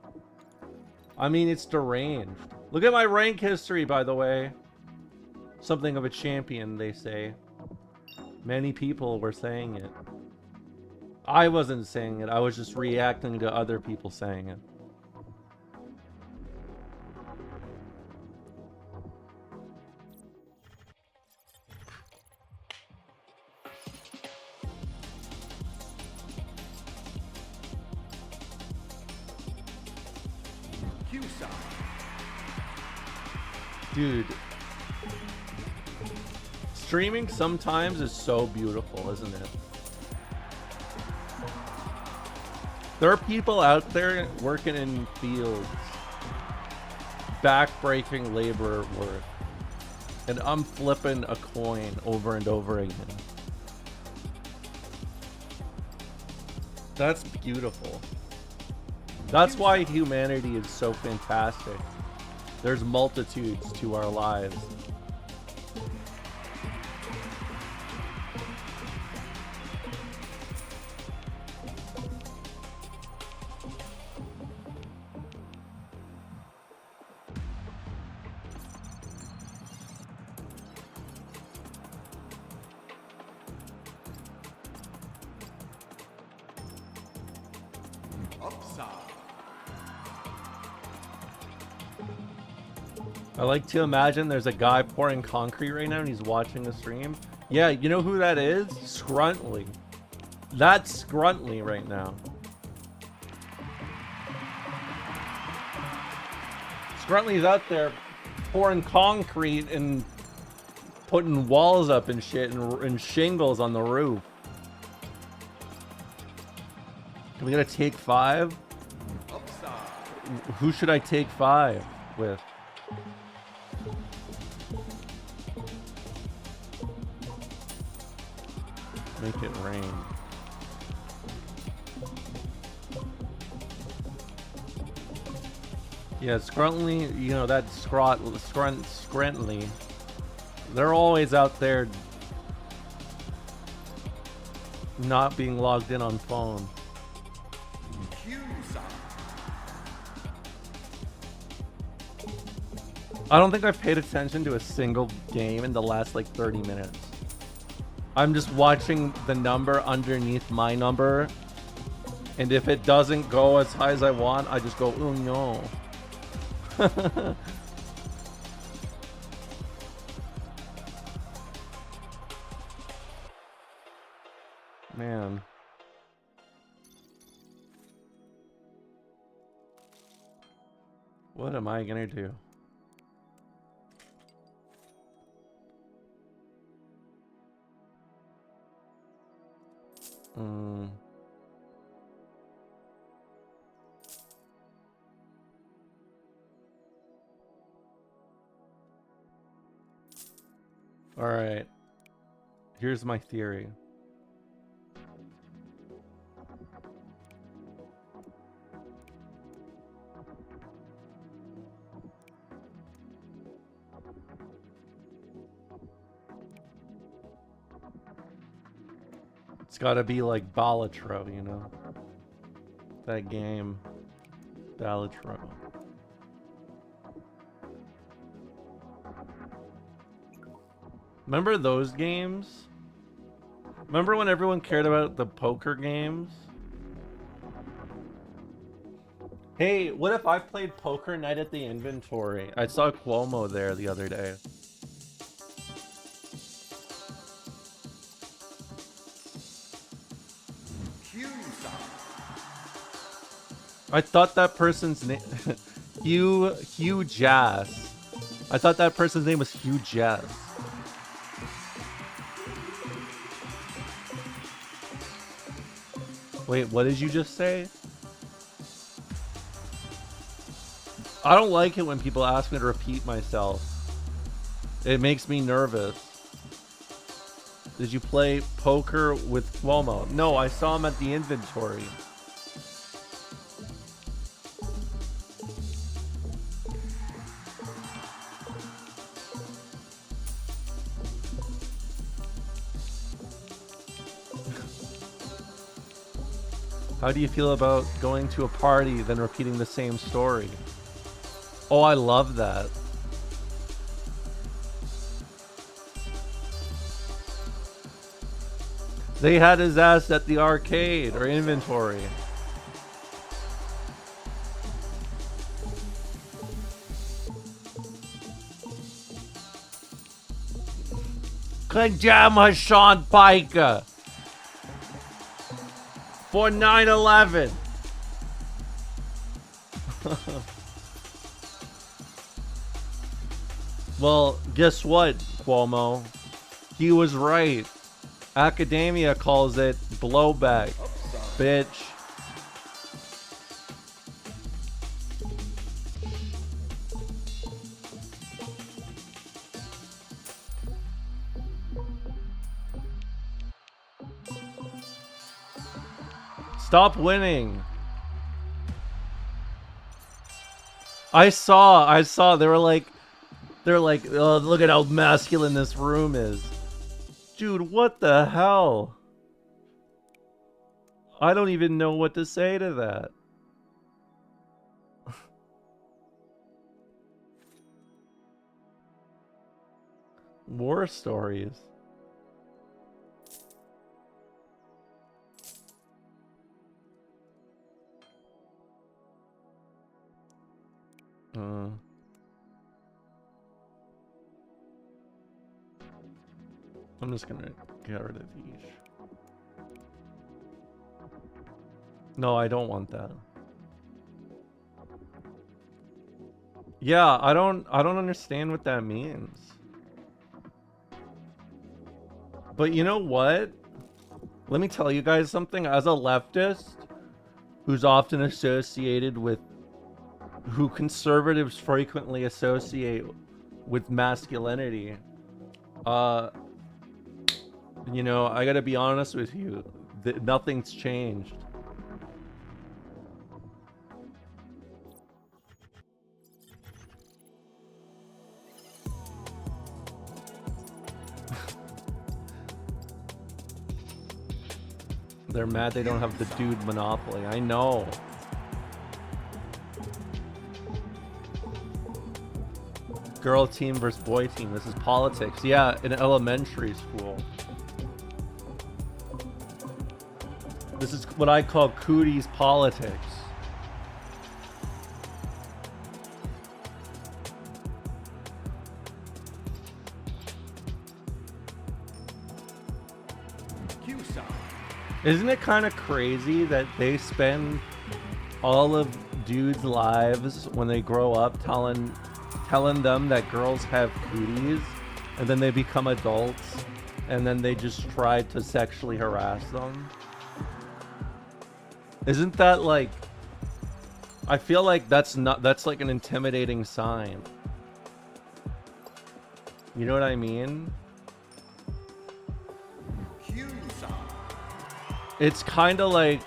I mean, it's deranged. Look at my rank history, by the way. Something of a champion, they say. Many people were saying it. I wasn't saying it. I was just reacting to other people saying it. Dude. Streaming sometimes is so beautiful, isn't it? There are people out there working in fields, back-breaking labor work, and I'm flipping a coin over and over again. That's beautiful. That's why humanity is so fantastic. There's multitudes to our lives. I like to imagine there's a guy pouring concrete right now and he's watching the stream. Yeah, you know who that is? Scruntly. That's Scruntly right now. Scruntly's out there pouring concrete and putting walls up and shit and shingles on the roof. Can we get a take 5? Who should I take 5 with? Make it rain. Yeah, Scruntley, you know, that Scruntley, they're always out there not being logged in on phone. I don't think I've paid attention to a single game in the last like 30 minutes. I'm just watching the number underneath my number, and if it doesn't go as high as I want, I just go, oh no. Man. What am I gonna do? Alright. Here's my theory. It's gotta be like Balatro, you know? That game. Balatro. Remember those games? Remember when everyone cared about the poker games? Hey, what if I played Poker Night at the Inventory? I saw Cuomo there the other day. I thought that person's name... Hugh Jass. I thought that person's name was Hugh Jass. Wait, what did you just say? I don't like it when people ask me to repeat myself. It makes me nervous. Did you play poker with Cuomo? No, I saw him at the Inventory. How do you feel about going to a party, then repeating the same story? Oh, I love that. They had his ass at the arcade or Inventory. Kajama Sean Piker for 9/11. Well, guess what, Cuomo? He was right. Academia calls it blowback, bitch. Stop winning. I saw, they're like, oh, look at how masculine this room is. Dude, what the hell? I don't even know what to say to that. War stories. I'm just gonna get rid of each. No, I don't want that. Yeah, I don't understand what that means. But you know what? Let me tell you guys something. As a leftist, who's often associated with, who conservatives frequently associate with masculinity, you know, I gotta be honest with you. Nothing's changed. They're mad they don't have the dude monopoly. I know. Girl team versus boy team. This is politics. Yeah, in elementary school. This is what I call cooties politics. Isn't it kind of crazy that they spend all of dudes' lives when they grow up telling them that girls have cooties, and then they become adults, and then they just try to sexually harass them? Isn't that like... I feel like that's like an intimidating sign. You know what I mean? It's kind of like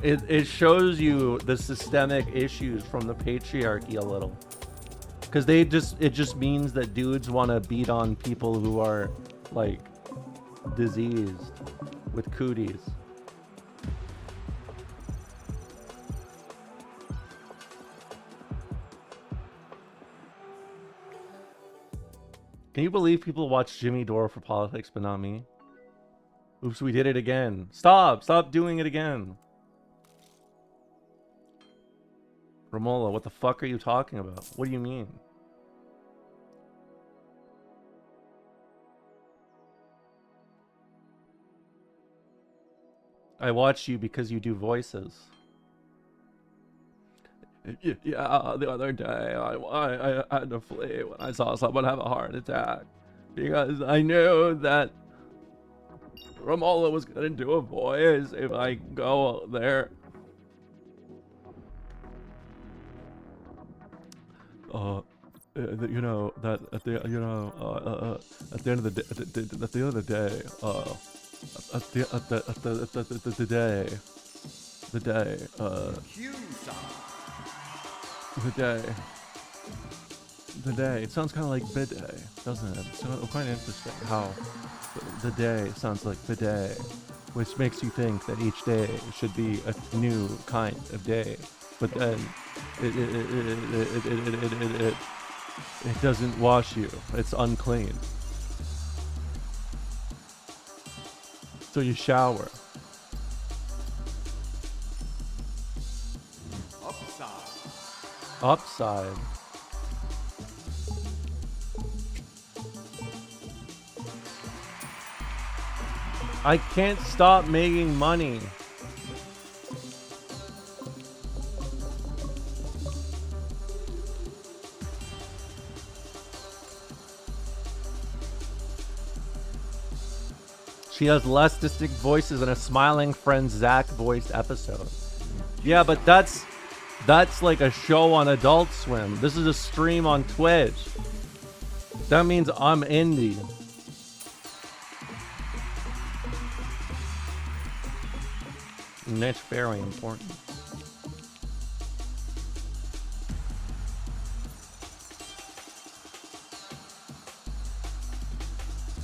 it shows you the systemic issues from the patriarchy a little, because it just means that dudes want to beat on people who are like diseased with cooties. Can you believe people watch Jimmy Dore for politics but not me? Oops, we did it again. Stop doing it again. Romola, what the fuck are you talking about? What do you mean? I watch you because you do voices. Yeah, the other day I had to flee when I saw someone have a heart attack, because I knew that Romola was gonna do a voice if I go there. You know that at the at the end of the day, at the end of the day, the day. It sounds kind of like bidet, doesn't it? It's quite interesting how the day sounds like bidet, which makes you think that each day should be a new kind of day, but then it doesn't wash you. It's unclean. So you shower. Upside. I can't stop making money. She has less distinct voices than a Smiling Friends Zach voiced episode. Yeah, but that's like a show on Adult Swim. This is a stream on Twitch. That means I'm indie. And that's very important.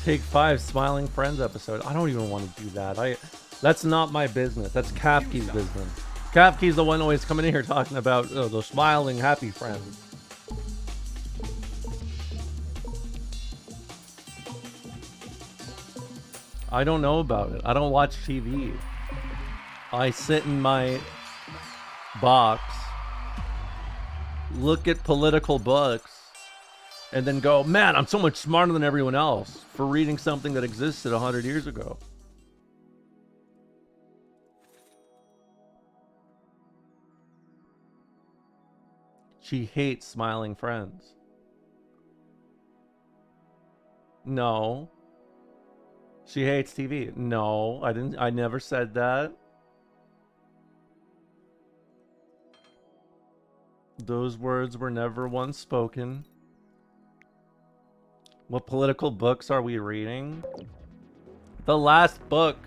Take 5 Smiling Friends episode. I don't even want to do that. That's not my business. That's Kafki's business. Kafki's the one always coming in here talking about the smiling happy friends. I don't know about it. I don't watch TV. I sit in my box, look at political books, and then go, man, I'm so much smarter than everyone else for reading something that existed 100 years ago. She hates Smiling Friends. No. She hates TV. No, I never said that. Those words were never once spoken. What political books are we reading? The last book.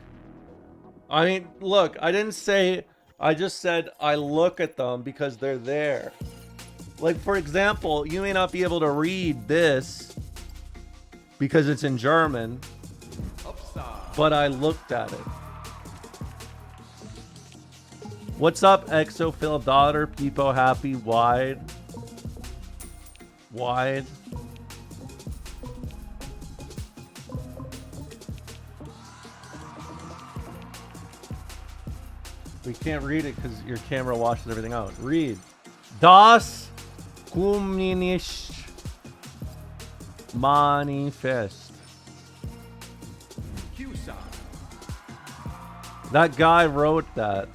I mean, look, I didn't say, I just said I look at them because they're there. Like, for example, you may not be able to read this because it's in German, but I looked at it. What's up, Exophil daughter? Peepo happy wide. Wide. We can't read it because your camera washes everything out. Read. Das Kommunist Manifest. That guy wrote that.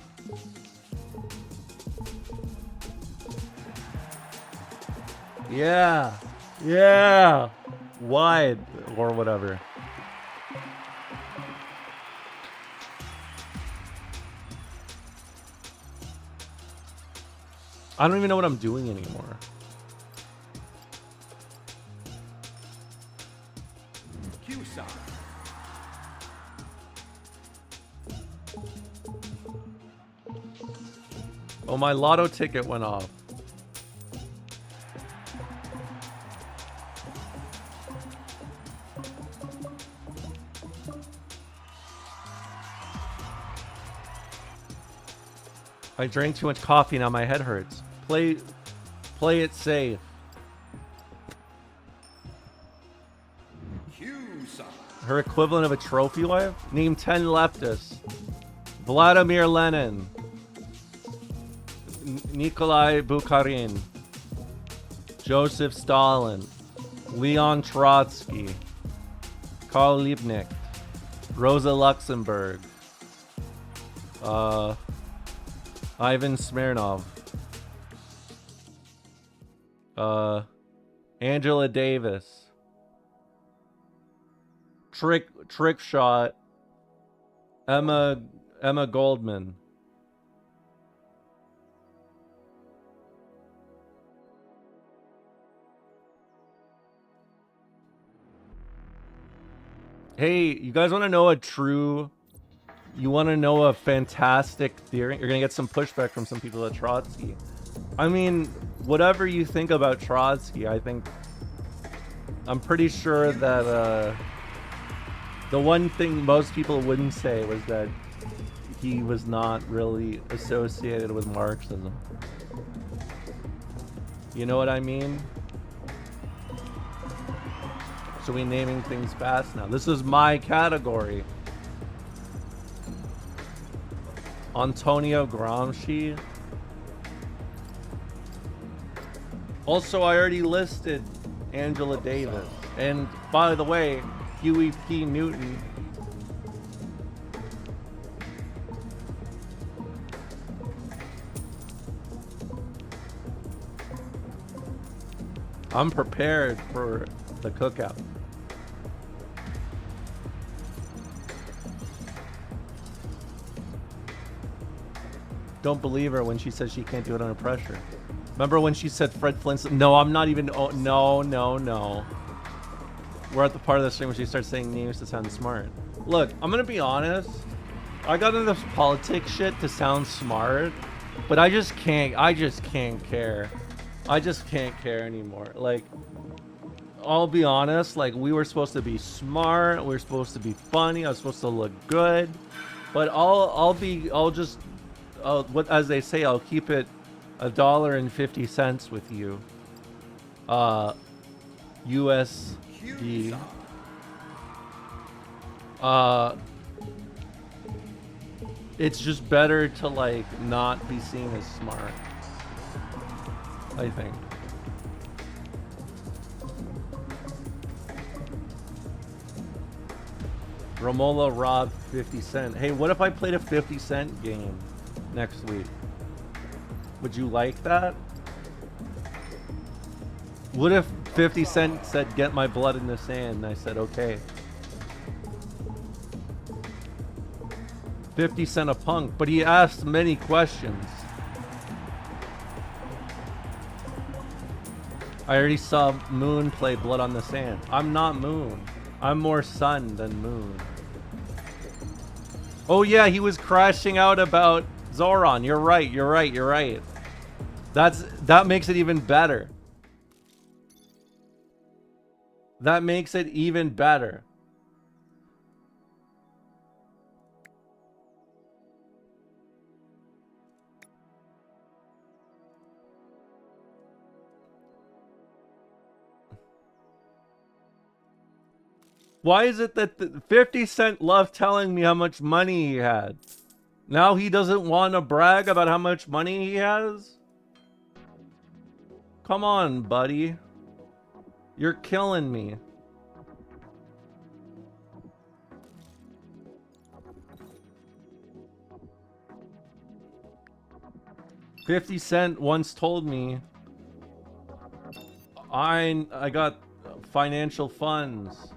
Yeah. Yeah. Wide or whatever. I don't even know what I'm doing anymore. Oh, my lotto ticket went off. I drank too much coffee, now my head hurts. Play it safe. Her equivalent of a trophy wife? Name 10 leftists. Vladimir Lenin. Nikolai Bukharin. Joseph Stalin. Leon Trotsky. Karl Liebknecht. Rosa Luxemburg. Ivan Smirnov. Angela Davis. Trick shot. Emma Goldman. Hey, you guys want to know you want to know a fantastic theory? You're going to get some pushback from some people at Trotsky. I mean, whatever you think about Trotsky, I'm pretty sure that the one thing most people wouldn't say was that he was not really associated with Marxism. You know what I mean? So we naming things fast now. This is my category. Antonio Gramsci. Also, I already listed Angela Davis. And by the way, Huey P. Newton. I'm prepared for the cookout. Don't believe her when she says she can't do it under pressure. Remember when she said Fred Flintstone? No, I'm not even. Oh, no. We're at the part of the stream where she starts saying names to sound smart. Look, I'm gonna be honest. I got into this politics shit to sound smart, but I just can't care. I just can't care anymore. Like, I'll be honest. Like, we were supposed to be smart. We were supposed to be funny. I was supposed to look good, but what, as they say, I'll keep it $1.50 with you. USD. It's just better to like not be seen as smart, I think. Romola robbed 50 Cent. Hey, what if I played a 50 Cent game next week? Would you like that? What if 50 Cent said, "Get my blood in the sand," and I said, okay. 50 Cent a punk, but he asked many questions. I already saw Moon play Blood on the Sand. I'm not Moon. I'm more Sun than Moon. Oh yeah, he was crashing out about Zoran. You're right. That makes it even better. That makes it even better. Why is it that 50 Cent loved telling me how much money he had? Now he doesn't want to brag about how much money he has? Come on, buddy. You're killing me. $50 Cent once told me I got financial funds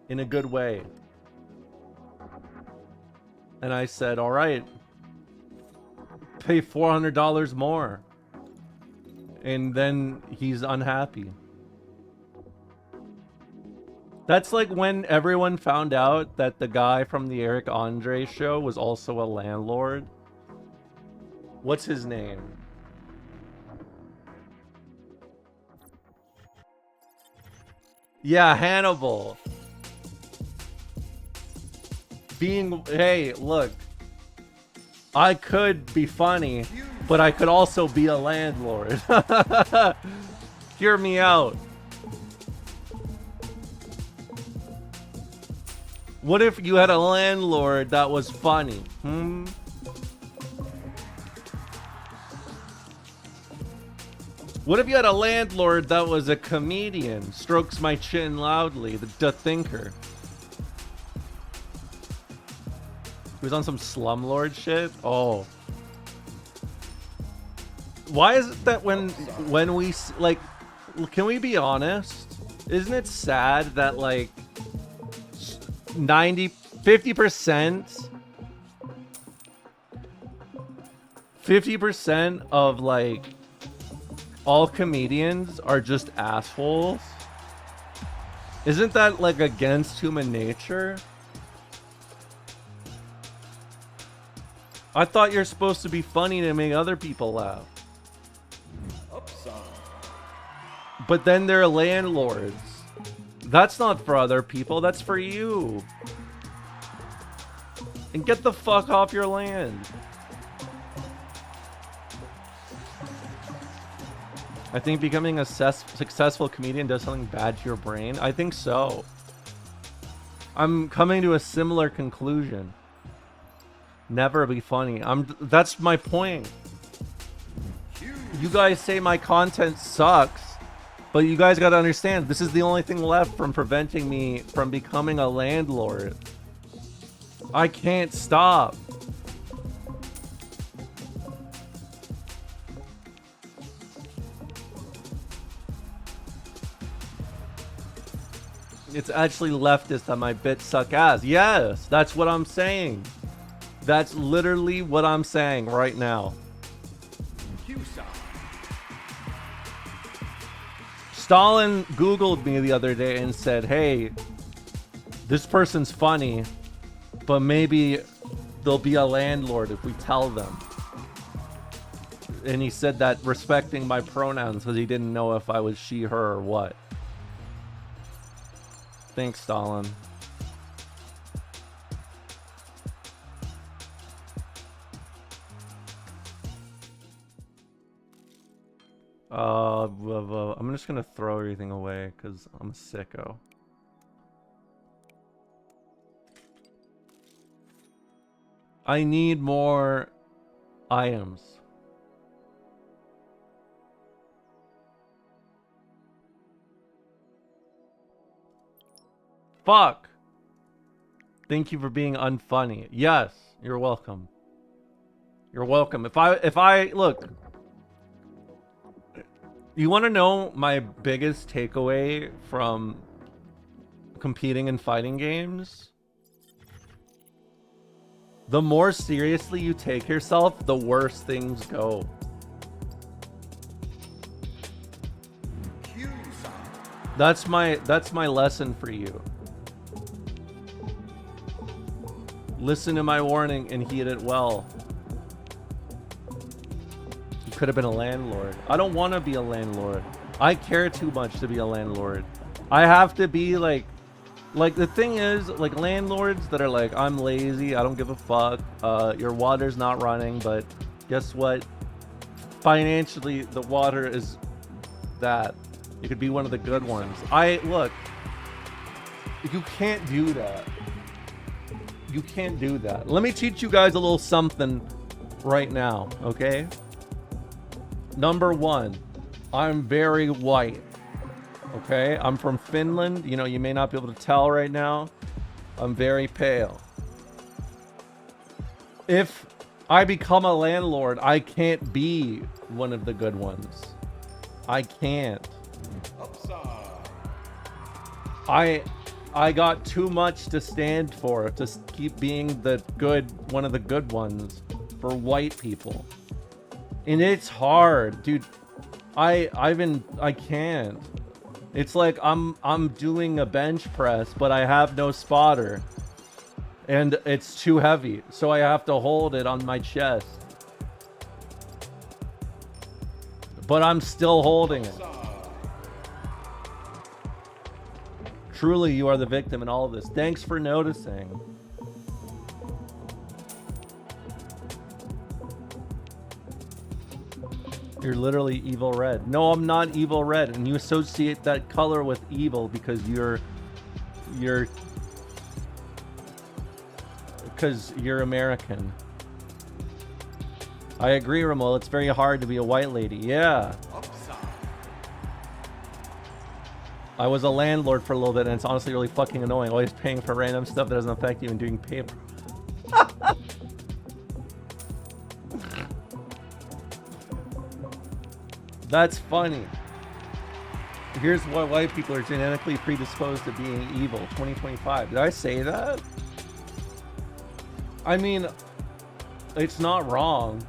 in a good way. And I said, all right, pay $400 more. And then he's unhappy. That's like when everyone found out that the guy from the Eric Andre show was also a landlord. What's his name? Yeah, Hannibal. Hey, look. I could be funny, but I could also be a landlord. Hear me out. What if you had a landlord that was funny? What if you had a landlord that was a comedian? Strokes my chin loudly, the thinker. He was on some slumlord shit? Oh. Why is it that when we, like, can we be honest? Isn't it sad that, like, 50% of, like, all comedians are just assholes? Isn't that, like, against human nature? I thought you're supposed to be funny to make other people laugh. But then they're landlords. That's not for other people, that's for you. And get the fuck off your land. I think becoming a successful comedian does something bad to your brain. I think so. I'm coming to a similar conclusion. Never be funny. That's my point. You guys say my content sucks, but you guys gotta understand, this is the only thing left from preventing me from becoming a landlord. I can't stop. It's actually leftist that my bits suck ass. Yes, that's what I'm saying. That's literally what I'm saying right now. Stalin Googled me the other day and said, hey, this person's funny, but maybe they'll be a landlord if we tell them. And he said that respecting my pronouns because he didn't know if I was she, her, or what. Thanks, Stalin. I'm just gonna throw everything away because I'm a sicko. I need more items. Fuck. Thank you for being unfunny. Yes, you're welcome. You're welcome. If I look, you want to know my biggest takeaway from competing in fighting games? The more seriously you take yourself, the worse things go. That's my lesson for you. Listen to my warning and heed it well. You could have been a landlord. I don't want to be a landlord. I care too much to be a landlord. I have to be like the thing is, like, landlords that are like, I'm lazy, I don't give a fuck, your water's not running, but guess what? Financially, the water is that. You could be one of the good ones. Look, You can't do that. You can't do that. Let me teach you guys a little something right now, okay? Number one, I'm very white, okay? I'm from Finland. You know, you may not be able to tell right now. I'm very pale. If I become a landlord, I can't be one of the good ones. I can't. I got too much to stand for to keep being the good, one of the good ones for white people. And it's hard, dude. I can't. It's like I'm doing a bench press, but I have no spotter. And it's too heavy, so I have to hold it on my chest. But I'm still holding it. Truly, you are the victim in all of this. Thanks for noticing. You're literally evil red. No, I'm not evil red. And you associate that color with evil because you're American. I agree, Ramol. It's very hard to be a white lady. Yeah. I was a landlord for a little bit, and it's honestly really fucking annoying. Always paying for random stuff that doesn't affect you and doing paper. That's funny. Here's why white people are genetically predisposed to being evil. 2025. Did I say that? I mean, it's not wrong.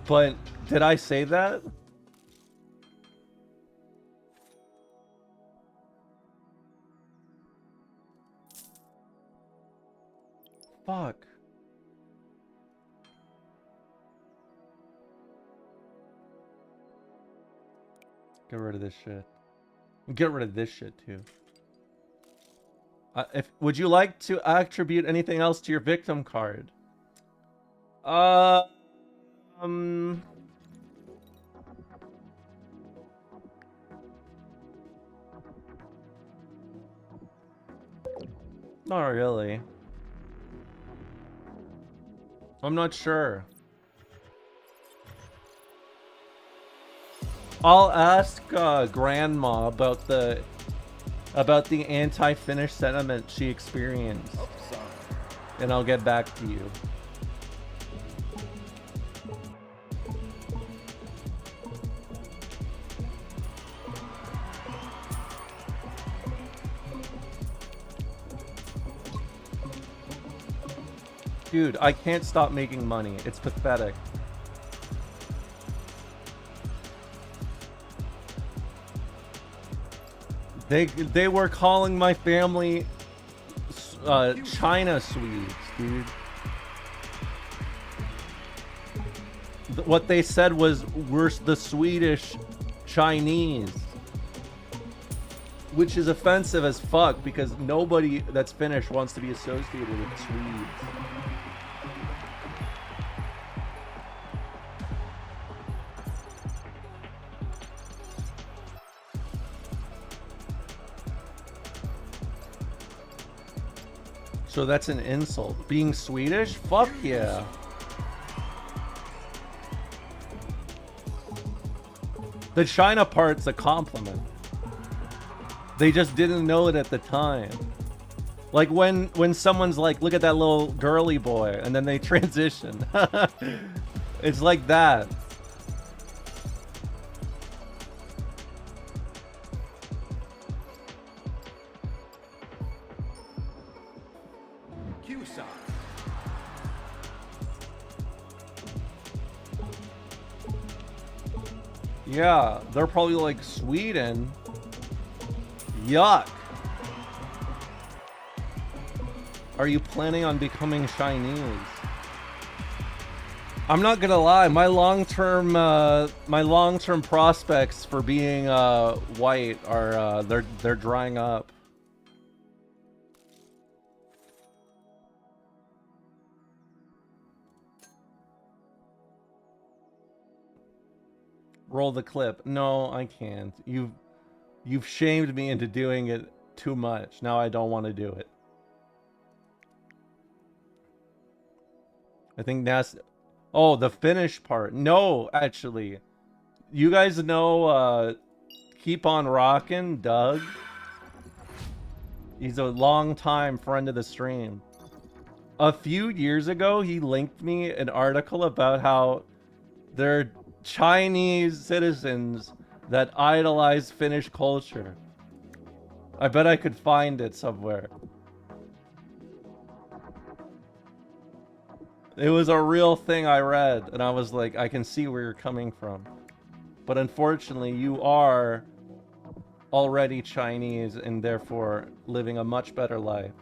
But did I say that? Fuck. Get rid of this shit. Get rid of this shit too. Would you like to attribute anything else to your victim card? Not really. I'm not sure. I'll ask Grandma about the anti-Finnish sentiment she experienced, and I'll get back to you. Dude, I can't stop making money. It's pathetic. They were calling my family China Swedes, dude. What they said was, we're the Swedish Chinese. Which is offensive as fuck, because nobody that's Finnish wants to be associated with Swedes. So that's an insult. Being Swedish? Fuck yeah. The China part's a compliment. They just didn't know it at the time. Like when someone's like, look at that little girly boy, and then they transition. It's like that. Yeah, they're probably like, Sweden? Yuck. Are you planning on becoming Chinese? I'm not gonna lie, my long-term prospects for being white are they're drying up. Roll the clip. No, I can't. You've shamed me into doing it too much. Now I don't want to do it. I think that's... Oh, the Finnish part. No, actually. You guys know Keep On Rockin', Doug? He's a long-time friend of the stream. A few years ago, he linked me an article about how there are Chinese citizens that idolize Finnish culture. I bet I could find it somewhere. It was a real thing I read, and I was like, I can see where you're coming from. But unfortunately, you are already Chinese and therefore living a much better life.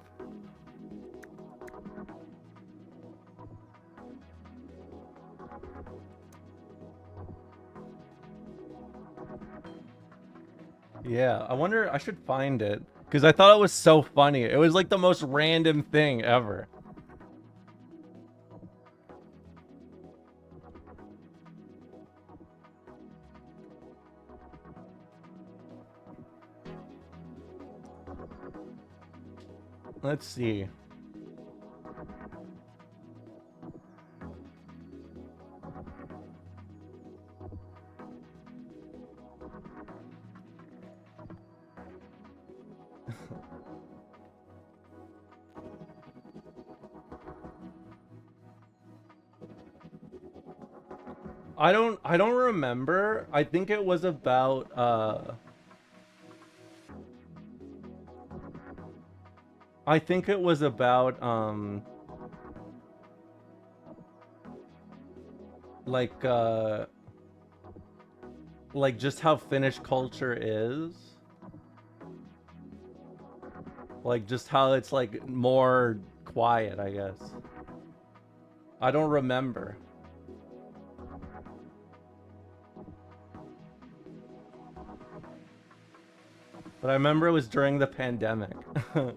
Yeah, I wonder, I should find it. Because I thought it was so funny. It was like the most random thing ever. Let's see. I don't remember. I think it was about I think it was about like just how Finnish culture is. Like just how it's like more quiet, I guess. I don't remember. But I remember it was during the pandemic. Hold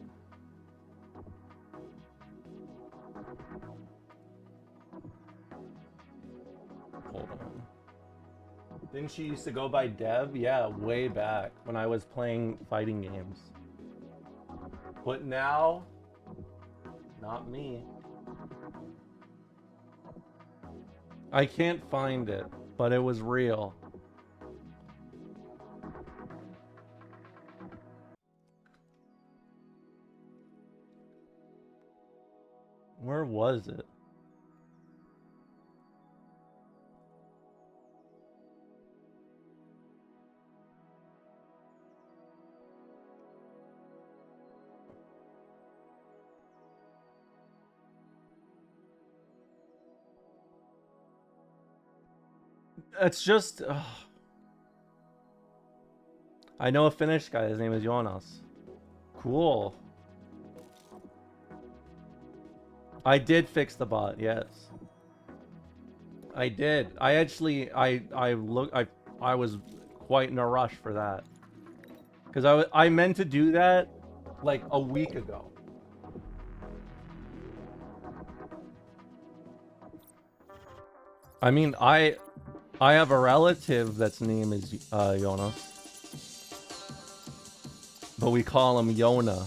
on. Didn't she used to go by Deb? Yeah, way back when I was playing fighting games. But now, not me. I can't find it, but it was real. Where was it? It's just... I know a Finnish guy. His name is Jonas. Cool. I did fix the bot, yes. I did. I actually, I was quite in a rush for that. Because I meant to do that like a week ago. I mean, I have a relative that's name is Jonas. But we call him Yona.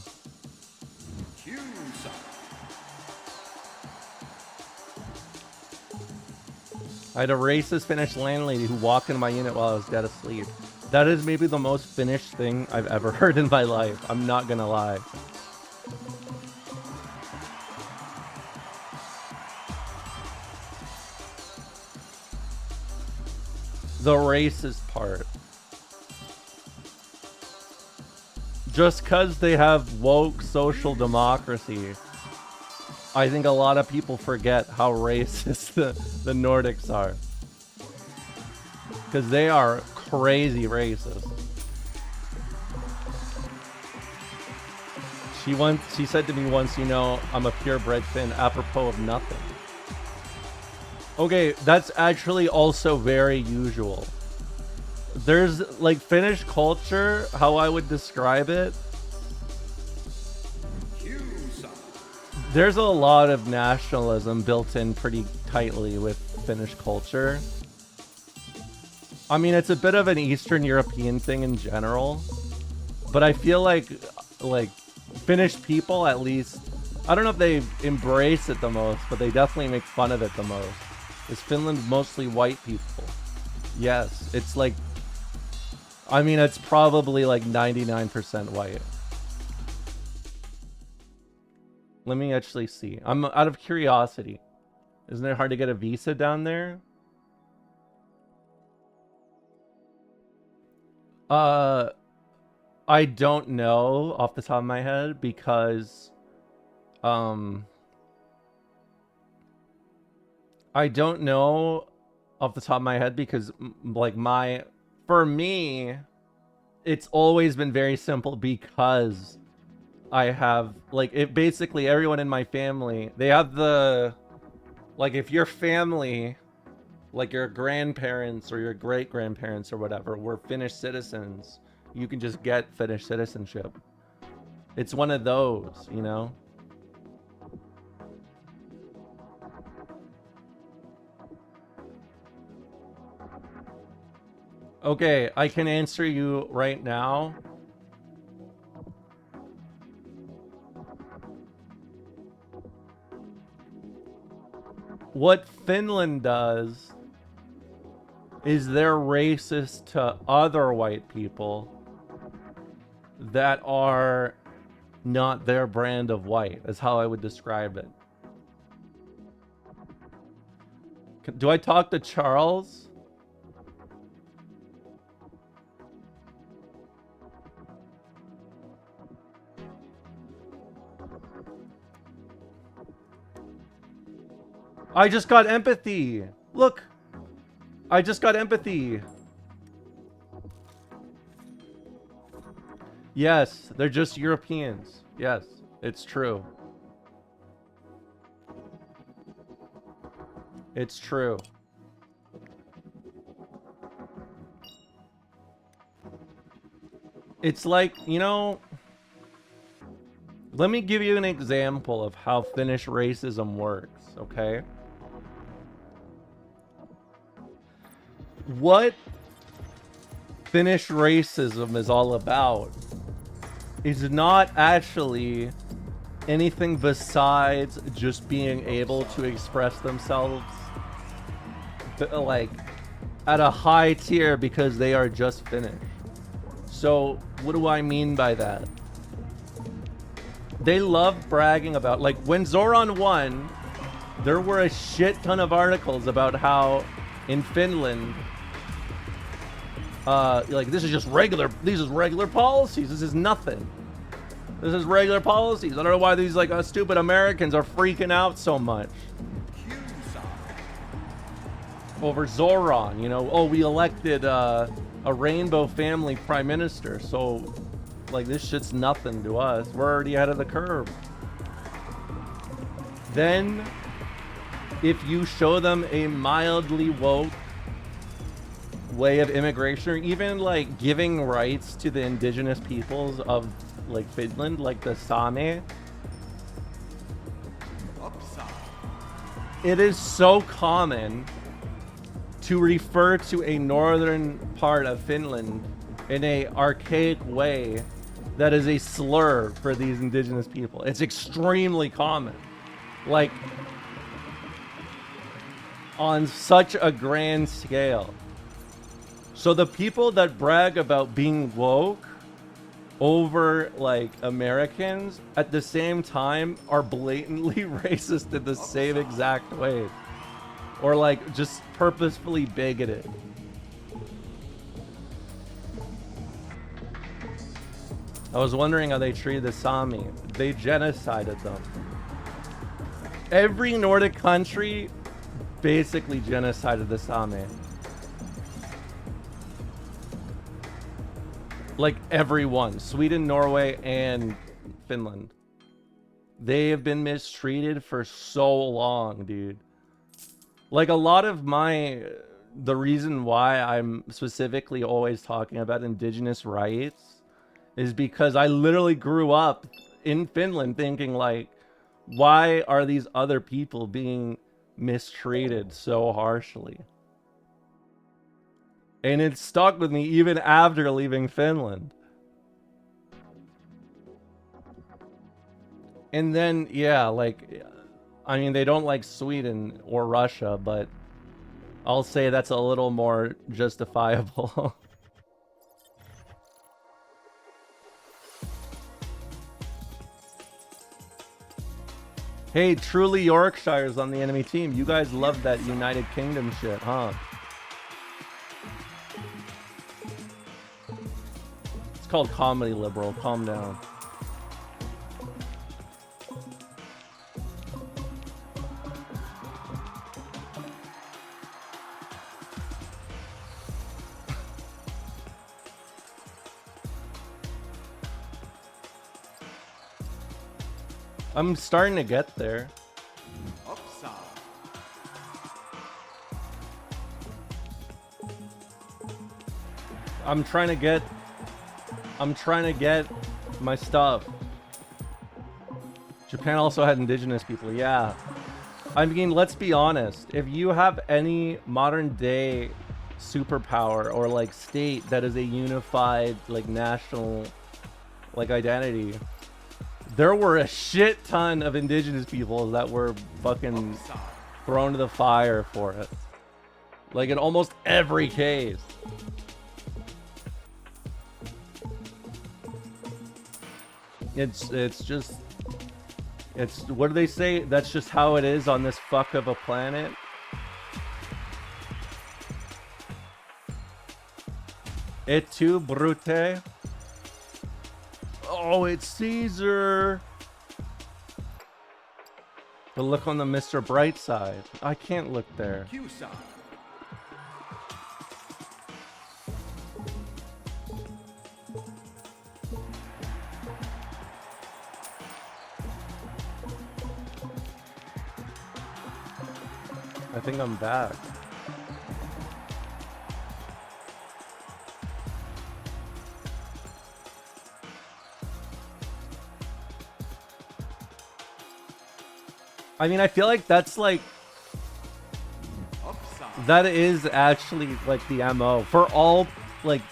I had a racist Finnish landlady who walked into my unit while I was dead asleep. That is maybe the most Finnish thing I've ever heard in my life. I'm not gonna lie. The racist part. Just because they have woke social democracy, I think a lot of people forget how racist the Nordics are. Because they are crazy racist. She said to me once, you know, I'm a purebred Finn apropos of nothing. Okay, that's actually also very usual. There's, like, Finnish culture, how I would describe it. There's a lot of nationalism built in pretty tightly with Finnish culture. I mean, it's a bit of an Eastern European thing in general. But I feel like like, Finnish people at least, I don't know if they embrace it the most, but they definitely make fun of it the most. Is Finland mostly white people? Yes, it's like, I mean, it's probably like 99% white. Let me actually see. I'm out of curiosity. Isn't it hard to get a visa down there? I don't know off the top of my head because, I don't know off the top of my head because, like, for me, it's always been very simple because I have, like, it basically everyone in my family, they have like, if your family, like your grandparents or your great grandparents or whatever, were Finnish citizens, you can just get Finnish citizenship. It's one of those, you know? Okay, I can answer you right now. What Finland does is they're racist to other white people that are not their brand of white, is how I would describe it. Do I talk to Charles? I just got empathy. Look, I just got empathy. Yes, they're just Europeans. Yes, it's true. It's true. It's like, you know, let me give you an example of how Finnish racism works, okay? What Finnish racism is all about is not actually anything besides just being able to express themselves, like, at a high tier because they are just Finnish. So what do I mean by that? They love bragging about, like, when Zoran won, there were a shit ton of articles about how in Finland, like, these are regular policies. This is nothing. This is regular policies. I don't know why these, like, stupid Americans are freaking out so much over Zoran. You know, oh, we elected a rainbow family prime minister, so, like, this shit's nothing to us. We're already ahead of the curve. Then, if you show them a mildly woke way of immigration, or even, like, giving rights to the indigenous peoples of, like, Finland, like the Sami, it is so common to refer to a northern part of Finland in a archaic way that is a slur for these indigenous people. It's extremely common. Like, on such a grand scale. So the people that brag about being woke over, like, Americans at the same time are blatantly racist in the same exact way. Or, like, just purposefully bigoted. I was wondering how they treated the Sami. They genocided them. Every Nordic country basically genocided the Sami. Like, everyone. Sweden, Norway, and Finland. They have been mistreated for so long, dude. Like, a lot of the reason why I'm specifically always talking about indigenous rights is because I literally grew up in Finland thinking, like, why are these other people being mistreated so harshly? And it stuck with me even after leaving Finland. And then, yeah, like, I mean, they don't like Sweden or Russia, but I'll say that's a little more justifiable. Hey, truly Yorkshire's on the enemy team. You guys love that United Kingdom shit, huh? It's called comedy liberal. Calm down. I'm starting to get there. I'm trying to get my stuff. Japan also had indigenous people. Yeah. I mean, let's be honest. If you have any modern day superpower or like state that is a unified like national like identity, there were a shit ton of indigenous people that were fucking thrown to the fire for it. Like in almost every case. It's just, it's, what do they say? That's just how it is on this fuck of a planet. Et tu, Brute? Oh, it's Caesar. But look on the Mr. Brightside. I can't look there. I think I'm back. I mean, I feel like that's like, that is actually like the MO for all like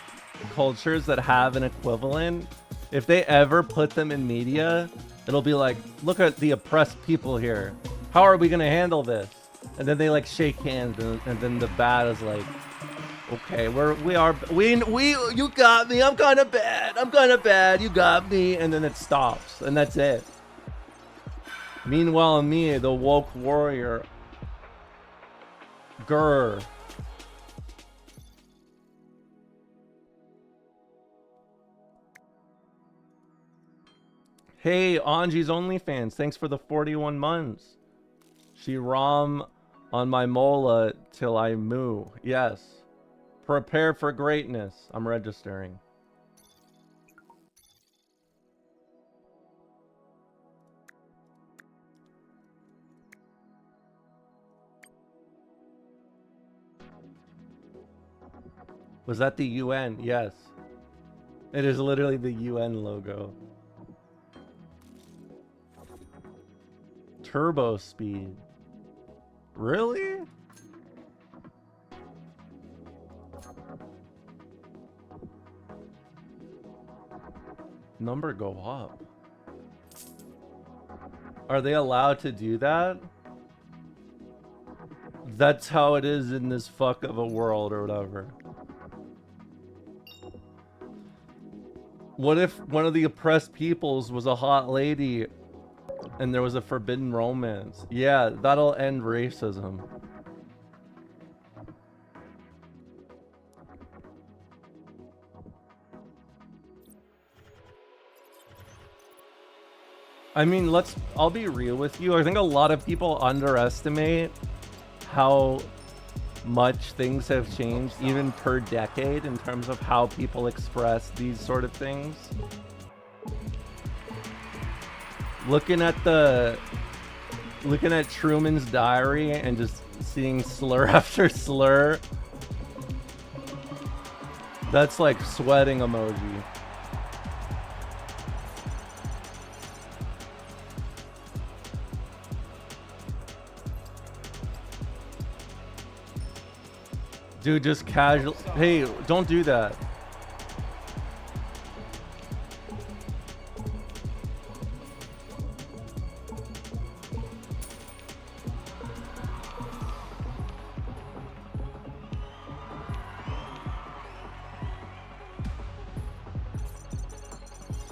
cultures that have an equivalent. If they ever put them in media, it'll be like, look at the oppressed people here. How are we gonna handle this? And then they like shake hands, and then the bad is like, okay, you got me. I'm kind of bad. You got me, and then it stops, and that's it. Meanwhile, me, the woke warrior, grr. Hey, Anji's OnlyFans, thanks for the 41 months. She rom on my mola till I moo. Yes. Prepare for greatness. I'm registering. Was that the UN? Yes. It is literally the UN logo. Turbo speed. Really? Number go up. Are they allowed to do that? That's how it is in this fuck of a world or whatever. What if one of the oppressed peoples was a hot lady and there was a forbidden romance? Yeah, that'll end racism. I mean, I'll be real with you. I think a lot of people underestimate how much things have changed, even per decade, in terms of how people express these sort of things. Looking at Truman's Diary and just seeing slur after slur, that's like sweating emoji. Dude, just casual. Hey, don't do that.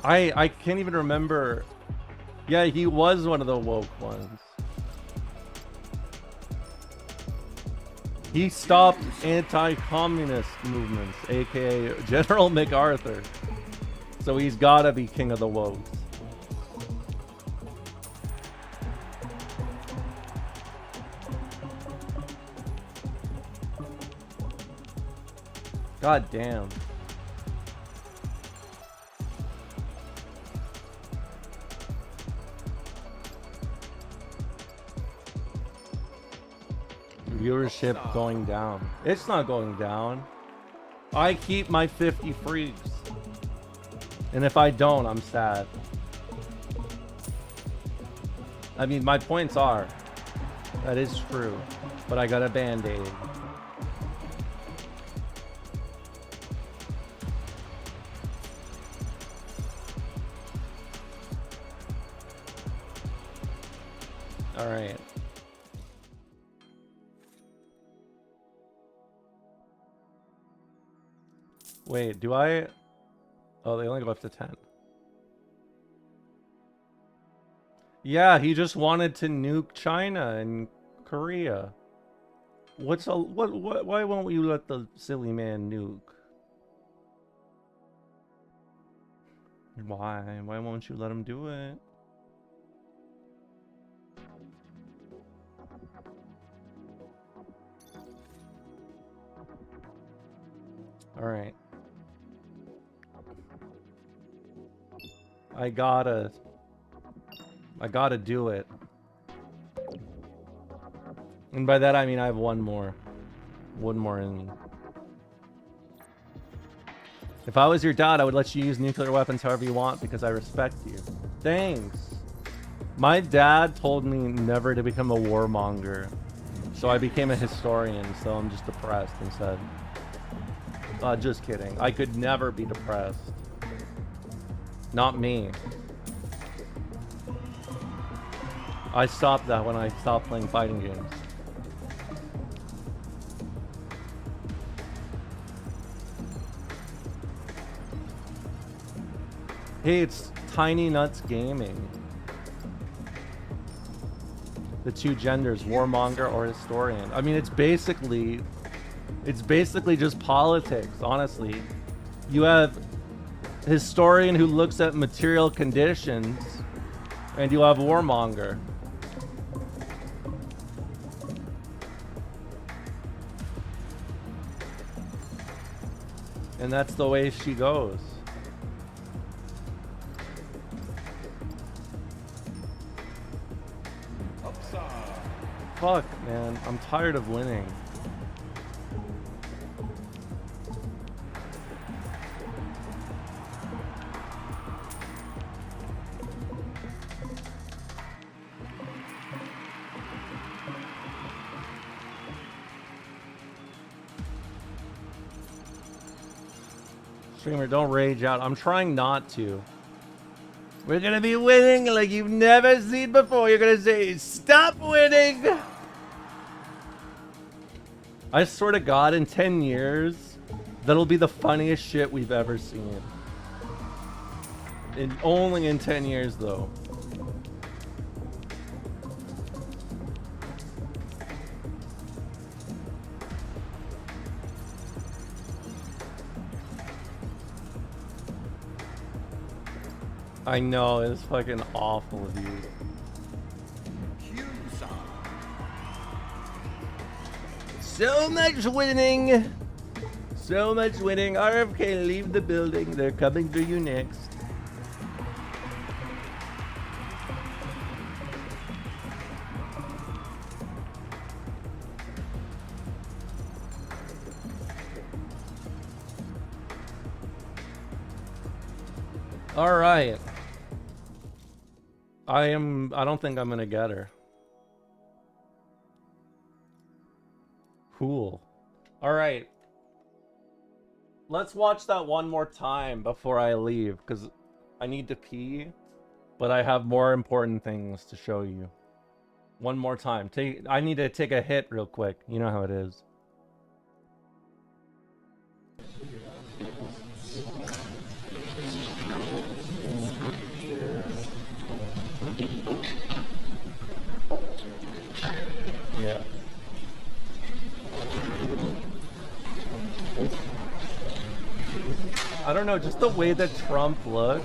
I can't even remember. Yeah, he was one of the woke ones. He stopped anti-communist movements, aka General MacArthur. So he's gotta be king of the wokes. God damn. Viewership going down. It's not going down. I keep my 50 freaks. And if I don't, I'm sad. I mean, my points are. That is true. But I got a band-aid. Alright. Wait, do I... Oh, they only go up to 10. Yeah, he just wanted to nuke China and Korea. Why won't you let the silly man nuke? Why won't you let him do it? All right. I gotta do it. And by that I mean I have one more. One more in me. If I was your dad, I would let you use nuclear weapons however you want because I respect you. Thanks. My dad told me never to become a warmonger. So I became a historian, so I'm just depressed instead. Just kidding. I could never be depressed. Not me. I stopped that when I stopped playing fighting games. Hey, it's Tiny Nuts Gaming. The two genders, warmonger or historian. I mean, it's basically just politics, honestly. You have a historian who looks at material conditions, and you have warmonger. And that's the way she goes. Fuck, man. I'm tired of winning. Streamer, don't rage out. I'm trying not to. We're gonna be winning like you've never seen before. You're gonna say, stop winning! I swear to God, in 10 years, that'll be the funniest shit we've ever seen. Only in 10 years, though. I know, it's fucking awful of you. So much winning! So much winning. RFK, leave the building. They're coming for you next. All right. I don't think I'm gonna get her. Cool. All right. Let's watch that one more time before I leave, because I need to pee, but I have more important things to show you. One more time. I need to take a hit real quick. You know how it is. I don't know, just the way that Trump looks.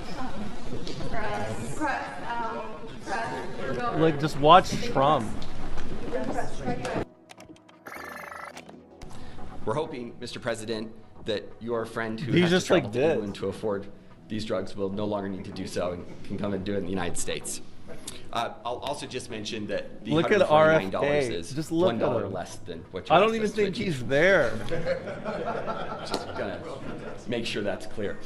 Like, just watch Trump. We're hoping, Mr. President, that your friend who He has just, to travel like, to did. England to afford these drugs will no longer need to do so and can come and do it in the United States. I'll also just mention that the Look at $149 RFK. is Just look at $1 him. less than what you I don't asked even us to think achieve. he's there. Just gonna make sure that's clear.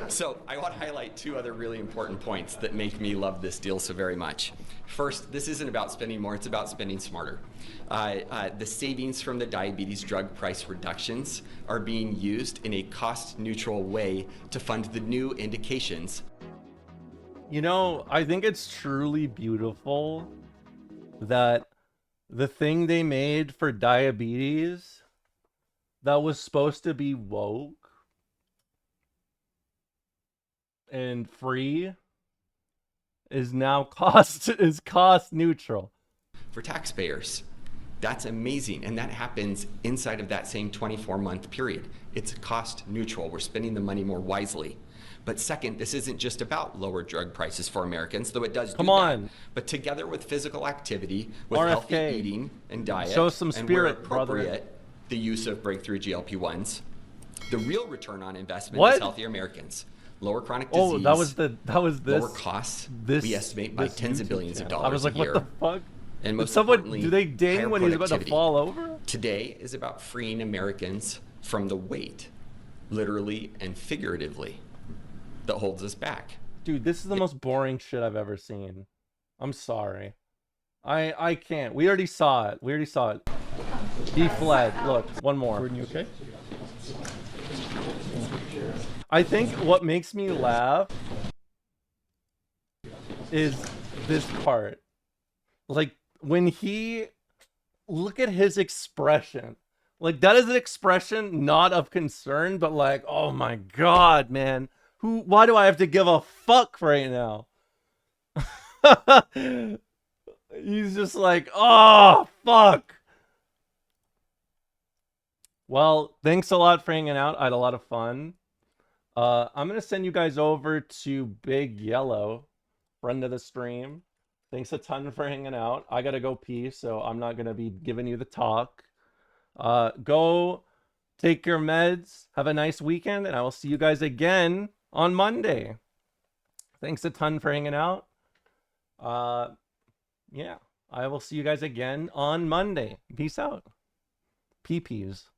So I want to highlight two other really important points that make me love this deal so very much. First, this isn't about spending more, it's about spending smarter. The savings from the diabetes drug price reductions are being used in a cost-neutral way to fund the new indications. You know, I think it's truly beautiful that the thing they made for diabetes that was supposed to be woke and free is now cost neutral. For taxpayers. That's amazing, and that happens inside of that same 24-month period. It's cost neutral. We're spending the money more wisely. But second, this isn't just about lower drug prices for Americans, though it does Come do on. that. But together with physical activity, with RFK. healthy eating and diet, Show some and where spirit, brother. appropriate, the use of breakthrough GLP-1s, the real return on investment What? is healthier Americans. Lower chronic disease. Oh, that was this. Lower costs. This, we estimate by this tens of YouTube billions of channel. dollars I was like, a year. what the fuck? And Did most someone, importantly, do they ding higher when he's about to productivity. fall over? Today is about freeing Americans from the weight, literally and figuratively, that holds us back. Dude, this is the most boring shit I've ever seen. I'm sorry. I can't. We already saw it. He fled. Look, one more. Gordon, you okay? I think what makes me laugh is this part. Like, when he... Look at his expression. Like, that is an expression not of concern, but like, oh my god, man. Why do I have to give a fuck right now? He's just like, oh, fuck. Well, thanks a lot for hanging out. I had a lot of fun. I'm going to send you guys over to Big Yellow, friend of the stream. Thanks a ton for hanging out. I got to go pee, so I'm not going to be giving you the talk. Go take your meds. Have a nice weekend, and I will see you guys again on Monday. Thanks a ton for hanging out. Yeah, I will see you guys again on Monday. Peace out. Pee-pees.